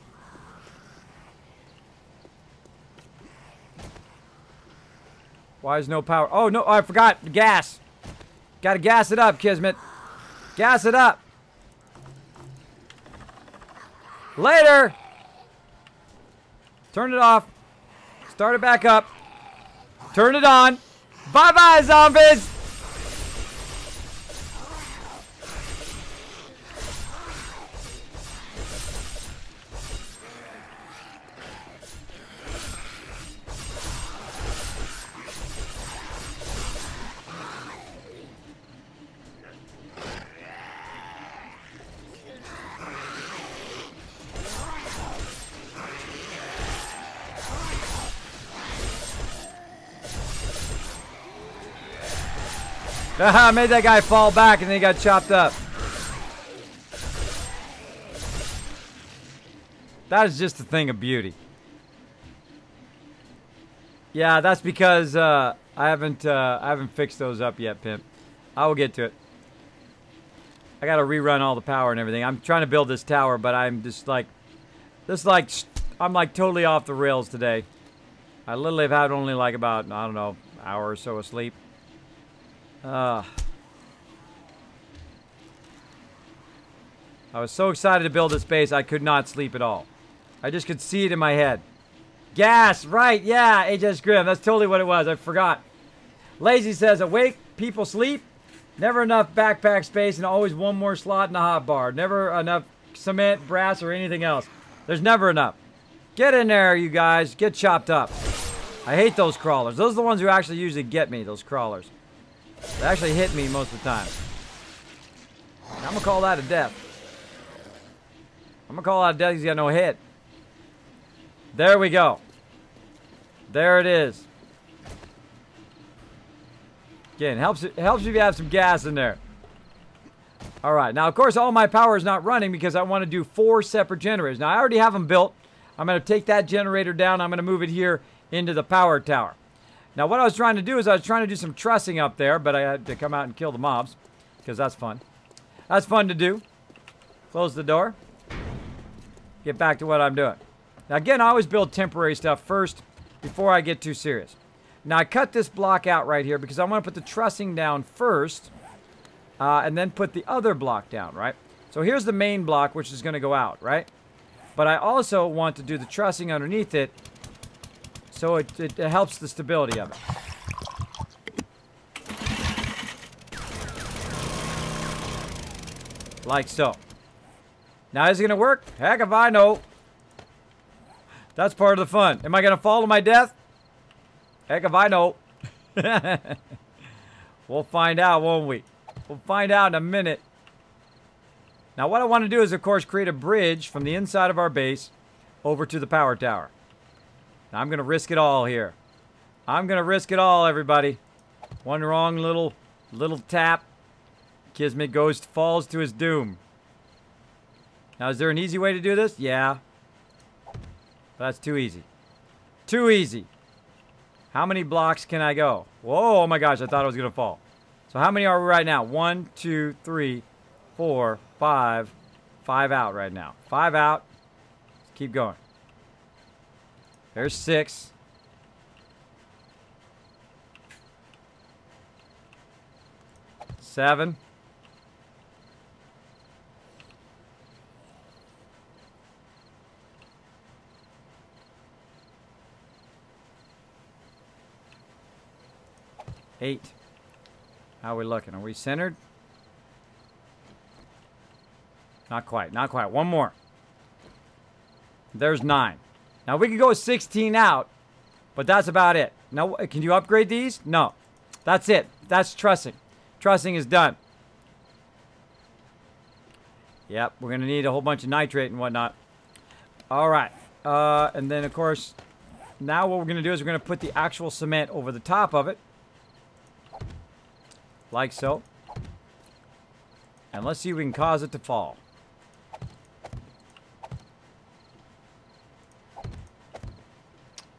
Why is no power? Oh, no, I forgot. Gas. Gotta gas it up, Kismet. Gas it up. Later. Turn it off. Start it back up. Turn it on. Bye-bye, zombies. Haha, made that guy fall back and then he got chopped up. That is just a thing of beauty. Yeah, that's because I haven't fixed those up yet, Pimp. I will get to it. I gotta rerun all the power and everything. I'm trying to build this tower, but I'm just like, I'm like totally off the rails today. I literally have had only like about, I don't know, an hour or so of sleep. I was so excited to build this base, I could not sleep at all. I just could see it in my head. Gas, right, yeah, HS Grim, that's totally what it was, I forgot. Lazy says, awake, people sleep. Never enough backpack space and always one more slot in the hotbar. Never enough cement, brass, or anything else. There's never enough. Get in there, you guys, get chopped up. I hate those crawlers. Those are the ones who actually usually get me, those crawlers. They actually hit me most of the time. I'm gonna call that a death. I'm gonna call that a death. He's got no hit. There we go. There it is. Again, helps if you have some gas in there. All right. Now, of course, all my power is not running because I want to do 4 separate generators. Now, I already have them built. I'm gonna take that generator down. I'm gonna move it here into the power tower. Now, what I was trying to do is I was trying to do some trussing up there, but I had to come out and kill the mobs because that's fun. That's fun to do. Close the door. Get back to what I'm doing. Now, again, I always build temporary stuff first before I get too serious. Now, I cut this block out right here because I want to put the trussing down first and then put the other block down, right? So here's the main block, which is going to go out, right? But I also want to do the trussing underneath it so it helps the stability of it. Like so. Now, is it going to work? Heck if I know. That's part of the fun. Am I going to fall to my death? Heck if I know. We'll find out, won't we? We'll find out in a minute. Now, what I want to do is, of course, create a bridge from the inside of our base over to the power tower. Now, I'm going to risk it all here. I'm going to risk it all, everybody. One wrong little tap. Kismet falls to his doom. Now, is there an easy way to do this? Yeah. That's too easy. Too easy. How many blocks can I go? Whoa, oh my gosh, I thought I was going to fall. So how many are we right now? 1, 2, 3, 4, 5. 5 out right now. 5 out. Let's keep going. There's 6. 7. 8. How are we looking? Are we centered? Not quite. Not quite. One more. There's 9. Now, we could go 16 out, but that's about it. Now, can you upgrade these? No. That's it. That's trussing. Trussing is done. Yep, we're going to need a whole bunch of nitrate and whatnot. All right. And then, of course, now what we're going to do is we're going to put the actual cement over the top of it. Like so. And let's see if we can cause it to fall.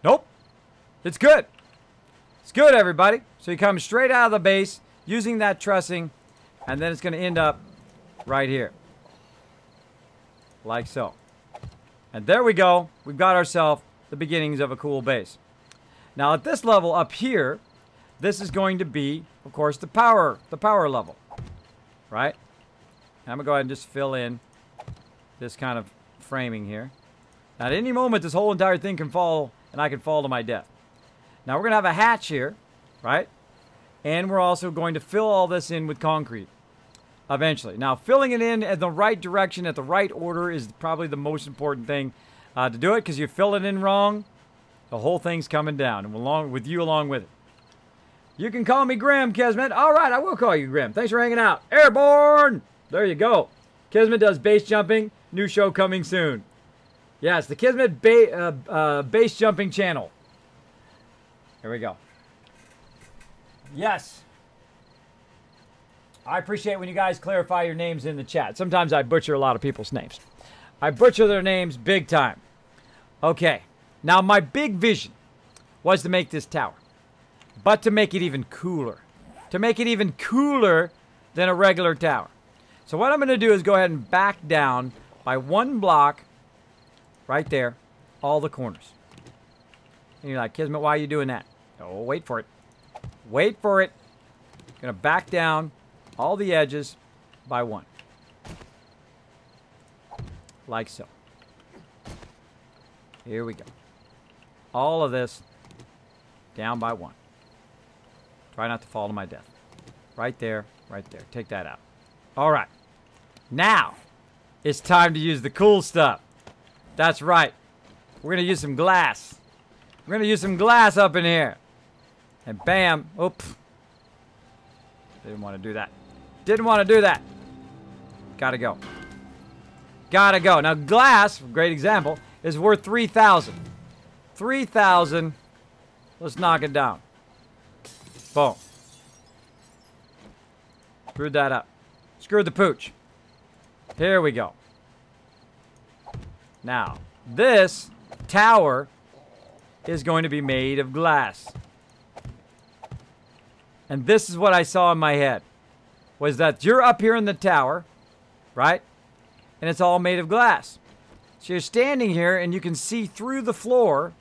Nope. It's good. It's good, everybody. So you come straight out of the base using that trussing, and then it's going to end up right here. Like so. And there we go. We've got ourselves the beginnings of a cool base. Now at this level up here, this is going to be, of course, the power level. Right? And I'm going to go ahead and just fill in this kind of framing here. Now at any moment, this whole entire thing can fall, and I can fall to my death. Now we're going to have a hatch here, right? And we're also going to fill all this in with concrete eventually. Now, filling it in the right direction, at the right order, is probably the most important thing to do it, because you fill it in wrong, the whole thing's coming down, and along with it. You can call me Grim, Kismet. All right, I will call you Grim. Thanks for hanging out. Airborne! There you go. Kismet does base jumping. New show coming soon. Yes, the Kismet base jumping channel. Here we go. Yes. I appreciate when you guys clarify your names in the chat. Sometimes I butcher a lot of people's names. I butcher their names big time. Okay. Now, my big vision was to make this tower. But to make it even cooler. To make it even cooler than a regular tower. So what I'm going to do is go ahead and back down by 1 block right there, all the corners. And you're like, Kismet, why are you doing that? Oh, wait for it. Wait for it. Going to back down all the edges by 1. Like so. Here we go. All of this down by 1. Try not to fall to my death. Right there, right there. Take that out. All right. Now, it's time to use the cool stuff. That's right. We're going to use some glass. We're going to use some glass up in here. And bam. Oops. Didn't want to do that. Didn't want to do that. Gotta go. Gotta go. Now, glass, great example, is worth 3,000. 3,000. Let's knock it down. Boom. Screwed that up. Screwed the pooch. Here we go. Now, this tower is going to be made of glass. And this is what I saw in my head. Was that you're up here in the tower, right? And it's all made of glass. So you're standing here and you can see through the floor,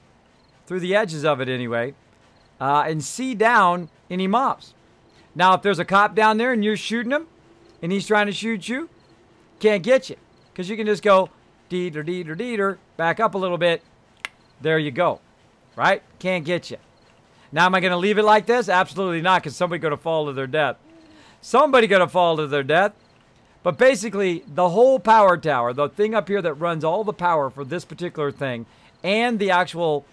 through the edges of it anyway, and see down any mobs. Now, if there's a cop down there and you're shooting him, and he's trying to shoot you, can't get you. Because you can just go, deeder, deeder, deeder, back up a little bit. There you go. Right? Can't get you. Now, am I going to leave it like this? Absolutely not, because somebody's going to fall to their death. Somebody's going to fall to their death. But basically, the whole power tower, the thing up here that runs all the power for this particular thing, and the actual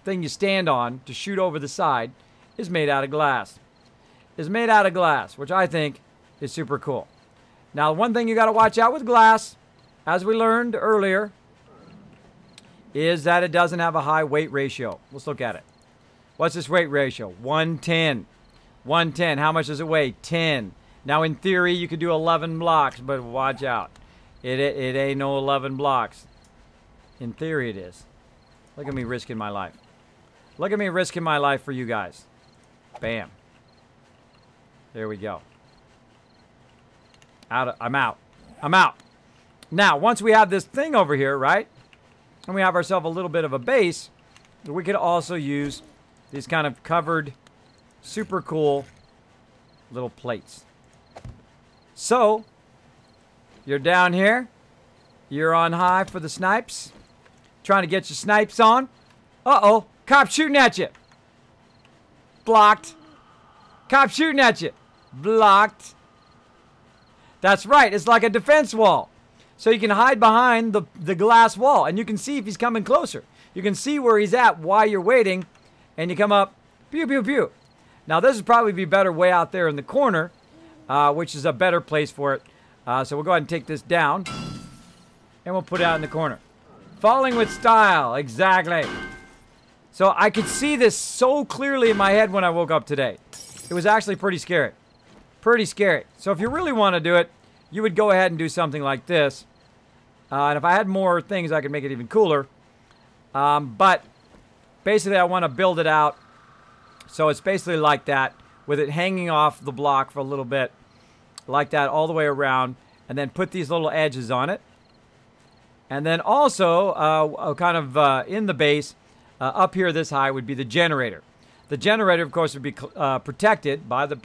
thing you stand on to shoot over the side, is made out of glass. Is made out of glass, which I think is super cool. Now, one thing you got to watch out with glass, as we learned earlier, is that it doesn't have a high weight ratio. Let's look at it. What's this weight ratio? 110. 110. How much does it weigh? 10. Now, in theory, you could do 11 blocks, but watch out. It ain't no 11 blocks. In theory, it is. Look at me risking my life. Look at me risking my life for you guys. Bam. There we go. I'm out. I'm out. Now, once we have this thing over here, right? And we have ourselves a little bit of a base, we could also use these kind of covered, super cool little plates. So, you're down here. You're on high for the snipes. Trying to get your snipes on. Uh-oh. Cop shooting at you. Blocked. Cop shooting at you. Blocked. That's right. It's like a defense wall. So you can hide behind the glass wall, and you can see if he's coming closer. You can see where he's at while you're waiting, and you come up, pew, pew, pew. Now, this would probably be better way out there in the corner, which is a better place for it. So we'll go ahead and take this down, and we'll put it out in the corner. Falling with style, exactly. So I could see this so clearly in my head when I woke up today. It was actually pretty scary. Pretty scary. So if you really want to do it, you would go ahead and do something like this. And if I had more things, I could make it even cooler. But basically, I want to build it out. So it's basically like that, with it hanging off the block for a little bit. Like that all the way around. And then put these little edges on it. And then also, kind of in the base, up here this high would be the generator. The generator, of course, would be protected by the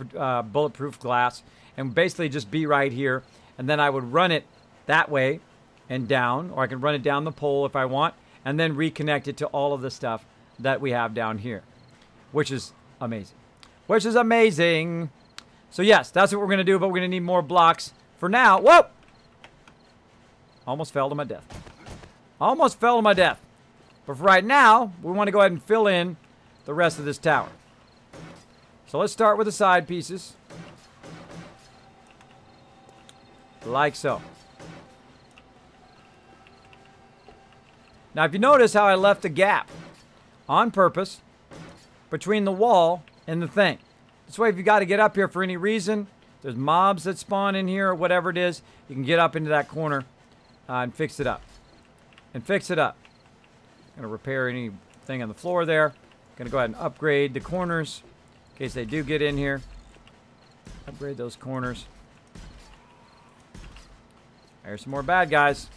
bulletproof glass. And basically just be right here. And then I would run it that way and down, or I can run it down the pole if I want, and then reconnect it to all of the stuff that we have down here, which is amazing. Which is amazing. So yes, that's what we're going to do, but we're going to need more blocks for now. Whoa! Almost fell to my death. Almost fell to my death. But for right now, we want to go ahead and fill in the rest of this tower. So let's start with the side pieces. Like so. Now, if you notice how I left a gap on purpose between the wall and the thing. This way, if you got to get up here for any reason, there's mobs that spawn in here or whatever it is, you can get up into that corner and fix it up. And fix it up. I'm going to repair anything on the floor there. Going to go ahead and upgrade the corners in case they do get in here. Upgrade those corners. There's some more bad guys.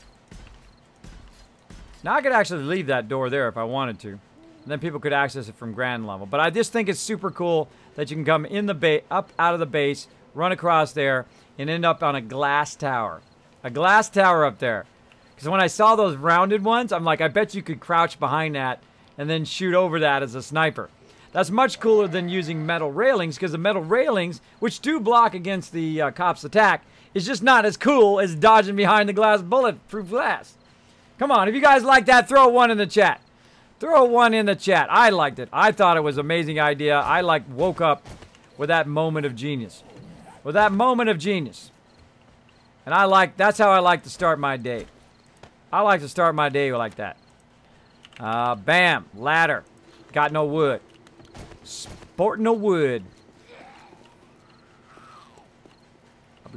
Now I could actually leave that door there if I wanted to. And then people could access it from ground level. But I just think it's super cool that you can come in the up out of the base, run across there, and end up on a glass tower. A glass tower up there. Because when I saw those rounded ones, I'm like, I bet you could crouch behind that and then shoot over that as a sniper. That's much cooler than using metal railings, because the metal railings, which do block against the cop's attack, is just not as cool as dodging behind the glass bulletproof glass. Come on, if you guys like that, throw one in the chat. Throw one in the chat. I liked it. I thought it was an amazing idea. I woke up with that moment of genius. With that moment of genius. And that's how I like to start my day. I like to start my day like that. Bam, ladder. Got no wood. Sporting no wood. I'll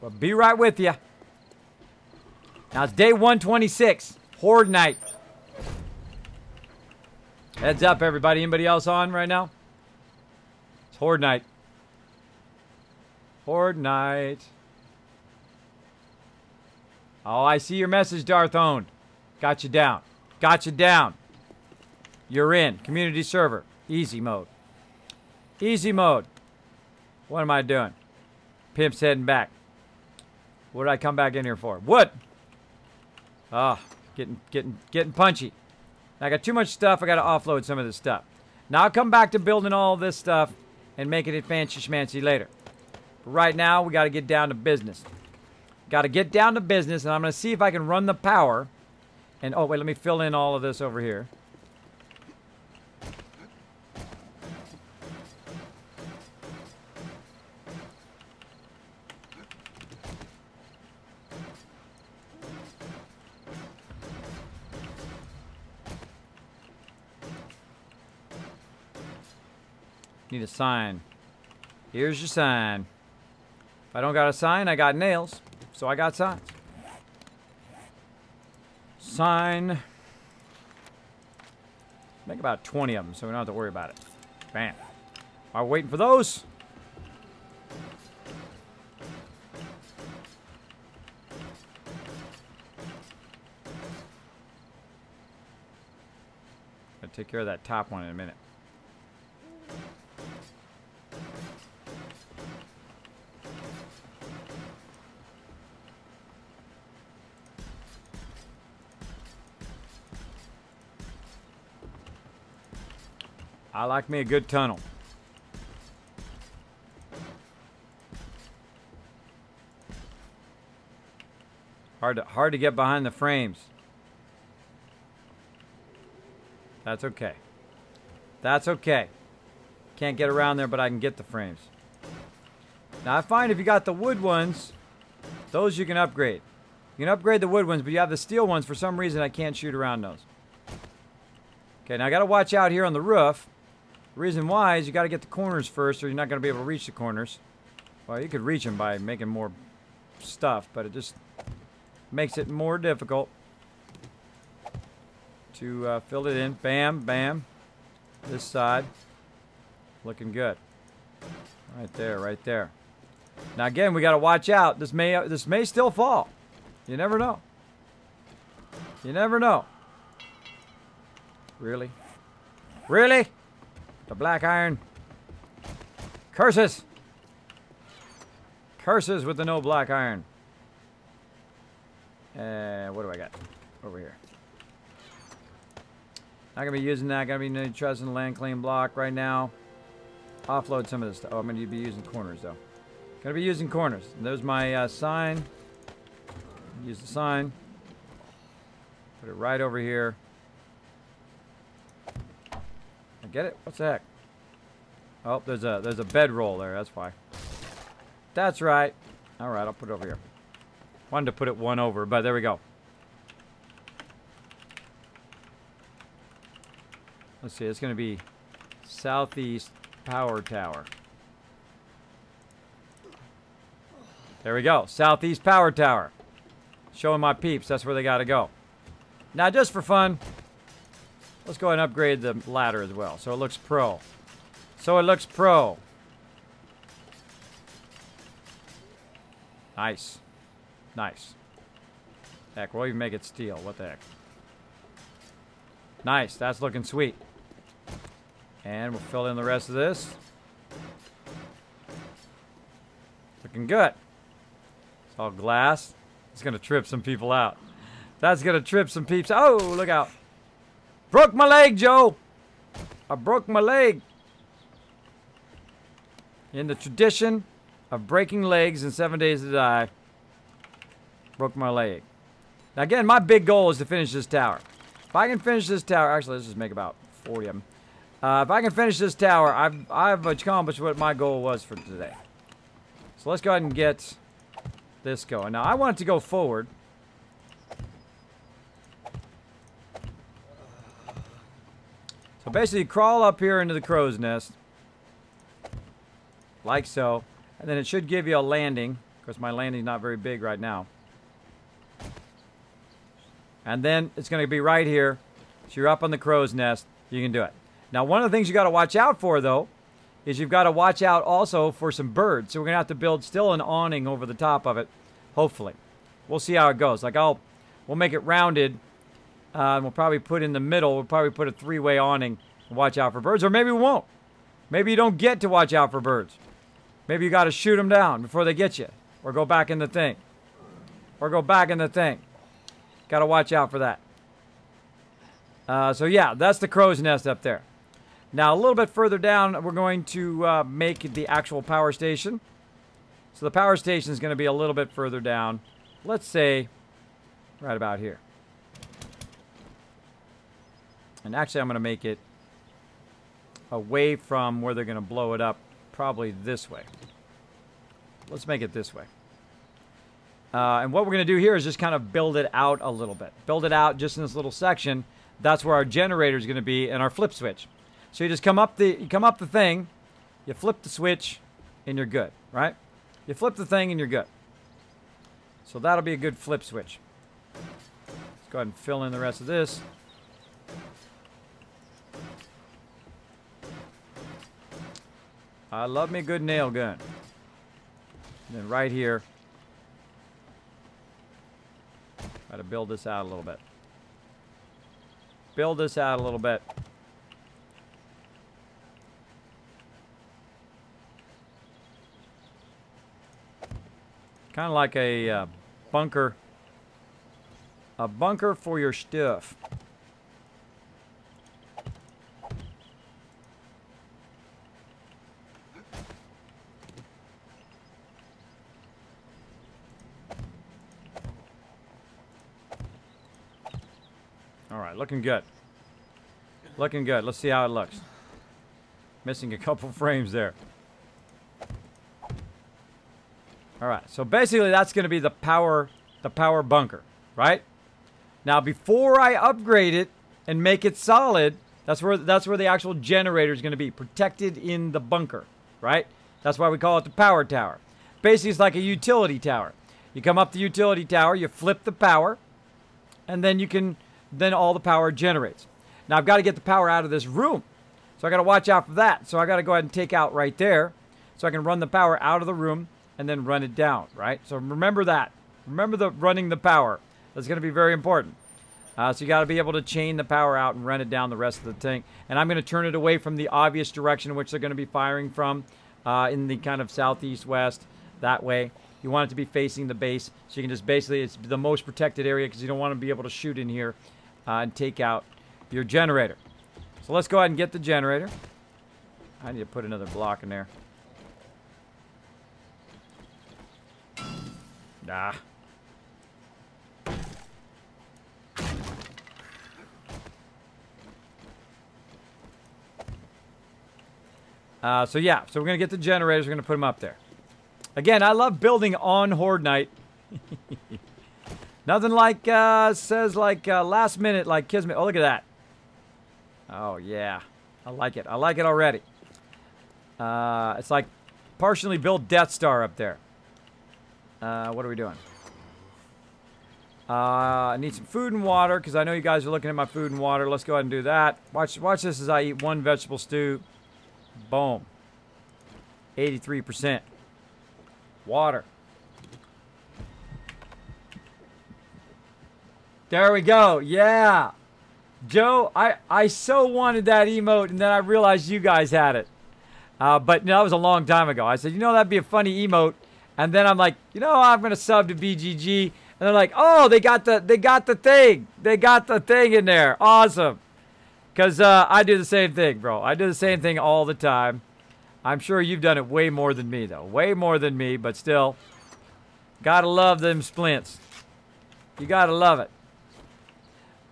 be right with you. Now it's day 126. Horde night. Heads up, everybody. Anybody else on right now? It's Horde night. Horde night. Oh, I see your message, Darthone. Got you down. Got you down. You're in. Community server. Easy mode. Easy mode. What am I doing? Pimp's heading back. What did I come back in here for? What? Ah, getting punchy. I got too much stuff. I got to offload some of this stuff. Now I'll come back to building all this stuff and making it fancy schmancy later. But right now, we got to get down to business. Got to get down to business, and I'm going to see if I can run the power. And, oh, wait, let me fill in all of this over here. Need a sign. Here's your sign. If I don't got a sign, I got nails. So I got signs. Sign. Make about 20 of them so we don't have to worry about it. Bam. While we're waiting for those. I'll take care of that top one in a minute. I like me a good tunnel. Hard to get behind the frames. That's okay. That's okay. Can't get around there, but I can get the frames. Now I find if you got the wood ones, those you can upgrade. You can upgrade the wood ones, but you have the steel ones. For some reason, I can't shoot around those. Okay, now I got to watch out here on the roof. The reason why is you got to get the corners first, or you're not going to be able to reach the corners. Well, you could reach them by making more stuff, but it just makes it more difficult to fill it in. Bam, bam. This side. Looking good. Right there, right there. Now again, we got to watch out. This may still fall. You never know. You never know. Really? Really? The black iron. Curses. Curses with the no black iron. What do I got over here? Not gonna be using that. Gonna be using trust and land claim block right now. Offload some of this stuff. Oh, I'm gonna be using corners though. Gonna be using corners. And there's my sign. Use the sign. Put it right over here. I get it. What's the heck? Oh, there's a bedroll there. That's why. That's right. All right, I'll put it over here. Wanted to put it one over, but there we go. Let's see. It's going to be southeast power tower. There we go. Southeast power tower. Showing my peeps. That's where they got to go. Now, just for fun, let's go ahead and upgrade the ladder as well. So it looks pro. So it looks pro. Nice. Nice. Heck, we'll even make it steel. What the heck? Nice. That's looking sweet. And we'll fill in the rest of this. Looking good. It's all glass. It's going to trip some people out. That's going to trip some peeps. Oh, look out. Broke my leg, Joe. I broke my leg. In the tradition of breaking legs in 7 Days to Die, broke my leg. Now again, my big goal is to finish this tower. If I can finish this tower, actually let's just make about 40 of them. If I can finish this tower, I've accomplished what my goal was for today. So let's go ahead and get this going. Now I want it to go forward. So basically crawl up here into the crow's nest. Like so. And then it should give you a landing. Of course, my landing's not very big right now. And then it's going to be right here. So you're up on the crow's nest. You can do it. Now, one of the things you got to watch out for, though, is you've got to watch out also for some birds. So we're going to have to build still an awning over the top of it, hopefully. We'll see how it goes. Like, we'll make it rounded. We'll probably put in the middle. We'll probably put a three-way awning and watch out for birds. Or maybe we won't. Maybe you don't get to watch out for birds. Maybe you got to shoot them down before they get you. Or go back in the thing. Or go back in the thing. Got to watch out for that. So yeah, that's the crow's nest up there. Now a little bit further down, we're going to make the actual power station. So the power station is going to be a little bit further down. Let's say right about here. And actually I'm going to make it away from where they're going to blow it up. Probably this way. Let's make it this way. And what we're going to do here is just kind of build it out a little bit. Build it out just in this little section. That's where our generator is going to be and our flip switch. So you just come up the thing, you flip the switch, and you're good, right? You flip the thing and you're good. So that'll be a good flip switch. Let's go ahead and fill in the rest of this. I love me a good nail gun. And then right here, try to build this out a little bit. Build this out a little bit. Kind of like a bunker. A bunker for your stuff. All right, looking good. Looking good. Let's see how it looks. Missing a couple frames there. All right, so basically that's going to be the power bunker, right? Now, before I upgrade it and make it solid, that's where the actual generator is going to be, protected in the bunker, right? That's why we call it the power tower. Basically, it's like a utility tower. You come up the utility tower, you flip the power, and then all the power generates. Now, I've got to get the power out of this room, so I got to watch out for that. So I got to go ahead and take out right there, so I can run the power out of the room and then run it down, right? So remember that. Remember running the power. That's going to be very important. So you got to be able to chain the power out and run it down the rest of the tank. And I'm going to turn it away from the obvious direction in which they're going to be firing from, in the kind of southeast west, that way. You want it to be facing the base, so you can just basically, it's the most protected area because you don't want to be able to shoot in here and take out your generator. So let's go ahead and get the generator. I need to put another block in there. Nah. So yeah, so we're going to get the generators. We're going to put them up there. Again, I love building on Horde Night. Nothing like, says like last minute, like Kismet. Oh, look at that. Oh, yeah. I like it. I like it already. It's like partially built Death Star up there. What are we doing? I need some food and water because I know you guys are looking at my food and water. Let's go ahead and do that. Watch this as I eat one vegetable stew. Boom. 83%. Water. There we go. Yeah. Joe, I so wanted that emote, and then I realized you guys had it. But no, that was a long time ago. I said, you know, that'd be a funny emote. And then I'm like, you know, I'm going to sub to BGG. And they're like, oh, they got the thing. They got the thing in there. Awesome. Because I do the same thing, bro. I do the same thing all the time. I'm sure you've done it way more than me, though. Way more than me, but still. Gotta love them splints. You gotta love it.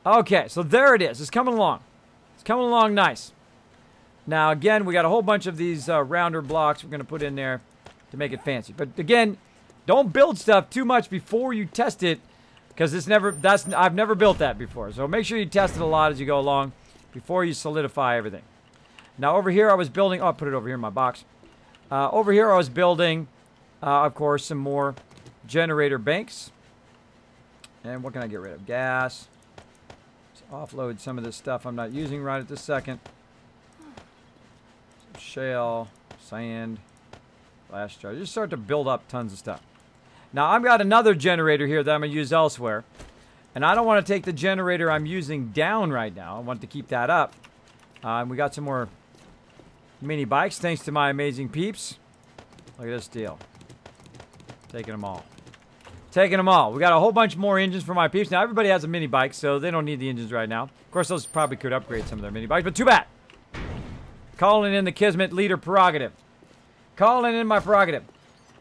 Okay, so there it is. It's coming along. It's coming along nice. Now, again, we got a whole bunch of these rounder blocks we're going to put in there to make it fancy. But, again, don't build stuff too much before you test it, because I've never built that before. So make sure you test it a lot as you go along before you solidify everything. Now, over here I was building... Oh, I'll put it over here in my box. Over here I was building, of course, some more generator banks. And what can I get rid of? Gas. Let's offload some of this stuff I'm not using right at this second. Some shale, sand, flash charge. Just start to build up tons of stuff. Now, I've got another generator here that I'm going to use elsewhere. And I don't want to take the generator I'm using down right now. I want to keep that up. And we got some more mini bikes, thanks to my amazing peeps. Look at this deal. Taking them all. Taking them all. We got a whole bunch more engines for my peeps. Now, everybody has a mini bike, so they don't need the engines right now. Of course, those probably could upgrade some of their mini bikes, but too bad. Calling in the Kismet leader prerogative. Calling in my prerogative.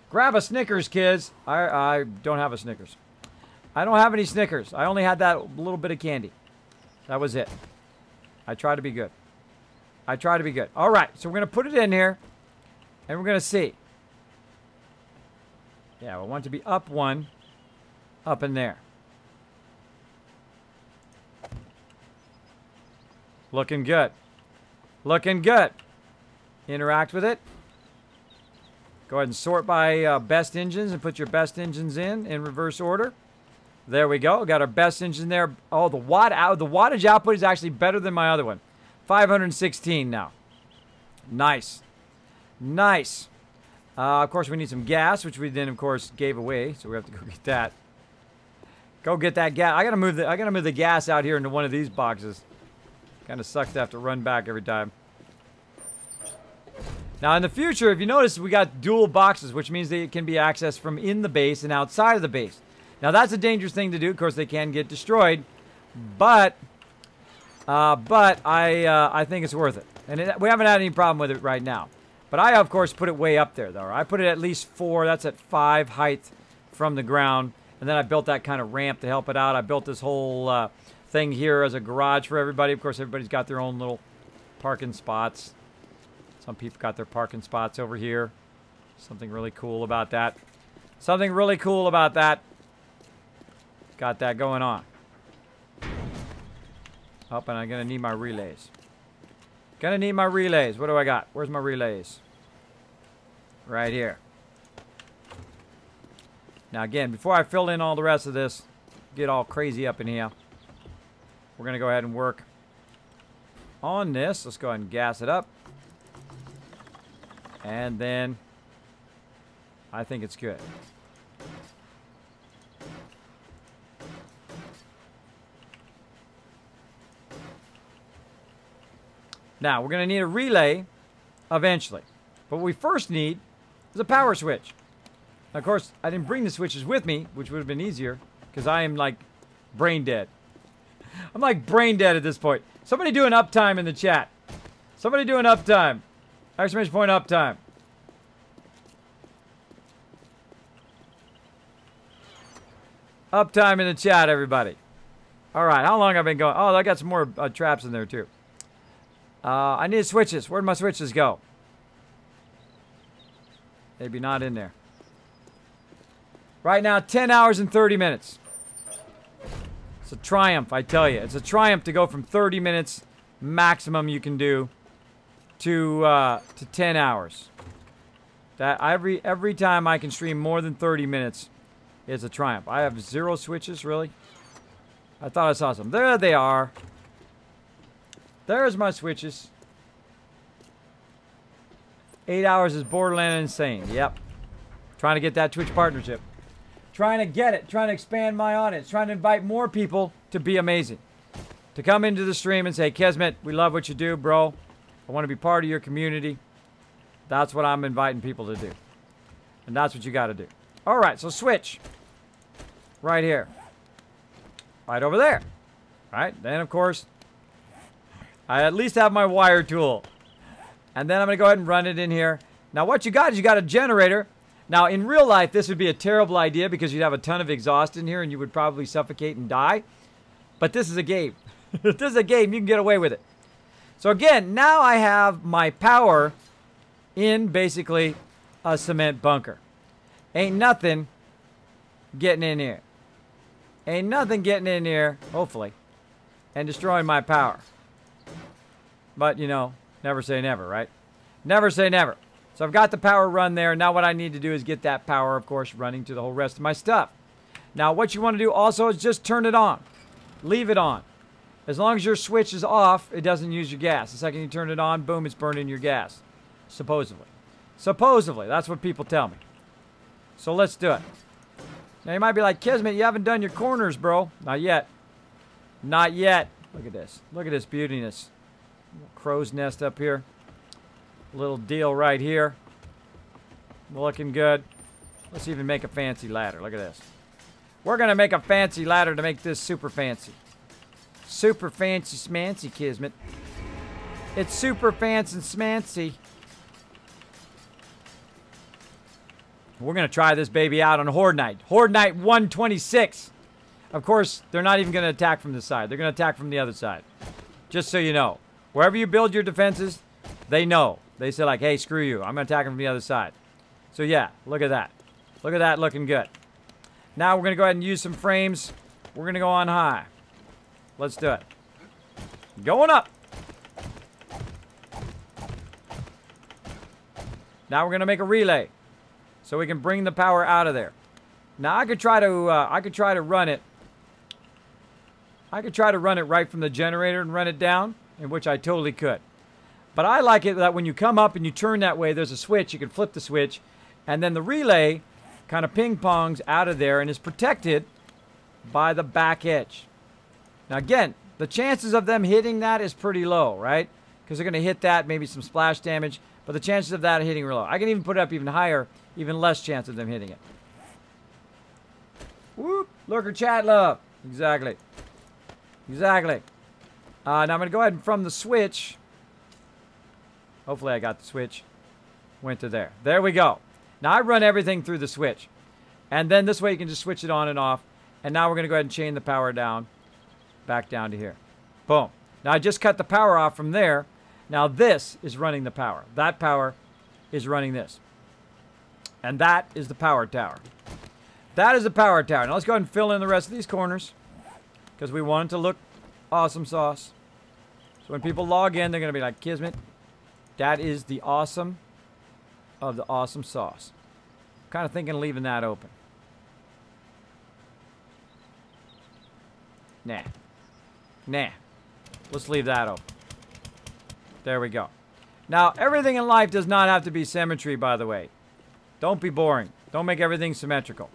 Grab a Snickers, kids. I don't have a Snickers. I don't have any Snickers. I only had that little bit of candy. That was it. I try to be good. I try to be good. All right, so we're going to put it in here, and we're going to see. Yeah, we want it to be up one, up in there. Looking good. Looking good. Interact with it. Go ahead and sort by best engines and put your best engines in reverse order. There we go. Got our best engine there. Oh, the wattage output is actually better than my other one. 516 now. Nice. Nice. Of course, we need some gas, which we then, of course, gave away. So we have to go get that. Go get that gas. I gotta move the gas out here into one of these boxes. Kind of sucks to have to run back every time. Now, in the future, if you notice, we got dual boxes, which means they can be accessed from in the base and outside of the base. Now, that's a dangerous thing to do. Of course, they can get destroyed, but I think it's worth it. And we haven't had any problem with it right now. But I, of course, put it way up there, though. I put it at least 4. That's at 5 height from the ground. And then I built that kind of ramp to help it out. I built this whole thing here as a garage for everybody. Of course, everybody's got their own little parking spots. Some people got their parking spots over here. Something really cool about that. Something really cool about that. Got that going on. Oh, and I'm going to need my relays. Gonna need my relays. What do I got? Where's my relays? Right here. Now again, before I fill in all the rest of this, get all crazy up in here, we're gonna go ahead and work on this. Let's go ahead and gas it up. And then I think it's good. Now, we're going to need a relay eventually. But what we first need is a power switch. Now, of course, I didn't bring the switches with me, which would have been easier, because I am, like, brain dead. I'm, like, brain dead at this point. Somebody do an uptime in the chat. Somebody do an uptime. Exclamation point uptime. Uptime in the chat, everybody. All right, how long have I been going? Oh, I got some more traps in there, too. I need switches. Where'd my switches go? Maybe not in there. Right now, 10 hours and 30 minutes. It's a triumph, I tell you. It's a triumph to go from 30 minutes maximum you can do to 10 hours. That every time I can stream more than 30 minutes is a triumph. I have 0 switches, really? I thought I saw some. There they are. There's my switches. 8 hours is borderland insane. Yep. Trying to get that Twitch partnership. Trying to get it. Trying to expand my audience. Trying to invite more people to be amazing. To come into the stream and say, Kismet, we love what you do, bro. I want to be part of your community. That's what I'm inviting people to do. And that's what you got to do. All right, so switch. Right here. Right over there. All right, then, of course, I at least have my wire tool. And then I'm going to go ahead and run it in here. Now, what you got is you got a generator. Now, in real life, this would be a terrible idea because you'd have a ton of exhaust in here and you would probably suffocate and die. But this is a game. This is a game. You can get away with it. So, again, now I have my power in basically a cement bunker. Ain't nothing getting in here. Ain't nothing getting in here, hopefully, and destroying my power. But, you know, never say never, right? Never say never. So I've got the power run there. Now what I need to do is get that power, of course, running to the whole rest of my stuff. Now what you want to do also is just turn it on. Leave it on. As long as your switch is off, it doesn't use your gas. The second you turn it on, boom, it's burning your gas. Supposedly. Supposedly. That's what people tell me. So let's do it. Now you might be like, Kismet, you haven't done your corners, bro. Not yet. Not yet. Look at this. Look at this beautiness. Crow's nest up here. Little deal right here. Looking good. Let's even make a fancy ladder. Look at this. We're going to make a fancy ladder to make this super fancy. Super fancy smancy, Kismet. It's super fancy and smancy. We're going to try this baby out on Horde Night. Horde Night 126. Of course, they're not even going to attack from this side. They're going to attack from the other side. Just so you know. Wherever you build your defenses, they know. They say like, hey, screw you. I'm going to attack them from the other side. So yeah, look at that. Look at that looking good. Now we're going to go ahead and use some frames. We're going to go on high. Let's do it. Going up. Now we're going to make a relay. So we can bring the power out of there. Now I could try to run it. I could try to run it right from the generator and run it down, in which I totally could. But I like it that when you come up and you turn that way, there's a switch. You can flip the switch, and then the relay kind of ping-pongs out of there and is protected by the back edge. Now again, the chances of them hitting that is pretty low, right? Because they're going to hit that, maybe some splash damage, but the chances of that hitting are low. I can even put it up even higher, even less chance of them hitting it. Whoop! Lurker chat love. Exactly. Exactly. Now I'm going to go ahead and from the switch. Hopefully I got the switch. Went to there. There we go. Now I run everything through the switch. And then this way you can just switch it on and off. And now we're going to go ahead and chain the power down. back down to here. Boom. Now I just cut the power off from there. Now this is running the power. That power is running this. And that is the power tower. That is the power tower. Now let's go ahead and fill in the rest of these corners, because we want it to look awesome sauce. So when people log in, they're going to be like, Kismet, that is the awesome of the awesome sauce. Kind of thinking of leaving that open. Nah. Nah. Let's leave that open. There we go. Now, everything in life does not have to be symmetry, by the way. Don't be boring. Don't make everything symmetrical.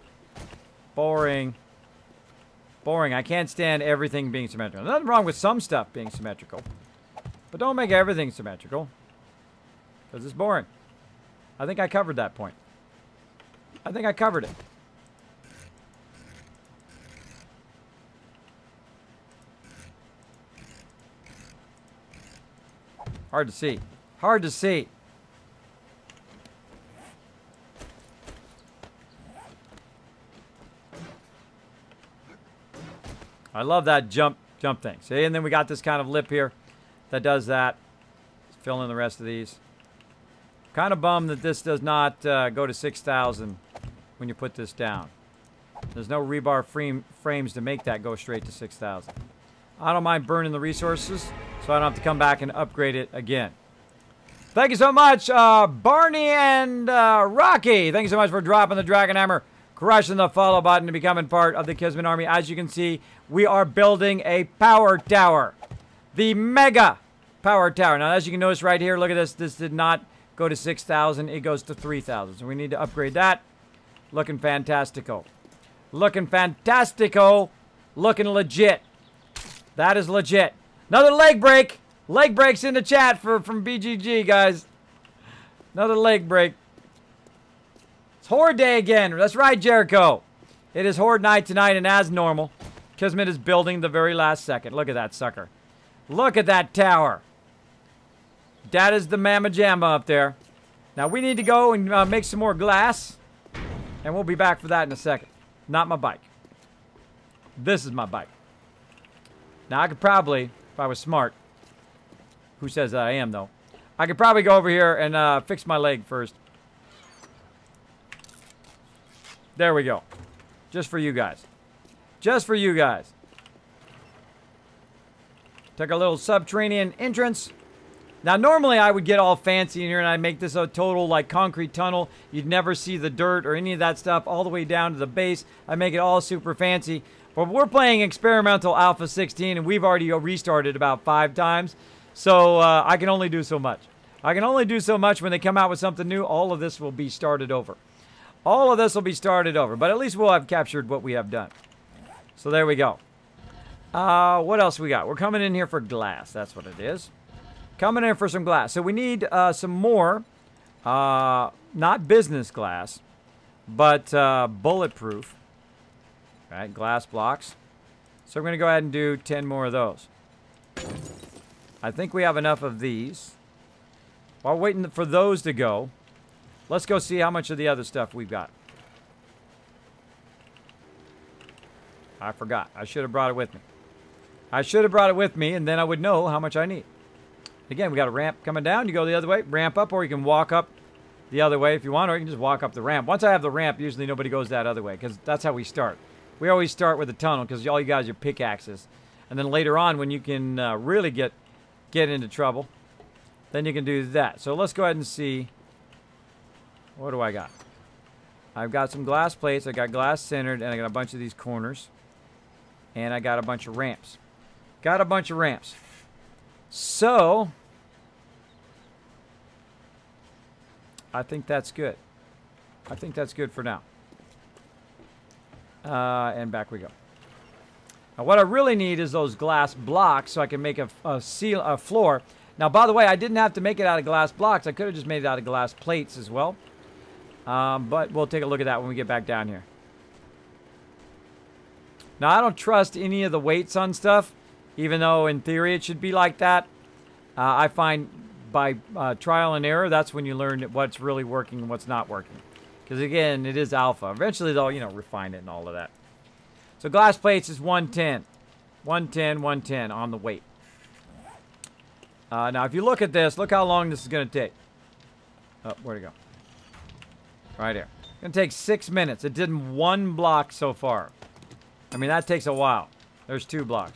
Boring. Boring. I can't stand everything being symmetrical. Nothing wrong with some stuff being symmetrical. But don't make everything symmetrical, because it's boring. I think I covered that point. I think I covered it. Hard to see. Hard to see. I love that jump thing. See, and then we got this kind of lip here that does that. Let's fill in the rest of these. Kind of bummed that this does not go to 6,000 when you put this down. There's no rebar frames to make that go straight to 6,000. I don't mind burning the resources, so I don't have to come back and upgrade it again. Thank you so much, Barney and Rocky. Thank you so much for dropping the Dragon Hammer, crushing the follow button, and becoming part of the Kismet Army. As you can see, we are building a power tower. The mega power tower. Now, as you can notice right here, look at this. This did not go to 6,000. It goes to 3,000. So we need to upgrade that. Looking fantastico. Looking fantastico. Looking legit. That is legit. Another leg break. Leg breaks in the chat from BGG, guys. Another leg break. It's Horde Day again. That's right, Jericho. It is Horde night tonight, and as normal, Kismet is building the very last second. Look at that sucker. Look at that tower. That is the Mamma Jamma up there. Now, we need to go and make some more glass, and we'll be back for that in a second. Not my bike. This is my bike. Now, I could probably, if I was smart, who says that I am, though, I could probably go over here and fix my leg first. There we go. Just for you guys. Just for you guys. Took a little subterranean entrance. Now, normally I would get all fancy in here and I'd make this a total, like, concrete tunnel. You'd never see the dirt or any of that stuff all the way down to the base. I make it all super fancy. But we're playing experimental Alpha 16, and we've already restarted about 5 times. So I can only do so much. I can only do so much. When they come out with something new, all of this will be started over. All of this will be started over. But at least we'll have captured what we have done. So there we go. What else we got? We're coming in here for glass. That's what it is. Coming in for some glass. So we need some more, not business glass, but bulletproof. Right, glass blocks. So we're going to go ahead and do 10 more of those. I think we have enough of these. While waiting for those to go, let's go see how much of the other stuff we've got. I forgot. I should have brought it with me. I should have brought it with me, and then I would know how much I need. Again, we got a ramp coming down. You go the other way, ramp up, or you can walk up the other way if you want, or you can just walk up the ramp. Once I have the ramp, usually nobody goes that other way, because that's how we start. We always start with a tunnel, because all you guys are pickaxes. And then later on, when you can really get into trouble, then you can do that. So let's go ahead and see. What do I got? I've got some glass plates. I got glass centered, and I got a bunch of these corners. And I got a bunch of ramps. Got a bunch of ramps. So, I think that's good. I think that's good for now. And back we go. Now, what I really need is those glass blocks so I can make a floor. Now, by the way, I didn't have to make it out of glass blocks. I could have just made it out of glass plates as well. But we'll take a look at that when we get back down here. Now, I don't trust any of the weights on stuff, even though in theory it should be like that. I find by trial and error, that's when you learn what's really working and what's not working. Because again, it is alpha. Eventually they'll, refine it and all of that. So glass plates is 110. 110, 110 on the weight. Now, if you look at this, look how long this is going to take. Oh, where'd it go? Right here. It's going to take 6 minutes. It did 1 block so far. I mean, that takes a while. There's 2 blocks.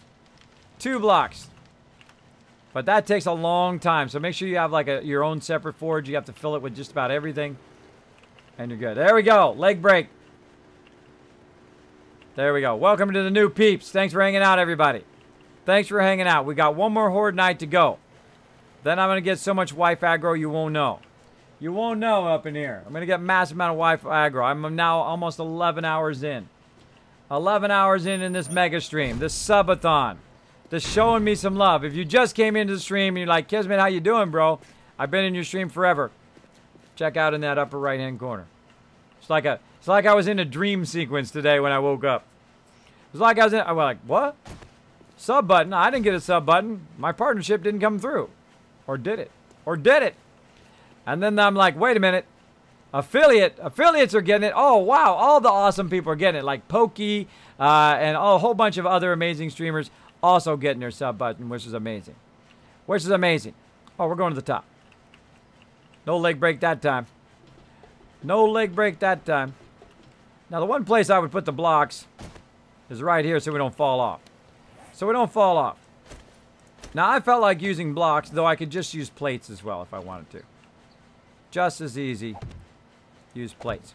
2 blocks. But that takes a long time. So make sure you have like your own separate forge. You have to fill it with just about everything. And you're good. There we go. Leg break. There we go. Welcome to the new peeps. Thanks for hanging out, everybody. Thanks for hanging out. We got one more horde night to go. Then I'm going to get so much wife aggro you won't know. You won't know up in here. I'm going to get massive amount of wife aggro. I'm now almost 11 hours in. 11 hours in this mega stream. This subathon. This showing me some love. If you just came into the stream and you're like, Kismet, how you doing, bro? I've been in your stream forever. Check out in that upper right-hand corner. It's like I was in a dream sequence today when I woke up. It was like I was like, what? Sub button? No, I didn't get a sub button. My partnership didn't come through. Or did it? Or did it? And then I'm like, wait a minute. Affiliates are getting it. Oh, wow. All the awesome people are getting it. Like Pokey and a whole bunch of other amazing streamers also getting their sub button, which is amazing. Which is amazing. Oh, we're going to the top. No leg break that time. No leg break that time. Now, the one place I would put the blocks is right here so we don't fall off. So we don't fall off. Now, I felt like using blocks, though I could just use plates as well if I wanted to. Just as easy. Use plates.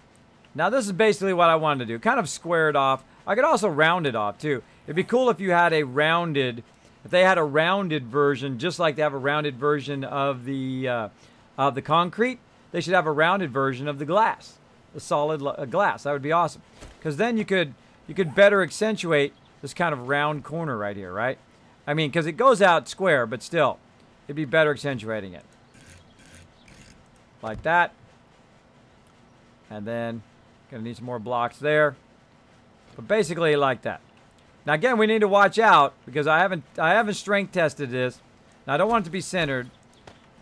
Now, this is basically what I wanted to do. Kind of square it off. I could also round it off, too. It'd be cool if you had a rounded... If they had a rounded version, just like they have a rounded version of the concrete, they should have a rounded version of the glass. The solid glass. That would be awesome. Because then you could better accentuate this kind of round corner right here, right? I mean, because it goes out square, but still, it'd be better accentuating it. Like that. And then, gonna need some more blocks there. But basically like that. Now again, we need to watch out because I haven't strength tested this. Now I don't want it to be centered.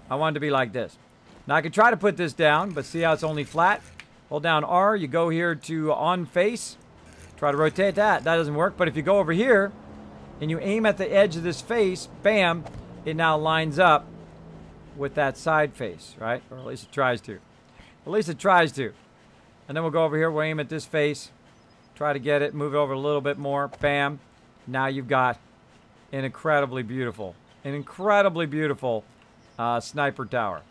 I want it to be like this. Now I could try to put this down, but see how it's only flat? Hold down R, you go here to on face. Try to rotate that. That doesn't work. But if you go over here and you aim at the edge of this face, bam, it now lines up with that side face, right? Or at least it tries to. At least it tries to. And then we'll go over here, we'll aim at this face. Try to get it, move it over a little bit more. Bam. Now you've got an incredibly beautiful sniper tower.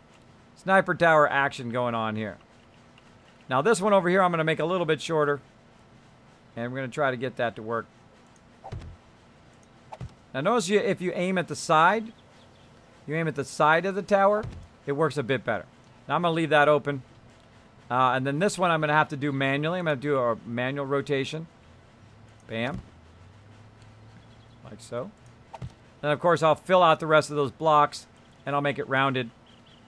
Sniper tower action going on here. Now this one over here I'm going to make a little bit shorter. And we're going to try to get that to work. Now notice if you aim at the side, you aim at the side of the tower, it works a bit better. Now I'm going to leave that open. And then this one I'm going to have to do manually. I'm going to do a manual rotation. Bam. Like so. And of course I'll fill out the rest of those blocks and I'll make it rounded.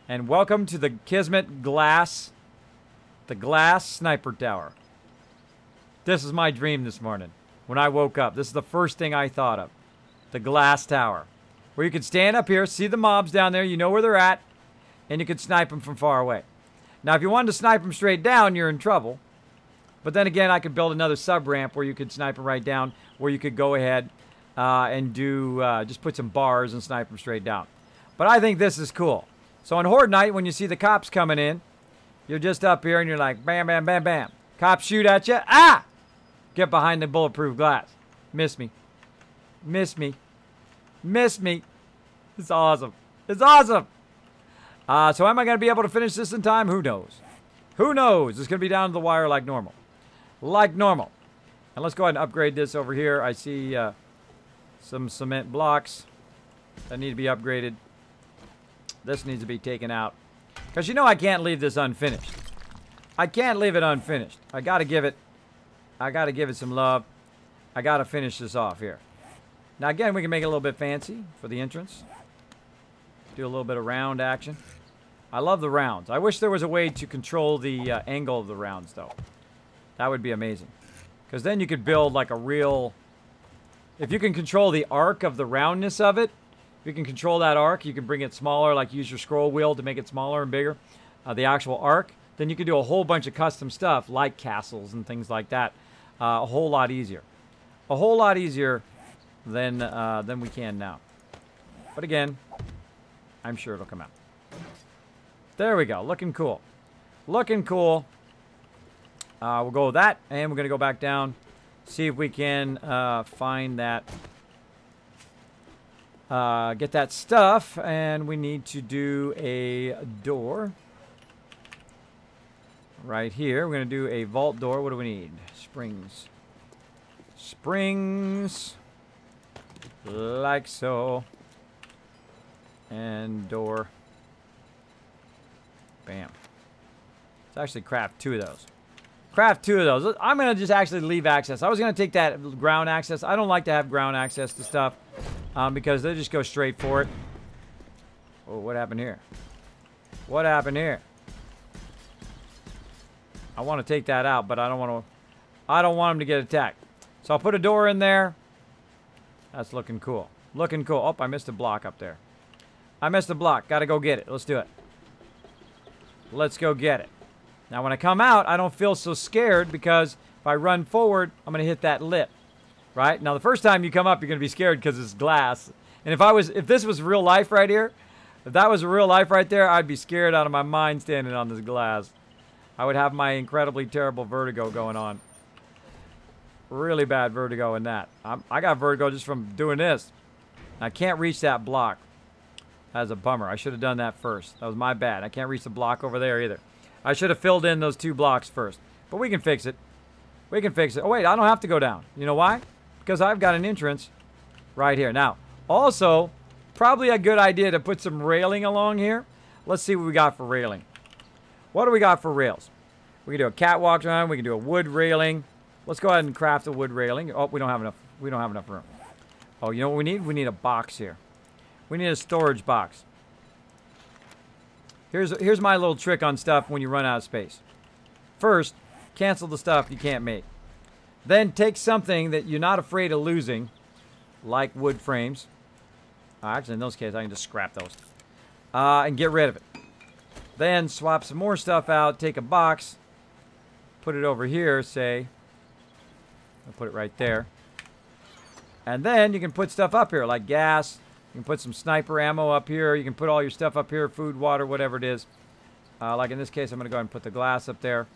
And welcome to the Kismet glass, the glass sniper tower. This is my dream this morning. When I woke up, this is the first thing I thought of. The glass tower. Where you could stand up here, see the mobs down there, you know where they're at, and you could snipe them from far away. Now, if you wanted to snipe them straight down, you're in trouble. But then again, I could build another sub-ramp where you could snipe them right down, where you could go ahead and do, just put some bars and snipe them straight down. But I think this is cool. So on Horde Night, when you see the cops coming in, you're just up here and you're like, bam, bam, bam, bam. Cops shoot at you. Ah! Get behind the bulletproof glass. Miss me. Miss me. Miss me. It's awesome. It's awesome. So am I going to be able to finish this in time? Who knows? Who knows? It's going to be down to the wire like normal. Like normal. And let's go ahead and upgrade this over here. I see some cement blocks that need to be upgraded. This needs to be taken out. Because you know I can't leave this unfinished. I can't leave it unfinished. I got to give it some love. I got to finish this off here. Now again, we can make it a little bit fancy for the entrance. Do a little bit of round action. I love the rounds. I wish there was a way to control the angle of the rounds, though. That would be amazing. Because then you could build like a real... If you can control the arc of the roundness of it, if you can control that arc, you can bring it smaller, like use your scroll wheel to make it smaller and bigger. The actual arc. Then you can do a whole bunch of custom stuff, like castles and things like that. A whole lot easier. A whole lot easier than we can now. But again, I'm sure it'll come out. There we go. Looking cool. Looking cool. We'll go with that, and we're going to go back down, see if we can find that, get that stuff, and we need to do a door right here. We're going to do a vault door. What do we need? Springs. Springs. Like so. And door. Bam. Let's actually craft 2 of those. Craft 2 of those. I'm going to just actually leave access. I was going to take that ground access. I don't like to have ground access to stuff because they just go straight for it. Oh, what happened here? What happened here? I want to take that out, but I don't want them to get attacked. So I'll put a door in there. That's looking cool. Looking cool. Oh, I missed a block up there. I missed a block. Got to go get it. Let's do it. Let's go get it. Now, when I come out, I don't feel so scared because if I run forward, I'm going to hit that lip, right? Now, the first time you come up, you're going to be scared because it's glass. And if this was real life right here, if that was real life right there, I'd be scared out of my mind standing on this glass. I would have my incredibly terrible vertigo going on. Really bad vertigo in that. I got vertigo just from doing this. I can't reach that block. That's a bummer. I should have done that first. That was my bad. I can't reach the block over there either. I should have filled in those 2 blocks first. But we can fix it. We can fix it. Oh, wait. I don't have to go down. You know why? Because I've got an entrance right here. Now, also, probably a good idea to put some railing along here. Let's see what we got for railing. What do we got for rails? We can do a catwalk run. We can do a wood railing. Let's go ahead and craft a wood railing. Oh, we don't have enough. We don't have enough room. Oh, you know what we need? We need a box here. We need a storage box. Here's my little trick on stuff when you run out of space. First, cancel the stuff you can't make. Then take something that you're not afraid of losing, like wood frames. Actually, in those cases, I can just scrap those. And get rid of it. Then swap some more stuff out, take a box, put it over here, say. I'll put it right there. And then you can put stuff up here, like gas. You can put some sniper ammo up here. You can put all your stuff up here, food, water, whatever it is. Like in this case, I'm going to go ahead and put the glass up there.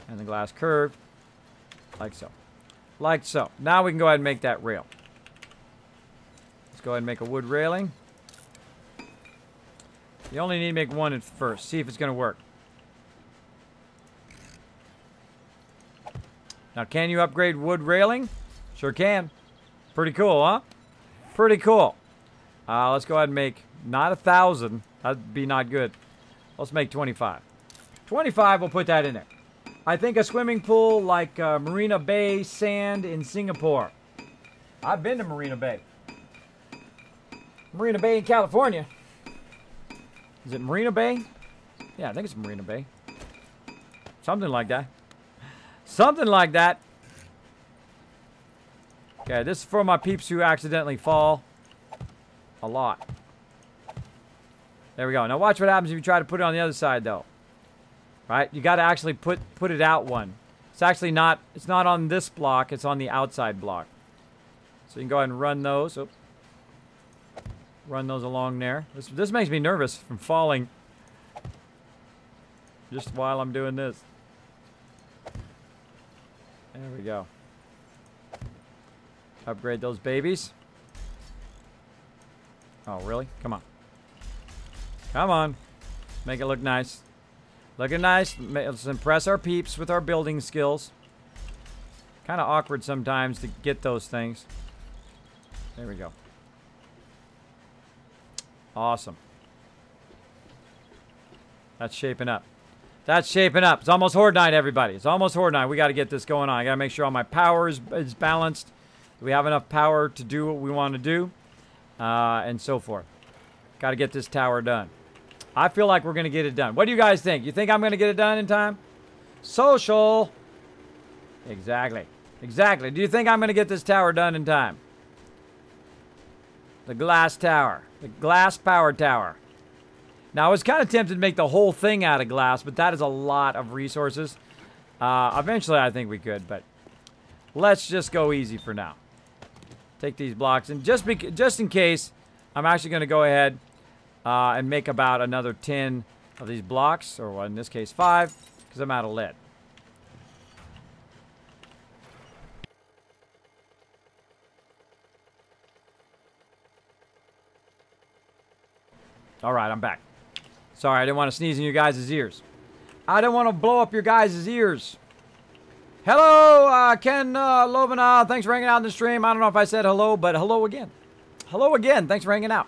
And the glass curved. Like so. Like so. Now we can go ahead and make that rail. Let's go ahead and make a wood railing. You only need to make one at first. See if it's going to work. Now, can you upgrade wood railing? Sure can. Pretty cool, huh? Pretty cool. Let's go ahead and make, not 1,000. That'd be not good. Let's make 25. 25, we'll put that in there. I think a swimming pool like Marina Bay Sand in Singapore. I've been to Marina Bay. Marina Bay in California. Is it Marina Bay? Yeah, I think it's Marina Bay. Something like that. Something like that. Okay, this is for my peeps who accidentally fall. A lot. There we go. Now watch what happens if you try to put it on the other side, though. Right? You got to actually put it out one. It's actually not. It's not on this block. It's on the outside block. So you can go ahead and run those. Oh. Run those along there. This makes me nervous from falling. Just while I'm doing this. There we go. Upgrade those babies. Oh, really? Come on. Come on. Make it look nice. Looking nice. Let's impress our peeps with our building skills. Kind of awkward sometimes to get those things. There we go. Awesome. That's shaping up. That's shaping up. It's almost Horde Night, everybody. It's almost Horde Night. We got to get this going on. I got to make sure all my power is balanced. We have enough power to do what we want to do. And so forth. Got to get this tower done. I feel like we're going to get it done. What do you guys think? You think I'm going to get it done in time? Social. Exactly. Exactly. Do you think I'm going to get this tower done in time? The glass tower. The glass power tower. Now, I was kind of tempted to make the whole thing out of glass, but that is a lot of resources. Eventually, I think we could, but let's just go easy for now. Take these blocks. And just in case, I'm actually going to go ahead and make about another 10 of these blocks, or in this case 5, because I'm out of lead. All right, I'm back. Sorry, I didn't want to sneeze in your guys' ears. I don't want to blow up your guys' ears. Hello, Ken Lovina. Thanks for hanging out in the stream. I don't know if I said hello, but hello again. Hello again. Thanks for hanging out.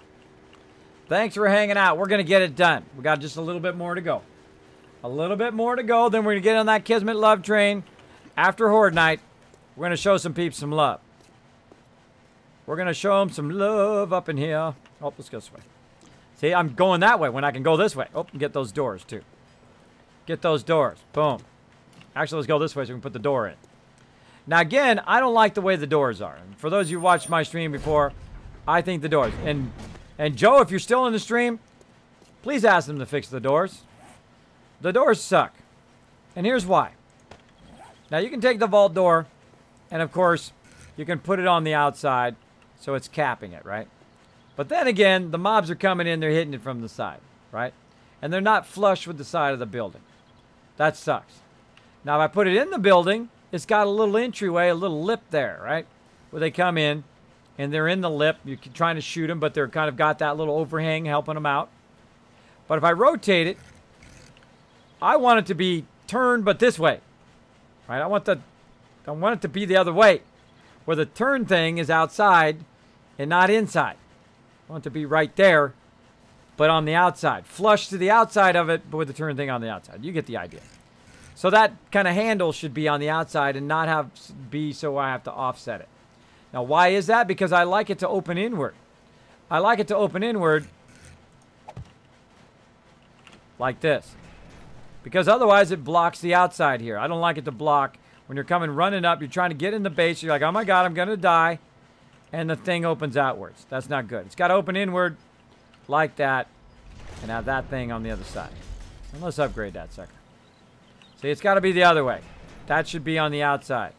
Thanks for hanging out. We're going to get it done. We got just a little bit more to go. A little bit more to go. Then we're going to get on that Kismet love train. After Horde Night, we're going to show some peeps some love. We're going to show them some love up in here. Oh, let's go this way. See, I'm going that way when I can go this way. Oh, and get those doors, too. Get those doors. Boom. Actually, let's go this way so we can put the door in. Now, again, I don't like the way the doors are. For those of you who watched my stream before, I think the doors. And Joe, if you're still in the stream, please ask them to fix the doors. The doors suck. And here's why. Now, you can take the vault door, and of course, you can put it on the outside so it's capping it, right? But then again, the mobs are coming in, they're hitting it from the side, right? And they're not flush with the side of the building. That sucks. Now, if I put it in the building, it's got a little entryway, a little lip there, right? Where they come in, and they're in the lip. You're trying to shoot them, but they're kind of got that little overhang helping them out. But if I rotate it, I want it to be turned, but this way, right? I want it to be the other way, where the turn thing is outside and not inside. I want it to be right there, but on the outside. Flush to the outside of it, but with the turn thing on the outside. You get the idea. So that kind of handle should be on the outside and not be so I have to offset it. Now, why is that? Because I like it to open inward. I like it to open inward like this. Because otherwise it blocks the outside here. I don't like it to block. When you're coming running up, you're trying to get in the base, you're like, oh my God, I'm going to die. And the thing opens outwards. That's not good. It's got to open inward like that and have that thing on the other side. And let's upgrade that sucker. See, it's got to be the other way. That should be on the outside.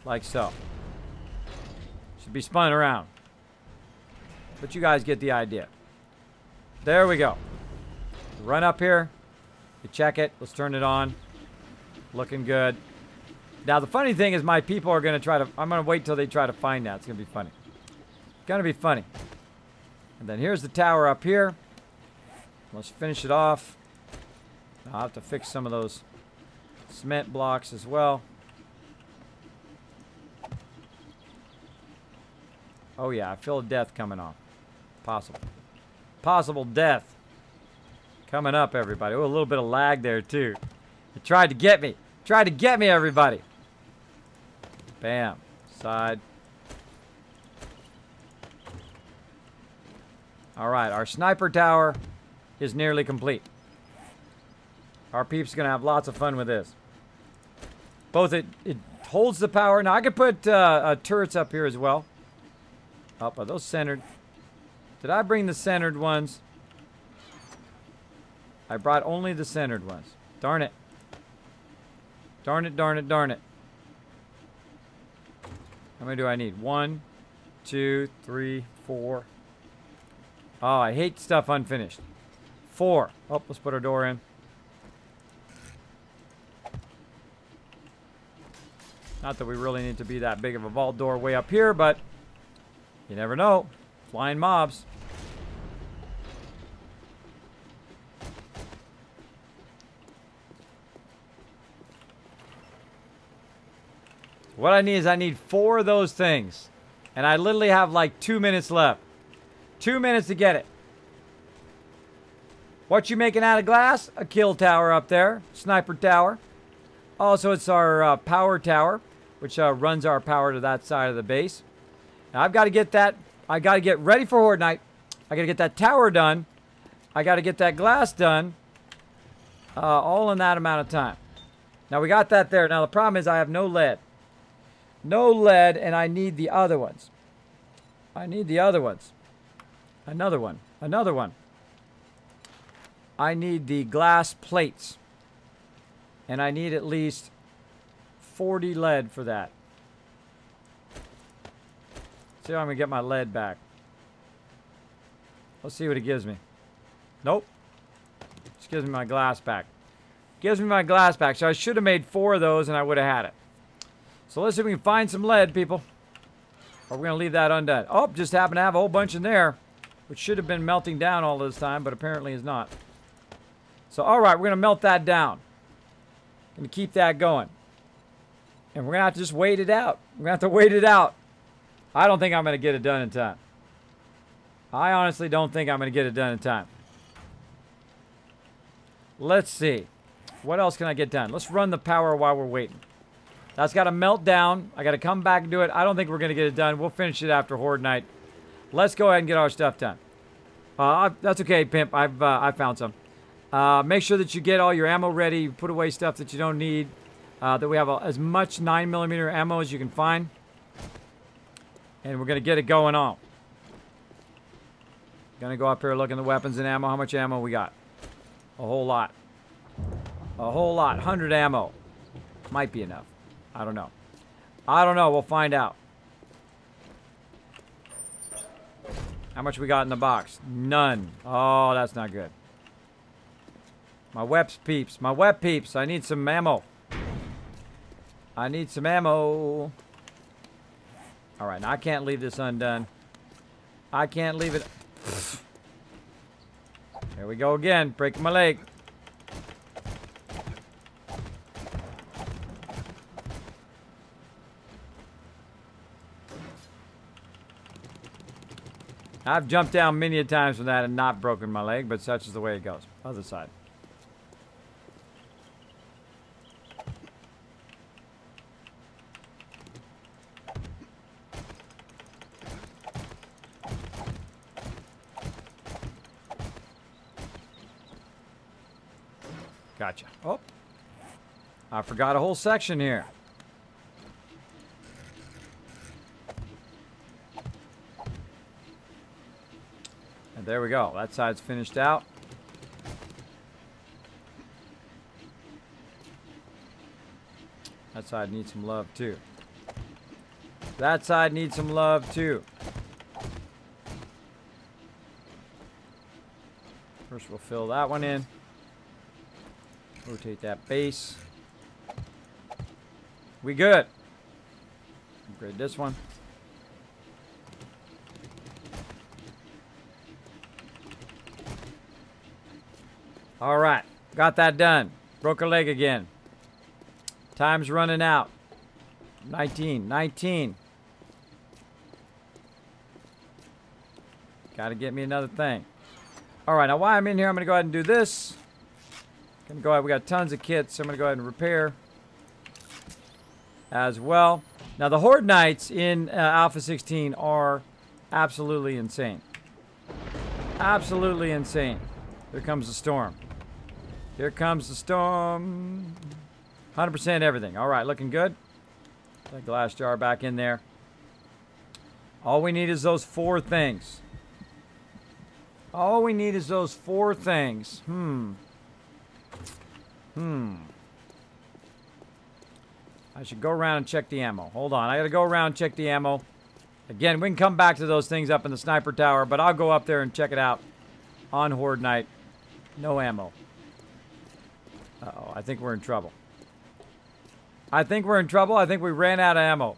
Like so. Should be spun around. But you guys get the idea. There we go. Run up here. You check it. Let's turn it on. Looking good. Now, the funny thing is my people are going to try to... I'm going to wait till they try to find that. It's going to be funny. It's going to be funny. And then here's the tower up here. Let's finish it off. I'll have to fix some of those cement blocks as well. Oh, yeah. I feel death coming on. Possible. Possible death. Coming up, everybody. Oh, a little bit of lag there, too. It tried to get me. Tried to get me, everybody. Bam. Side. All right. Our sniper tower is nearly complete. Our peeps are going to have lots of fun with this. Both it holds the power. Now, I could put turrets up here as well. Oh, are those centered? Did I bring the centered ones? I brought only the centered ones. Darn it. Darn it, darn it, darn it. How many do I need? 1, 2, 3, 4. Oh, I hate stuff unfinished. 4. Oh, let's put our door in. Not that we really need to be that big of a vault door way up here, but you never know. Flying mobs. What I need 4 of those things. And I literally have like 2 minutes left. 2 minutes to get it. What you making out of glass? A kill tower up there. Sniper tower. Also, it's our power tower, which runs our power to that side of the base. Now, I've got to get that. I got to get ready for Horde Night. I got to get that tower done. I got to get that glass done. All in that amount of time. Now, we got that there. Now, the problem is I have no lead. No lead, and I need the other ones. I need the other ones. Another one. Another one. I need the glass plates. And I need at least 40 lead for that. See how I'm going to get my lead back. Let's see what it gives me. Nope. Just gives me my glass back. Gives me my glass back. So I should have made 4 of those and I would have had it. So let's see if we can find some lead, people. Or we're going to leave that undone. Oh, just happened to have a whole bunch in there, which should have been melting down all this time, but apparently is not. So, all right, we're going to melt that down. Going to keep that going. And we're going to have to just wait it out. We're going to have to wait it out. I don't think I'm going to get it done in time. I honestly don't think I'm going to get it done in time. Let's see. What else can I get done? Let's run the power while we're waiting. That's got to melt down. I got to come back and do it. I don't think we're going to get it done. We'll finish it after Horde Night. Let's go ahead and get our stuff done. That's okay, Pimp. I found some. Make sure that you get all your ammo ready. You put away stuff that you don't need. That we have as much 9mm ammo as you can find. And we're going to get it going on. Going to go up here looking at the weapons and ammo. How much ammo we got? A whole lot. A whole lot. 100 ammo. Might be enough. I don't know. I don't know. We'll find out. How much we got in the box? None. Oh, that's not good. My weps peeps. My wep peeps. I need some ammo. I need some ammo. Alright, now I can't leave this undone. I can't leave it. There we go again. Breaking my leg. I've jumped down many a times from that and not broken my leg, but such is the way it goes. Other side. Gotcha. Oh, I forgot a whole section here. And there we go. That side's finished out. That side needs some love too. That side needs some love too. First we'll fill that one in. Rotate that base. We good. Upgrade this one. All right, got that done. Broke a leg again. Time's running out. 19. Got to get me another thing. All right, now while I'm in here, I'm going to go ahead and do this. Gonna go ahead. We got tons of kits, so I'm going to go ahead and repair as well. Now, the Horde Nights in Alpha 16 are absolutely insane. Absolutely insane. Here comes the storm. Here comes the storm. 100% everything. All right, looking good. That glass jar back in there. All we need is those 4 things. All we need is those 4 things. I should go around and check the ammo. Hold on. I got to go around and check the ammo. Again, we can come back to those things up in the sniper tower, but I'll go up there and check it out on Horde Night. No ammo. Uh-oh. I think we're in trouble. I think we're in trouble. I think we ran out of ammo.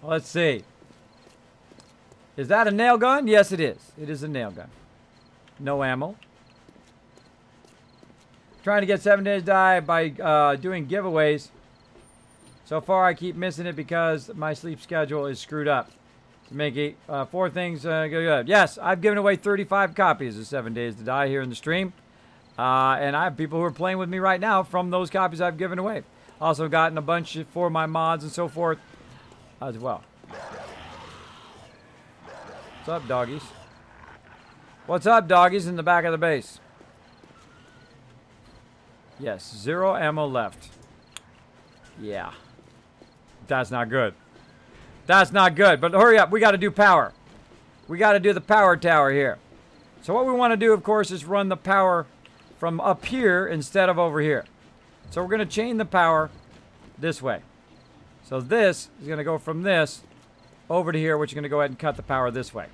Let's see. Is that a nail gun? Yes, it is. It is a nail gun. No ammo. Trying to get 7 days die by doing giveaways. So far, I keep missing it because my sleep schedule is screwed up. Make it 4 things good. Yes, I've given away 35 copies of 7 Days to Die here in the stream. And I have people who are playing with me right now from those copies I've given away. Also gotten a bunch for my mods and so forth as well. What's up, doggies? What's up, doggies, in the back of the base? Yes, 0 ammo left. Yeah. That's not good. That's not good, but hurry up. We got to do power. We got to do the power tower here. So what we want to do, of course, is run the power from up here instead of over here. So we're going to chain the power this way. So this is going to go from this over to here, which is going to go ahead and cut the power this way.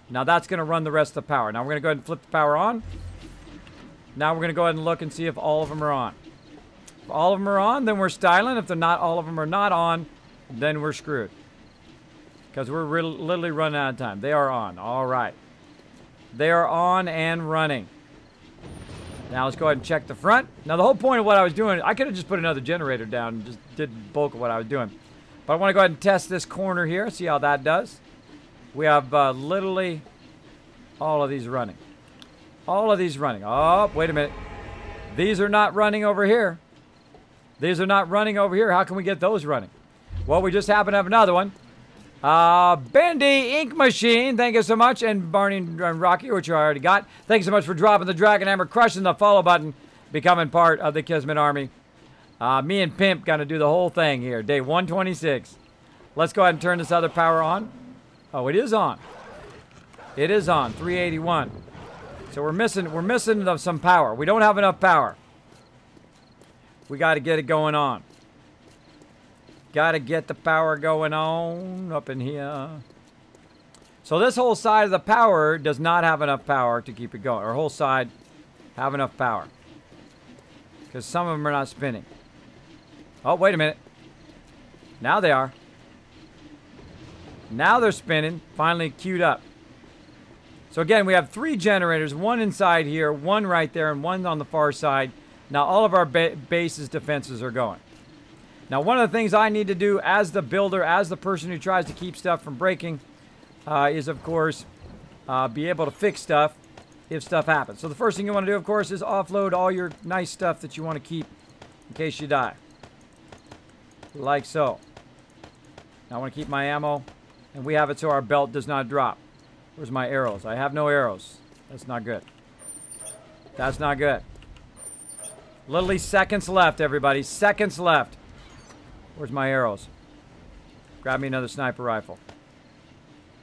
Now that's going to run the rest of the power. Now we're going to go ahead and flip the power on. Now we're going to go ahead and look and see if all of them are on. If all of them are on, then we're styling. If they're not, all of them are not on, then we're screwed. Because we're literally running out of time. They are on. All right. They are on and running. Now let's go ahead and check the front. Now the whole point of what I was doing, I could have just put another generator down and just did the bulk of what I was doing. But I want to go ahead and test this corner here, see how that does. We have literally all of these running. All of these running. Oh, wait a minute. These are not running over here. These are not running over here. How can we get those running? Well, we just happen to have another one. Bendy Ink Machine, thank you so much. And Barney and Rocky, which I already got. Thank you so much for dropping the Dragon Hammer, crushing the follow button, becoming part of the Kismet Army. Me and Pimp gonna do the whole thing here. Day 126. Let's go ahead and turn this other power on. Oh, it is on. It is on. 381. So we're missing some power. We don't have enough power. We got to get it going on. Got to get the power going on up in here. So this whole side of the power does not have enough power to keep it going. Our whole side have enough power. Because some of them are not spinning. Oh, wait a minute. Now they are. Now they're spinning. Finally queued up. So again, we have 3 generators. One inside here, one right there, and one on the far side. Now all of our base's defenses are going. Now one of the things I need to do as the builder, as the person who tries to keep stuff from breaking, is of course be able to fix stuff if stuff happens. So the first thing you want to do, of course, is offload all your nice stuff that you want to keep in case you die. Like so. Now I want to keep my ammo, and we have it so our belt does not drop. Where's my arrows? I have no arrows. That's not good. That's not good. Literally seconds left, everybody. Seconds left. Where's my arrows? Grab me another sniper rifle.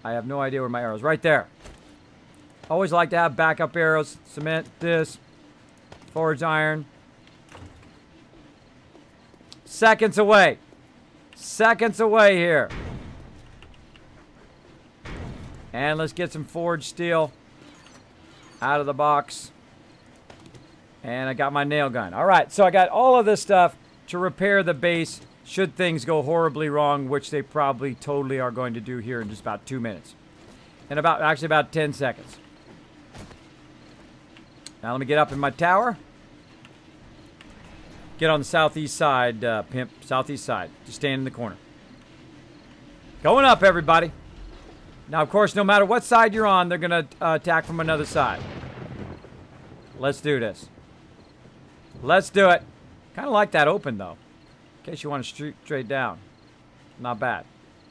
I have no idea where my arrows. Right there. Always like to have backup arrows. Cement this. Forged iron. Seconds away. Seconds away here. And let's get some forged steel out of the box. And I got my nail gun. All right, so I got all of this stuff to repair the base should things go horribly wrong, which they probably totally are going to do here in just about 2 minutes. And actually about 10 seconds. Now let me get up in my tower. Get on the southeast side, Pimp. Southeast side. Just stand in the corner. Going up, everybody. Now, of course, no matter what side you're on, they're going to attack from another side. Let's do this. Let's do it. Kind of like that open, though. In case you want to shoot straight down. Not bad.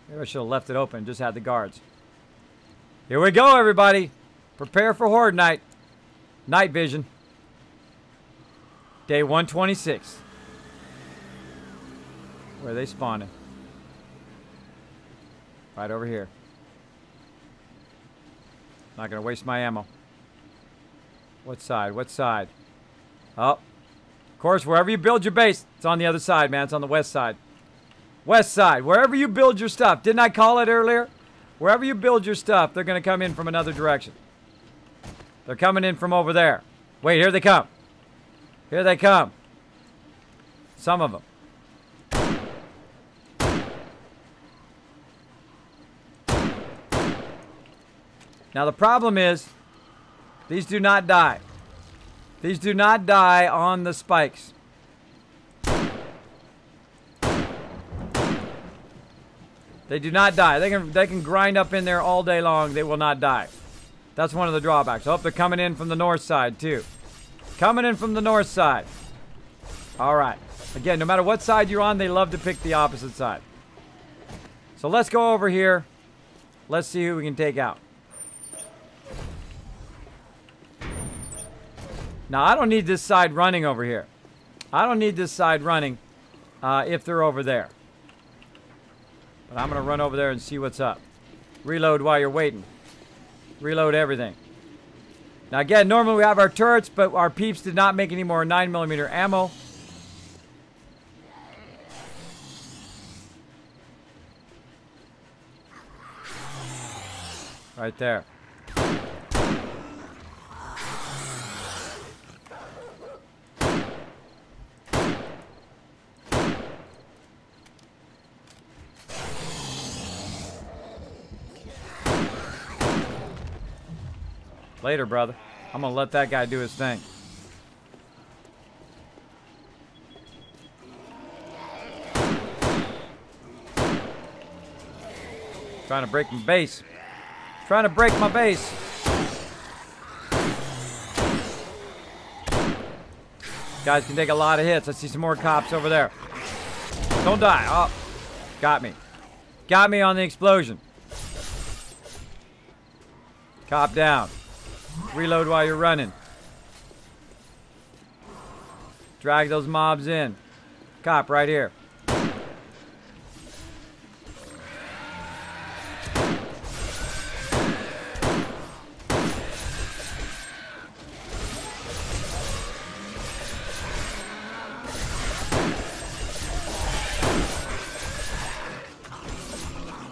Maybe I should have left it open and just had the guards. Here we go, everybody. Prepare for Horde Night. Night vision. Day 126. Where are they spawning? Right over here. Not going to waste my ammo. What side? What side? Oh. Of course, wherever you build your base, it's on the other side, man. It's on the west side. West side. Wherever you build your stuff. Didn't I call it earlier? Wherever you build your stuff, they're going to come in from another direction. They're coming in from over there. Wait, here they come. Here they come. Some of them. Now the problem is, these do not die. These do not die on the spikes. They do not die. They can grind up in there all day long. They will not die. That's one of the drawbacks. Oh, they're coming in from the north side too. Coming in from the north side. All right. Again, no matter what side you're on, they love to pick the opposite side. So let's go over here. Let's see who we can take out. Now, I don't need this side running over here. I don't need this side running if they're over there. But I'm going to run over there and see what's up. Reload while you're waiting. Reload everything. Now, again, normally we have our turrets, but our peeps did not make any more 9mm ammo. Right there. Later, brother. I'm gonna let that guy do his thing. Trying to break my base. Trying to break my base. Guys can take a lot of hits. I see some more cops over there. Don't die. Oh, got me. Got me on the explosion. Cop down. Reload while you're running. Drag those mobs in. Cop right here.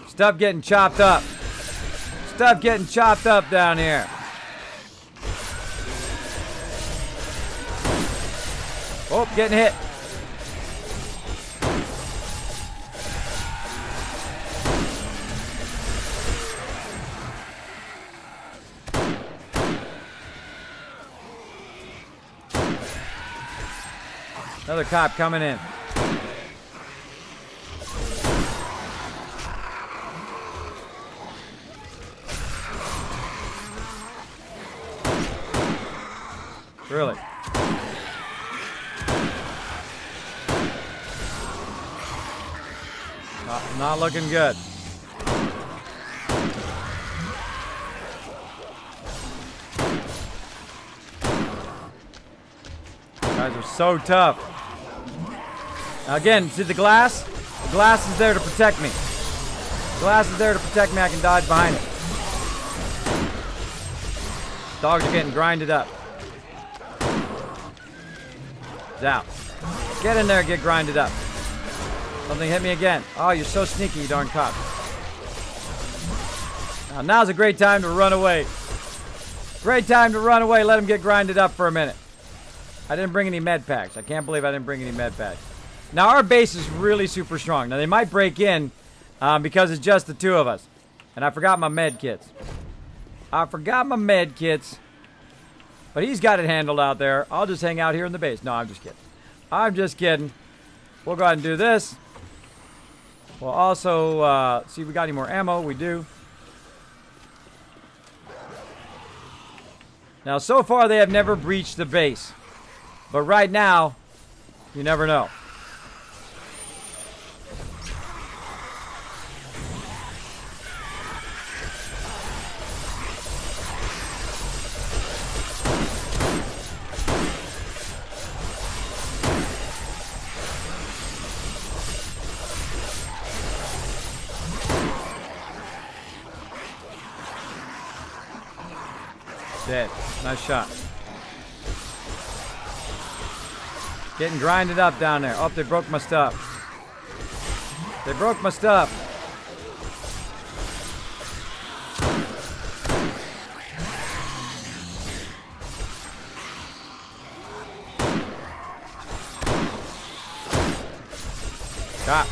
Stuff getting chopped up. Stuff getting chopped up down here. Oh, getting hit. Another cop coming in. Really? Not looking good. Guys are so tough. Now again, see the glass? The glass is there to protect me. The glass is there to protect me. I can dodge behind it. Dogs are getting grinded up. It's out. Get in there, get grinded up. Something hit me again. Oh, you're so sneaky, you darn cop. Now's a great time to run away. Great time to run away. Let him get grinded up for a minute. I didn't bring any med packs. I can't believe I didn't bring any med packs. Now, our base is really super strong. Now, they might break in because it's just the two of us. And I forgot my med kits. I forgot my med kits. But he's got it handled out there. I'll just hang out here in the base. No, I'm just kidding. I'm just kidding. We'll go ahead and do this. We'll also see if we got any more ammo. We do. Now, so far, they have never breached the base. But right now, you never know. Dead. Nice shot. Getting grinded up down there. Oh, they broke my stuff. They broke my stuff. Got.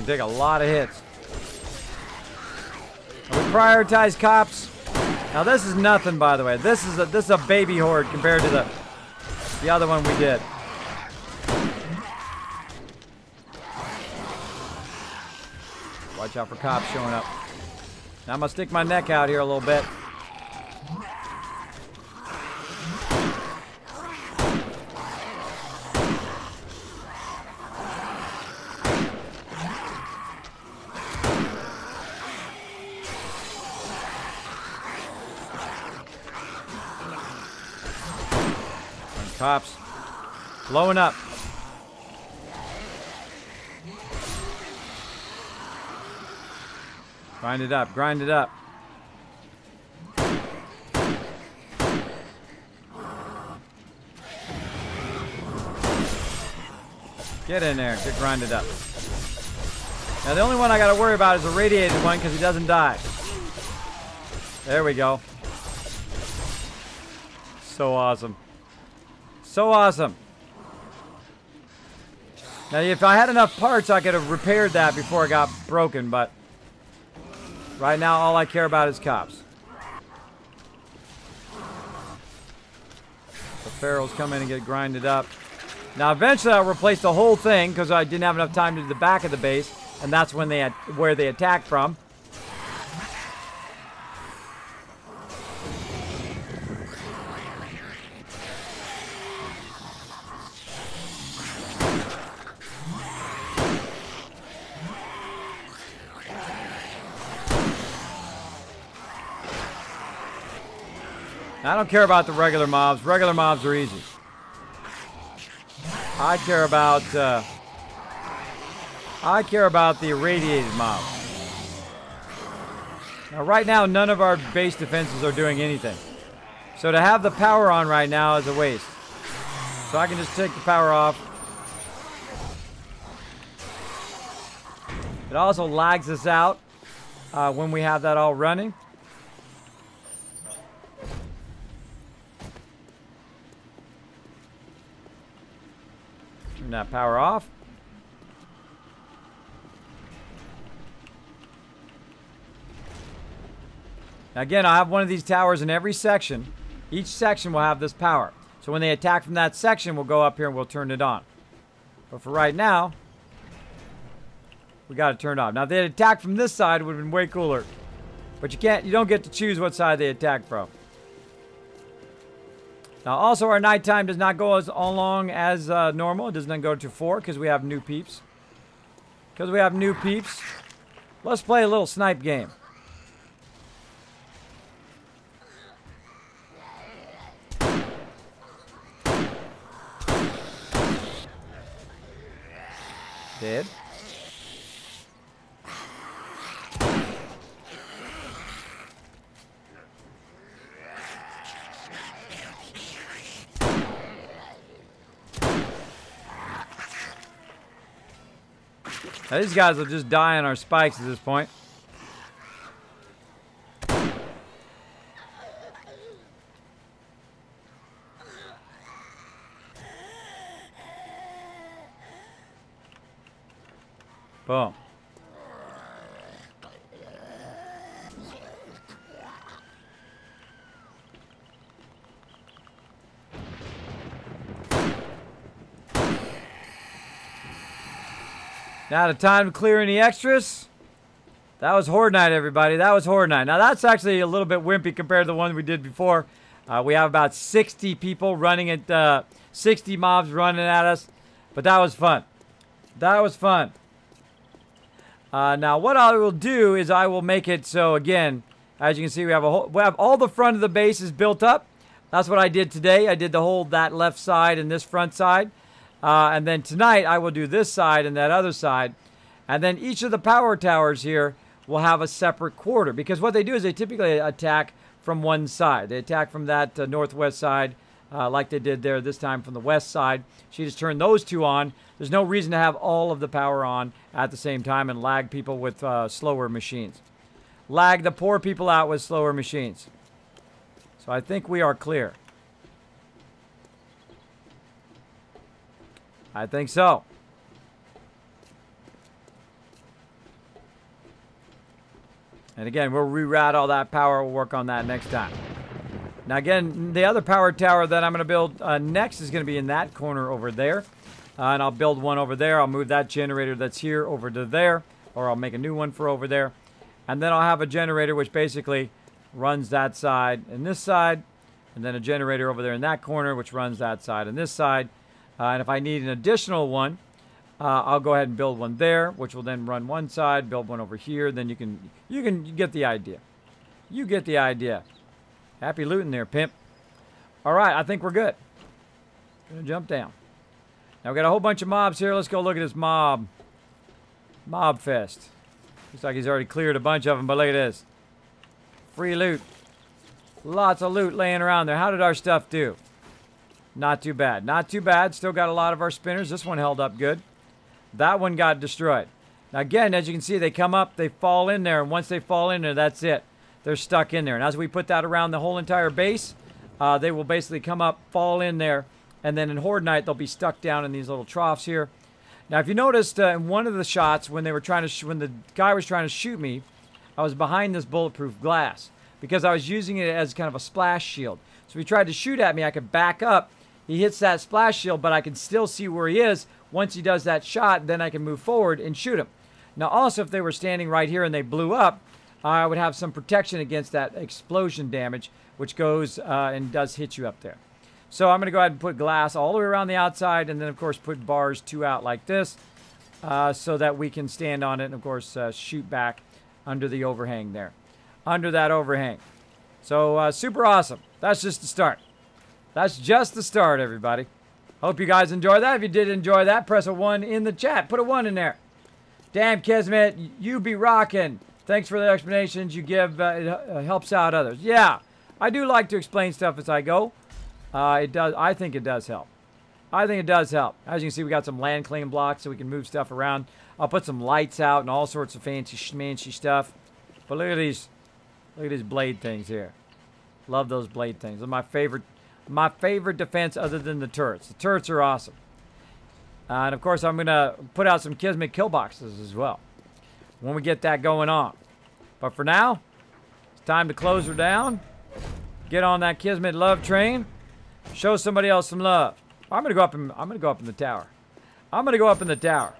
Take a lot of hits. We prioritize cops. Now this is nothing, by the way. This is a baby horde compared to the other one we did. Watch out for cops showing up. Now I'm gonna stick my neck out here a little bit. Cops blowing up. Grind it up, grind it up. Get in there, get grinded up. Now the only one I gotta worry about is the radiated one because he doesn't die. There we go. So awesome. So awesome. Now if I had enough parts I could have repaired that before it got broken, but right now all I care about is cops. The ferals come in and get grinded up. Now eventually I'll replace the whole thing because I didn't have enough time to do the back of the base, and that's when where they attack from. I don't care about the regular mobs. Regular mobs are easy. I care about the irradiated mob. Now, right now, none of our base defenses are doing anything. So to have the power on right now is a waste. So I can just take the power off. It also lags us out when we have that all running. Turn that power off. Now again, I have one of these towers in every section. Each section will have this power. So when they attack from that section, we'll go up here and we'll turn it on. But for right now, we got it turned off. Now if they had attacked from this side, it would have been way cooler. But you don't get to choose what side they attack from. Now also our nighttime does not go as long as normal. It does not go to 4 because we have new peeps. Because we have new peeps, let's play a little snipe game. Dead. Now these guys will just die on our spikes at this point. Boom. Now the time to clear any extras. That was Horde Night, everybody. That was Horde Night. Now that's actually a little bit wimpy compared to the one we did before. We have about 60 people running at 60 mobs running at us. But that was fun. That was fun. Now what I will do is I will make it so, again, as you can see, we have all the front of the base is built up. That's what I did today. I did that left side and this front side. And then tonight I will do this side and that other side. And then each of the power towers here will have a separate quarter. Because what they do is they typically attack from one side. They attack from that northwest side like they did there this time from the west side. So you just turn those two on. There's no reason to have all of the power on at the same time and lag people with slower machines. Lag the poor people out with slower machines. So I think we are clear. I think so. And again, we'll reroute all that power. We'll work on that next time. Now again, the other power tower that I'm going to build next is going to be in that corner over there. And I'll build one over there. I'll move that generator that's here over to there. Or I'll make a new one for over there. And then I'll have a generator which basically runs that side and this side. And then a generator over there in that corner which runs that side and this side. And if I need an additional one, I'll go ahead and build one there, which will then run one side, build one over here. Then you can get the idea. You get the idea. Happy looting there, pimp. All right, I think we're good. Gonna jump down. Now we got a whole bunch of mobs here. Let's go look at this mob fest. Looks like he's already cleared a bunch of them, but look at this. Free loot. Lots of loot laying around there. How did our stuff do? Not too bad. Not too bad. Still got a lot of our spinners. This one held up good. That one got destroyed. Now again, as you can see, they come up, they fall in there, and once they fall in there, that's it. They're stuck in there. And as we put that around the whole entire base, they will basically come up, fall in there, and then in Horde Night, they'll be stuck down in these little troughs here. Now, if you noticed in one of the shots, when they were trying to, when the guy was trying to shoot me, I was behind this bulletproof glass because I was using it as kind of a splash shield. So if he tried to shoot at me, I could back up. He hits that splash shield, but I can still see where he is. Once he does that shot, then I can move forward and shoot him. Now, also, if they were standing right here and they blew up, I would have some protection against that explosion damage, which goes and does hit you up there. So I'm going to go ahead and put glass all the way around the outside, and then, of course, put bars 2 out like this so that we can stand on it and, of course, shoot back under the overhang there. Under that overhang. So, super awesome. That's just the start. That's just the start, everybody. Hope you guys enjoyed that. If you did enjoy that, press a 1 in the chat. Put a 1 in there. Damn, Kismet, you be rocking. Thanks for the explanations you give. It helps out others. Yeah, I do like to explain stuff as I go. It does. I think it does help. I think it does help. As you can see, we got some land claim blocks so we can move stuff around. I'll put some lights out and all sorts of fancy schmancy stuff. But look at these blade things here. Love those blade things. They're my favorite defense other than the turrets. The turrets are awesome. And of course, I'm going to put out some Kismet kill boxes as well when we get that going on. But for now, it's time to close her down. Get on that Kismet love train. Show somebody else some love. I'm going to go up in the tower. I'm going to go up in the tower.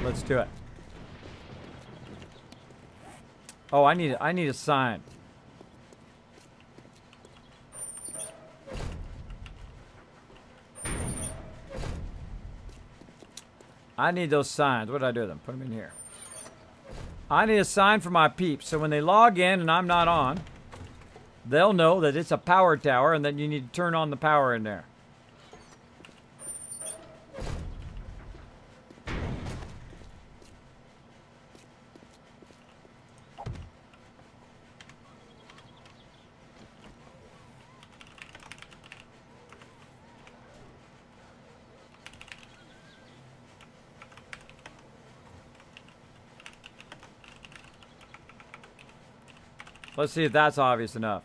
Let's do it. Oh, I need a sign. I need those signs. What did I do with them? Put them in here. I need a sign for my peeps. So when they log in and I'm not on, they'll know that it's a power tower and that you need to turn on the power in there. Let's see if that's obvious enough.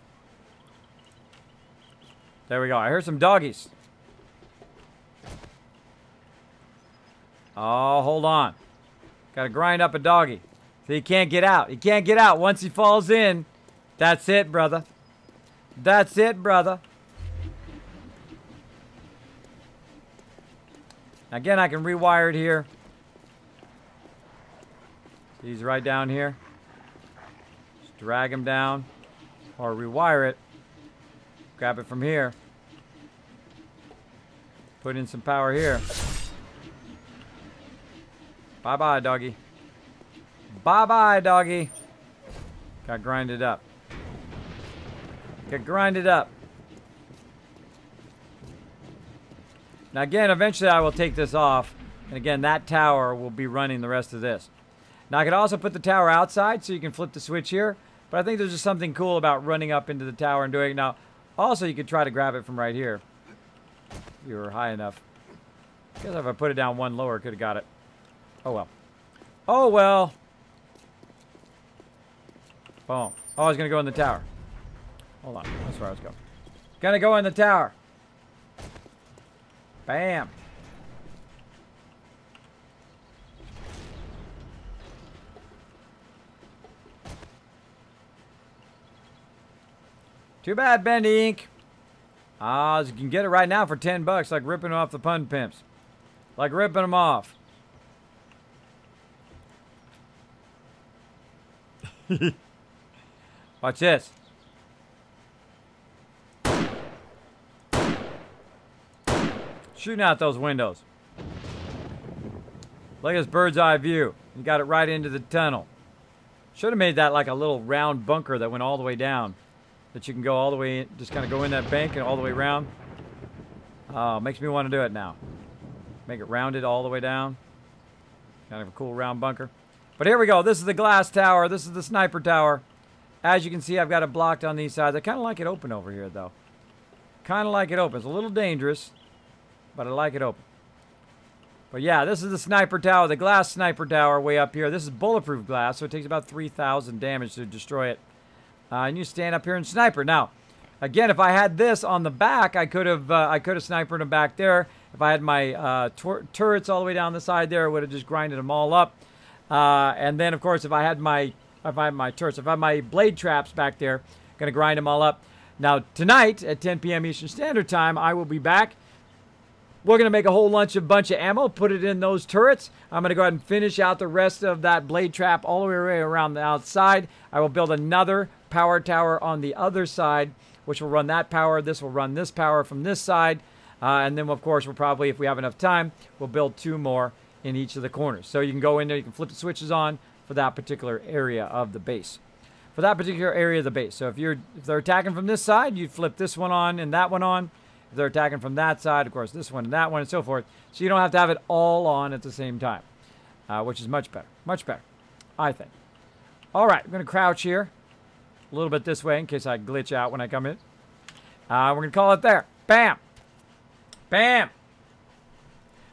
There we go. I heard some doggies. Oh, hold on. Gotta grind up a doggy. So he can't get out. He can't get out. Once he falls in, that's it, brother. That's it, brother. Again, I can rewire it here. He's right down here. Drag him down or rewire it. Grab it from here. Put in some power here. Bye-bye, doggy. Bye-bye, doggy. Got grinded up. Got grinded up. Now again, eventually I will take this off. And again, that tower will be running the rest of this. Now I could also put the tower outside so you can flip the switch here. But I think there's just something cool about running up into the tower and doing it. Now, also you could try to grab it from right here. If you were high enough. I guess if I put it down one lower, I could have got it. Oh well. Oh well. Boom. Oh, I was going to go in the tower. Hold on. That's where I was going. Gonna go in the tower. Bam. Too bad, Bendy Inc. Ah, you can get it right now for 10 bucks, like ripping off the pun pimps. Like ripping them off. Watch this. Shooting out those windows. Look at this bird's eye view. You got it right into the tunnel. Should have made that like a little round bunker that went all the way down. That you can go all the way in, just kind of go in that bank and all the way around. Oh, makes me want to do it now. Make it rounded all the way down. Kind of a cool round bunker. But here we go. This is the glass tower. This is the sniper tower. As you can see, I've got it blocked on these sides. I kind of like it open over here, though. Kind of like it open. It's a little dangerous, but I like it open. But yeah, this is the sniper tower, the glass sniper tower way up here. This is bulletproof glass, so it takes about 3,000 damage to destroy it. And you stand up here and sniper. Now, again, if I had this on the back, I could have sniped them back there. If I had my turrets all the way down the side there, I would have just grinded them all up. And then, of course, if I had my turrets, if I had my blade traps back there, gonna grind them all up. Now, tonight at 10 p.m. Eastern Standard Time, I will be back. We're gonna make a whole bunch of ammo, put it in those turrets. I'm gonna go ahead and finish out the rest of that blade trap all the way around the outside. I will build another power tower on the other side, which will run that power. This will run this power from this side. And then, of course, we'll probably, if we have enough time, we'll build 2 more in each of the corners. So you can go in there, you can flip the switches on for that particular area of the base. For that particular area of the base. So if they're attacking from this side, you flip this one on and that one on. If they're attacking from that side, of course, this one and that one and so forth. So you don't have to have it all on at the same time, which is much better, I think. All right, I'm going to crouch here a little bit this way in case I glitch out when I come in. We're going to call it there. Bam. Bam.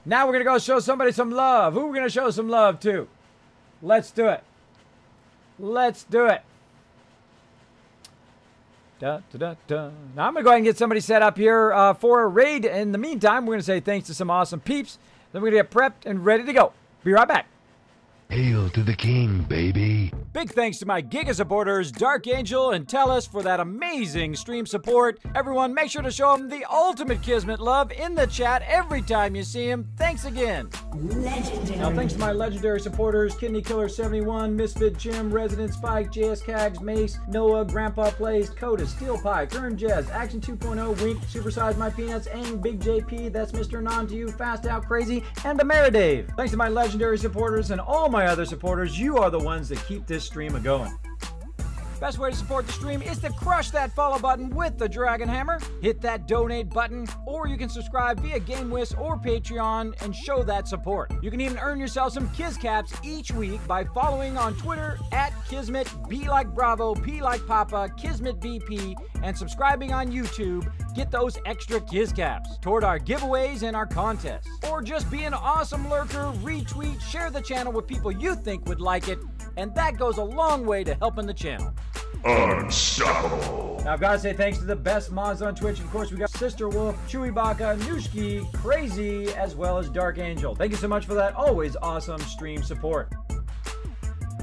Now we're going to go show somebody some love. Who are we going to show some love to? Let's do it. Let's do it. Da, da, da, da. Now I'm going to go ahead and get somebody set up here for a raid. In the meantime, we're going to say thanks to some awesome peeps. Then we're going to get prepped and ready to go. Be right back. Hail to the king, baby. Big thanks to my Giga supporters, Dark Angel and Tellus, for that amazing stream support. Everyone, make sure to show them the ultimate Kismet love in the chat every time you see him. Thanks again. Legendary. Now, thanks to my legendary supporters, Kidney Killer 71, Misfit Jim, Resident Spike, JS Cags, Mace, Noah, Grandpa Plays, Coda, Steel Pie, Kern Jez, Action 2.0, Wink, Supersize My Peanuts, Aang, Big JP, That's Mr. Non to You, Fast Out Crazy, and Ameridave. Thanks to my legendary supporters and all my other supporters, you are the ones that keep this stream a-going. Best way to support the stream is to crush that follow button with the Dragon Hammer, hit that donate button, or you can subscribe via GameWist or Patreon and show that support. You can even earn yourself some Kiz Caps each week by following on Twitter at Kismet, B like Bravo, P like Papa, Kismet BP, and subscribing on YouTube. Get those extra Kiz Caps toward our giveaways and our contests. Or just be an awesome lurker, retweet, share the channel with people you think would like it, and that goes a long way to helping the channel. Unstoppable. Now, I've got to say thanks to the best mods on Twitch. Of course, we got Sister Wolf, Chewy Baka, Nushki, Crazy, as well as Dark Angel. Thank you so much for that always awesome stream support.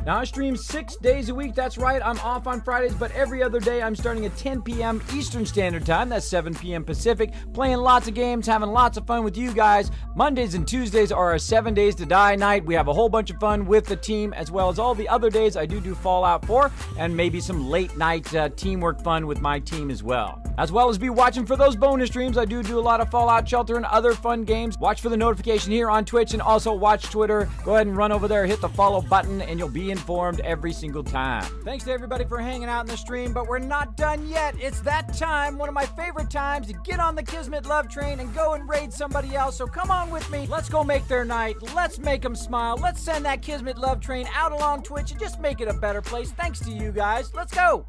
Now, I stream 6 days a week. That's right, I'm off on Fridays, but every other day I'm starting at 10 p.m. Eastern Standard Time. That's 7 p.m. Pacific. Playing lots of games, having lots of fun with you guys. Mondays and Tuesdays are our 7 Days to Die night. We have a whole bunch of fun with the team, as well as all the other days I do Fallout 4, and maybe some late night teamwork fun with my team as well. As well as be watching for those bonus streams. I do a lot of Fallout Shelter and other fun games. Watch for the notification here on Twitch, and also watch Twitter. Go ahead and run over there, hit the follow button, and you'll be informed every single time. Thanks to everybody for hanging out in the stream, but we're not done yet. It's that time, one of my favorite times, to get on the Kismet love train and go and raid somebody else. So come on with me. Let's go make their night. Let's make them smile. Let's send that Kismet love train out along Twitch and just make it a better place. Thanks to you guys. Let's go.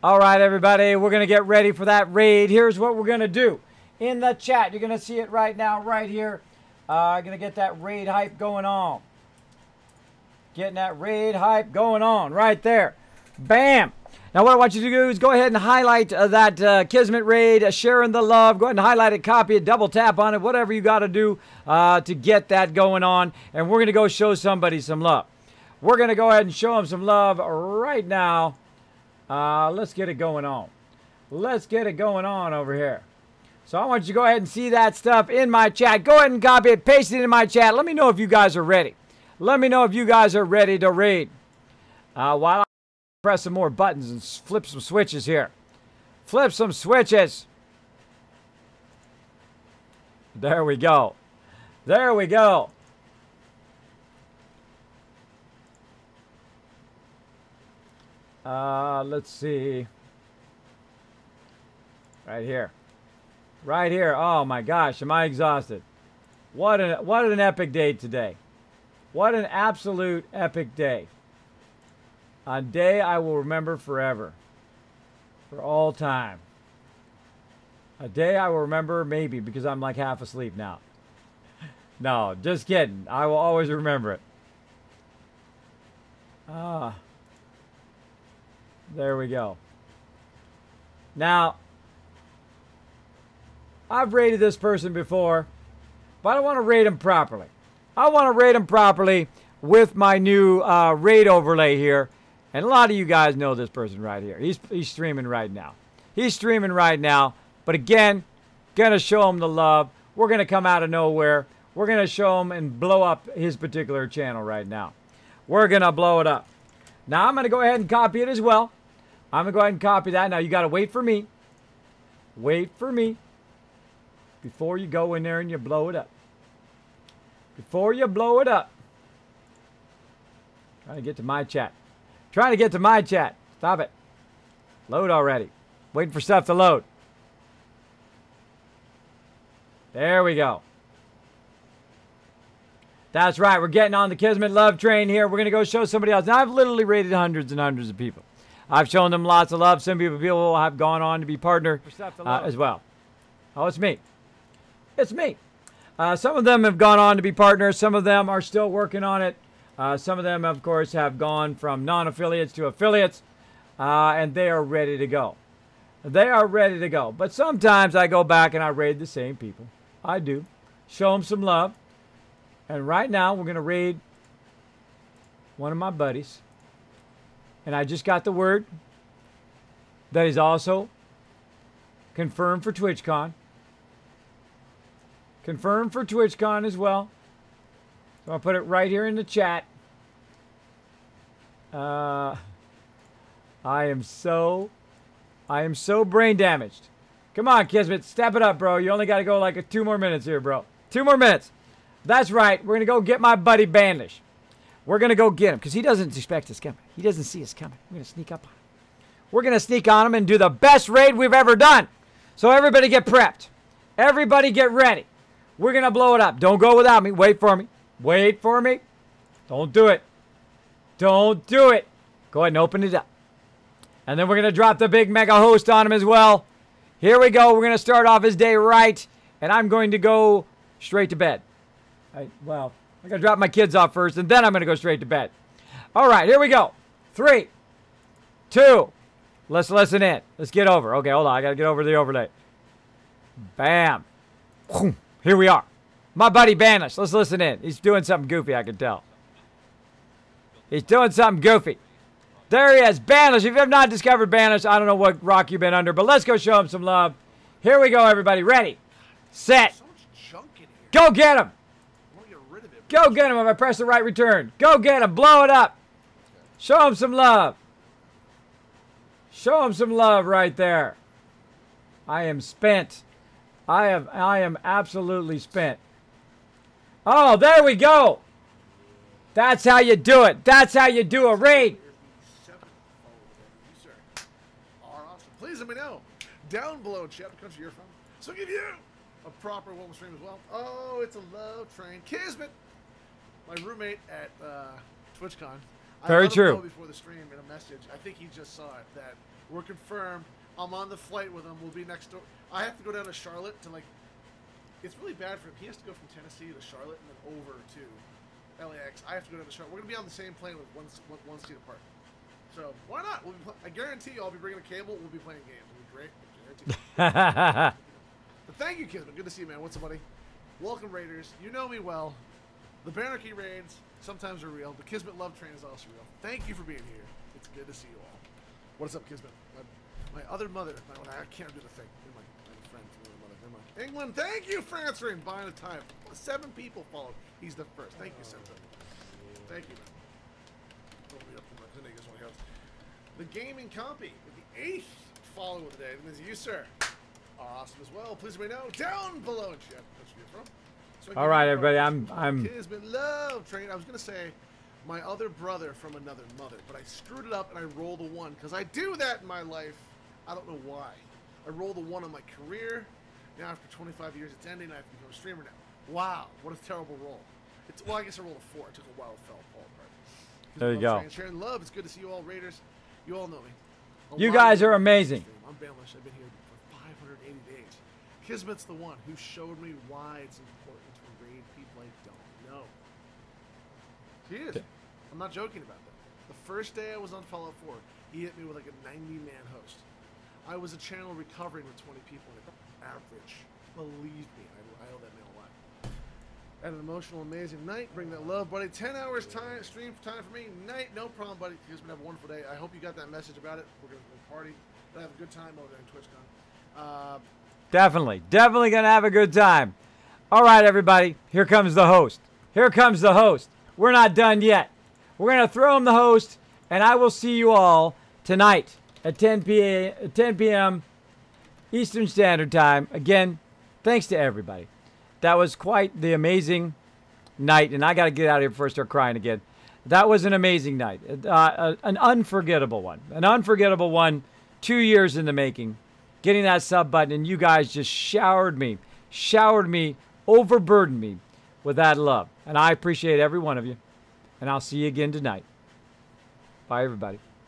All right, everybody, we're going to get ready for that raid. Here's what we're going to do. In the chat, you're going to see it right now, right here. Going to get that raid hype going on. Getting that raid hype going on right there. Bam. Now, what I want you to do is go ahead and highlight that Kismet raid, sharing the love. Go ahead and highlight it, copy it, double tap on it, whatever you got to do to get that going on. And we're going to go show somebody some love. We're going to go ahead and show them some love right now. Let's get it going on. Let's get it going on over here. So I want you to go ahead and see that stuff in my chat. Go ahead and copy it, paste it in my chat. Let me know if you guys are ready. Let me know if you guys are ready to raid. While I press some more buttons and flip some switches here. Flip some switches. There we go. There we go. Let's see. Right here. Right here. Oh my gosh, am I exhausted. What an epic day today. What an absolute epic day. A day I will remember forever. For all time. A day I will remember maybe because I'm like half asleep now. No, just kidding. I will always remember it. There we go. Now, I've rated this person before, but I want to rate him properly. I want to rate him properly with my new rate overlay here. And a lot of you guys know this person right here. He's streaming right now. He's streaming right now. But again, gonna show him the love. We're gonna come out of nowhere. We're gonna show him and blow up his particular channel right now. We're gonna blow it up. Now I'm gonna go ahead and copy it as well. I'm gonna go ahead and copy that. Now you gotta wait for me. Wait for me. Before you go in there and you blow it up. Before you blow it up. Trying to get to my chat. Trying to get to my chat. Stop it. Load already. Waiting for stuff to load. There we go. That's right. We're getting on the Kismet love train here. We're going to go show somebody else. Now, I've literally rated hundreds and hundreds of people. I've shown them lots of love. Some people have gone on to be partner as well. Oh, it's me. It's me. Some of them have gone on to be partners. Some of them are still working on it. Some of them, of course, have gone from non-affiliates to affiliates, and they are ready to go. They are ready to go. But sometimes I go back and I raid the same people. I do. Show them some love. And right now, we're going to raid one of my buddies. And I just got the word that he's also confirmed for TwitchCon. Confirmed for TwitchCon as well. So I'll put it right here in the chat. I am so brain damaged. Come on, Kismet, step it up, bro. You only got to go like 2 more minutes here, bro. 2 more minutes. That's right. We're going to go get my buddy Bandish. We're going to go get him because he doesn't expect us coming. He doesn't see us coming. We're going to sneak up on him. We're going to sneak on him and do the best raid we've ever done. So everybody get prepped. Everybody get ready. We're going to blow it up. Don't go without me. Wait for me. Wait for me. Don't do it. Don't do it. Go ahead and open it up. And then we're going to drop the big mega host on him as well. Here we go. We're going to start off his day right. And I'm going to go straight to bed. Well, I got to drop my kids off first. And then I'm going to go straight to bed. All right. Here we go. 3, 2. Let's listen in. Let's get over. Okay, hold on. I got to get over the overlay. Bam. Here we are. My buddy Banish. Let's listen in. He's doing something goofy, I can tell. He's doing something goofy. There he is. Banish. If you have not discovered Banish, I don't know what rock you've been under, but let's go show him some love. Here we go, everybody. Ready, set, go get him. Go get him if I press the right return. Go get him. Blow it up. Show him some love. Show him some love right there. I am spent. I am absolutely spent. Oh, there we go. That's how you do it. That's how you do a raid. Please let me know down below in chat what country you're from. So give you a proper welcome stream as well. Oh, it's a love train. Kismet, my roommate at TwitchCon. Very I let true. him know before the stream in a message. I think he just saw it that we're confirmed. I'm on the flight with him. We'll be next door. I have to go down to Charlotte to like. It's really bad for him. He has to go from Tennessee to Charlotte and then over to LAX. I have to go down to Charlotte. We're gonna be on the same plane with one seat apart. So why not? We'll be I guarantee you, I'll be bringing a cable. We'll be playing games. It'll be great. I guarantee. But thank you, Kismet. Good to see you, man. What's up, buddy? Welcome, Raiders. You know me well. The Banarchy raids sometimes are real. The Kismet love train is also real. Thank you for being here. It's good to see you all. What's up, Kismet? My other mother. I can't do the thing. My friend from another mother. Never mind. England. Thank you for answering. Buying the time. 7 people followed. He's the first. Thank you, Sensei. Thank you, man. The gaming compy with the 8th follower of the day. That means you, sir, are awesome as well. Please let me know down below in chat what you're from. So All right, everybody. I'm. Kismet love train. I was gonna say my other brother from another mother, but I screwed it up and I rolled a 1 because I do that in my life. I don't know why. I rolled a 1 on my career. Now after 25 years, it's ending. I have to become a streamer now. Wow, what a terrible roll. Well, I guess I rolled a 4. It took a while to fall apart. There you go. Sharing love. It's good to see you all, Raiders. You all know me. You guys are amazing. I'm Bamlish. I've been here for 580 days. Kismet's the one who showed me why it's important to raid people I don't know. He is. Okay. I'm not joking about that. The first day I was on Fallout 4, he hit me with like a 90-man host. I was a channel recovering with 20 people in it. Average. Believe me, I owe that man a lot. Had an emotional, amazing night. Bring that love, buddy. 10 hours time, stream time for me. Night, no problem, buddy. Kismet, have a wonderful day. I hope you got that message about it. We're going to party. We're going to have a good time over there in TwitchCon. Definitely gonna have a good time. All right, everybody. Here comes the host. Here comes the host. We're not done yet. We're gonna throw him the host, and I will see you all tonight at 10 p.m. Eastern Standard Time. Again, thanks to everybody. That was quite the amazing night, and I got to get out of here before I start crying again. That was an amazing night, an unforgettable one. An unforgettable one, 2 years in the making. Getting that sub button, and you guys just showered me, overburdened me with that love. And I appreciate every one of you. And I'll see you again tonight. Bye, everybody.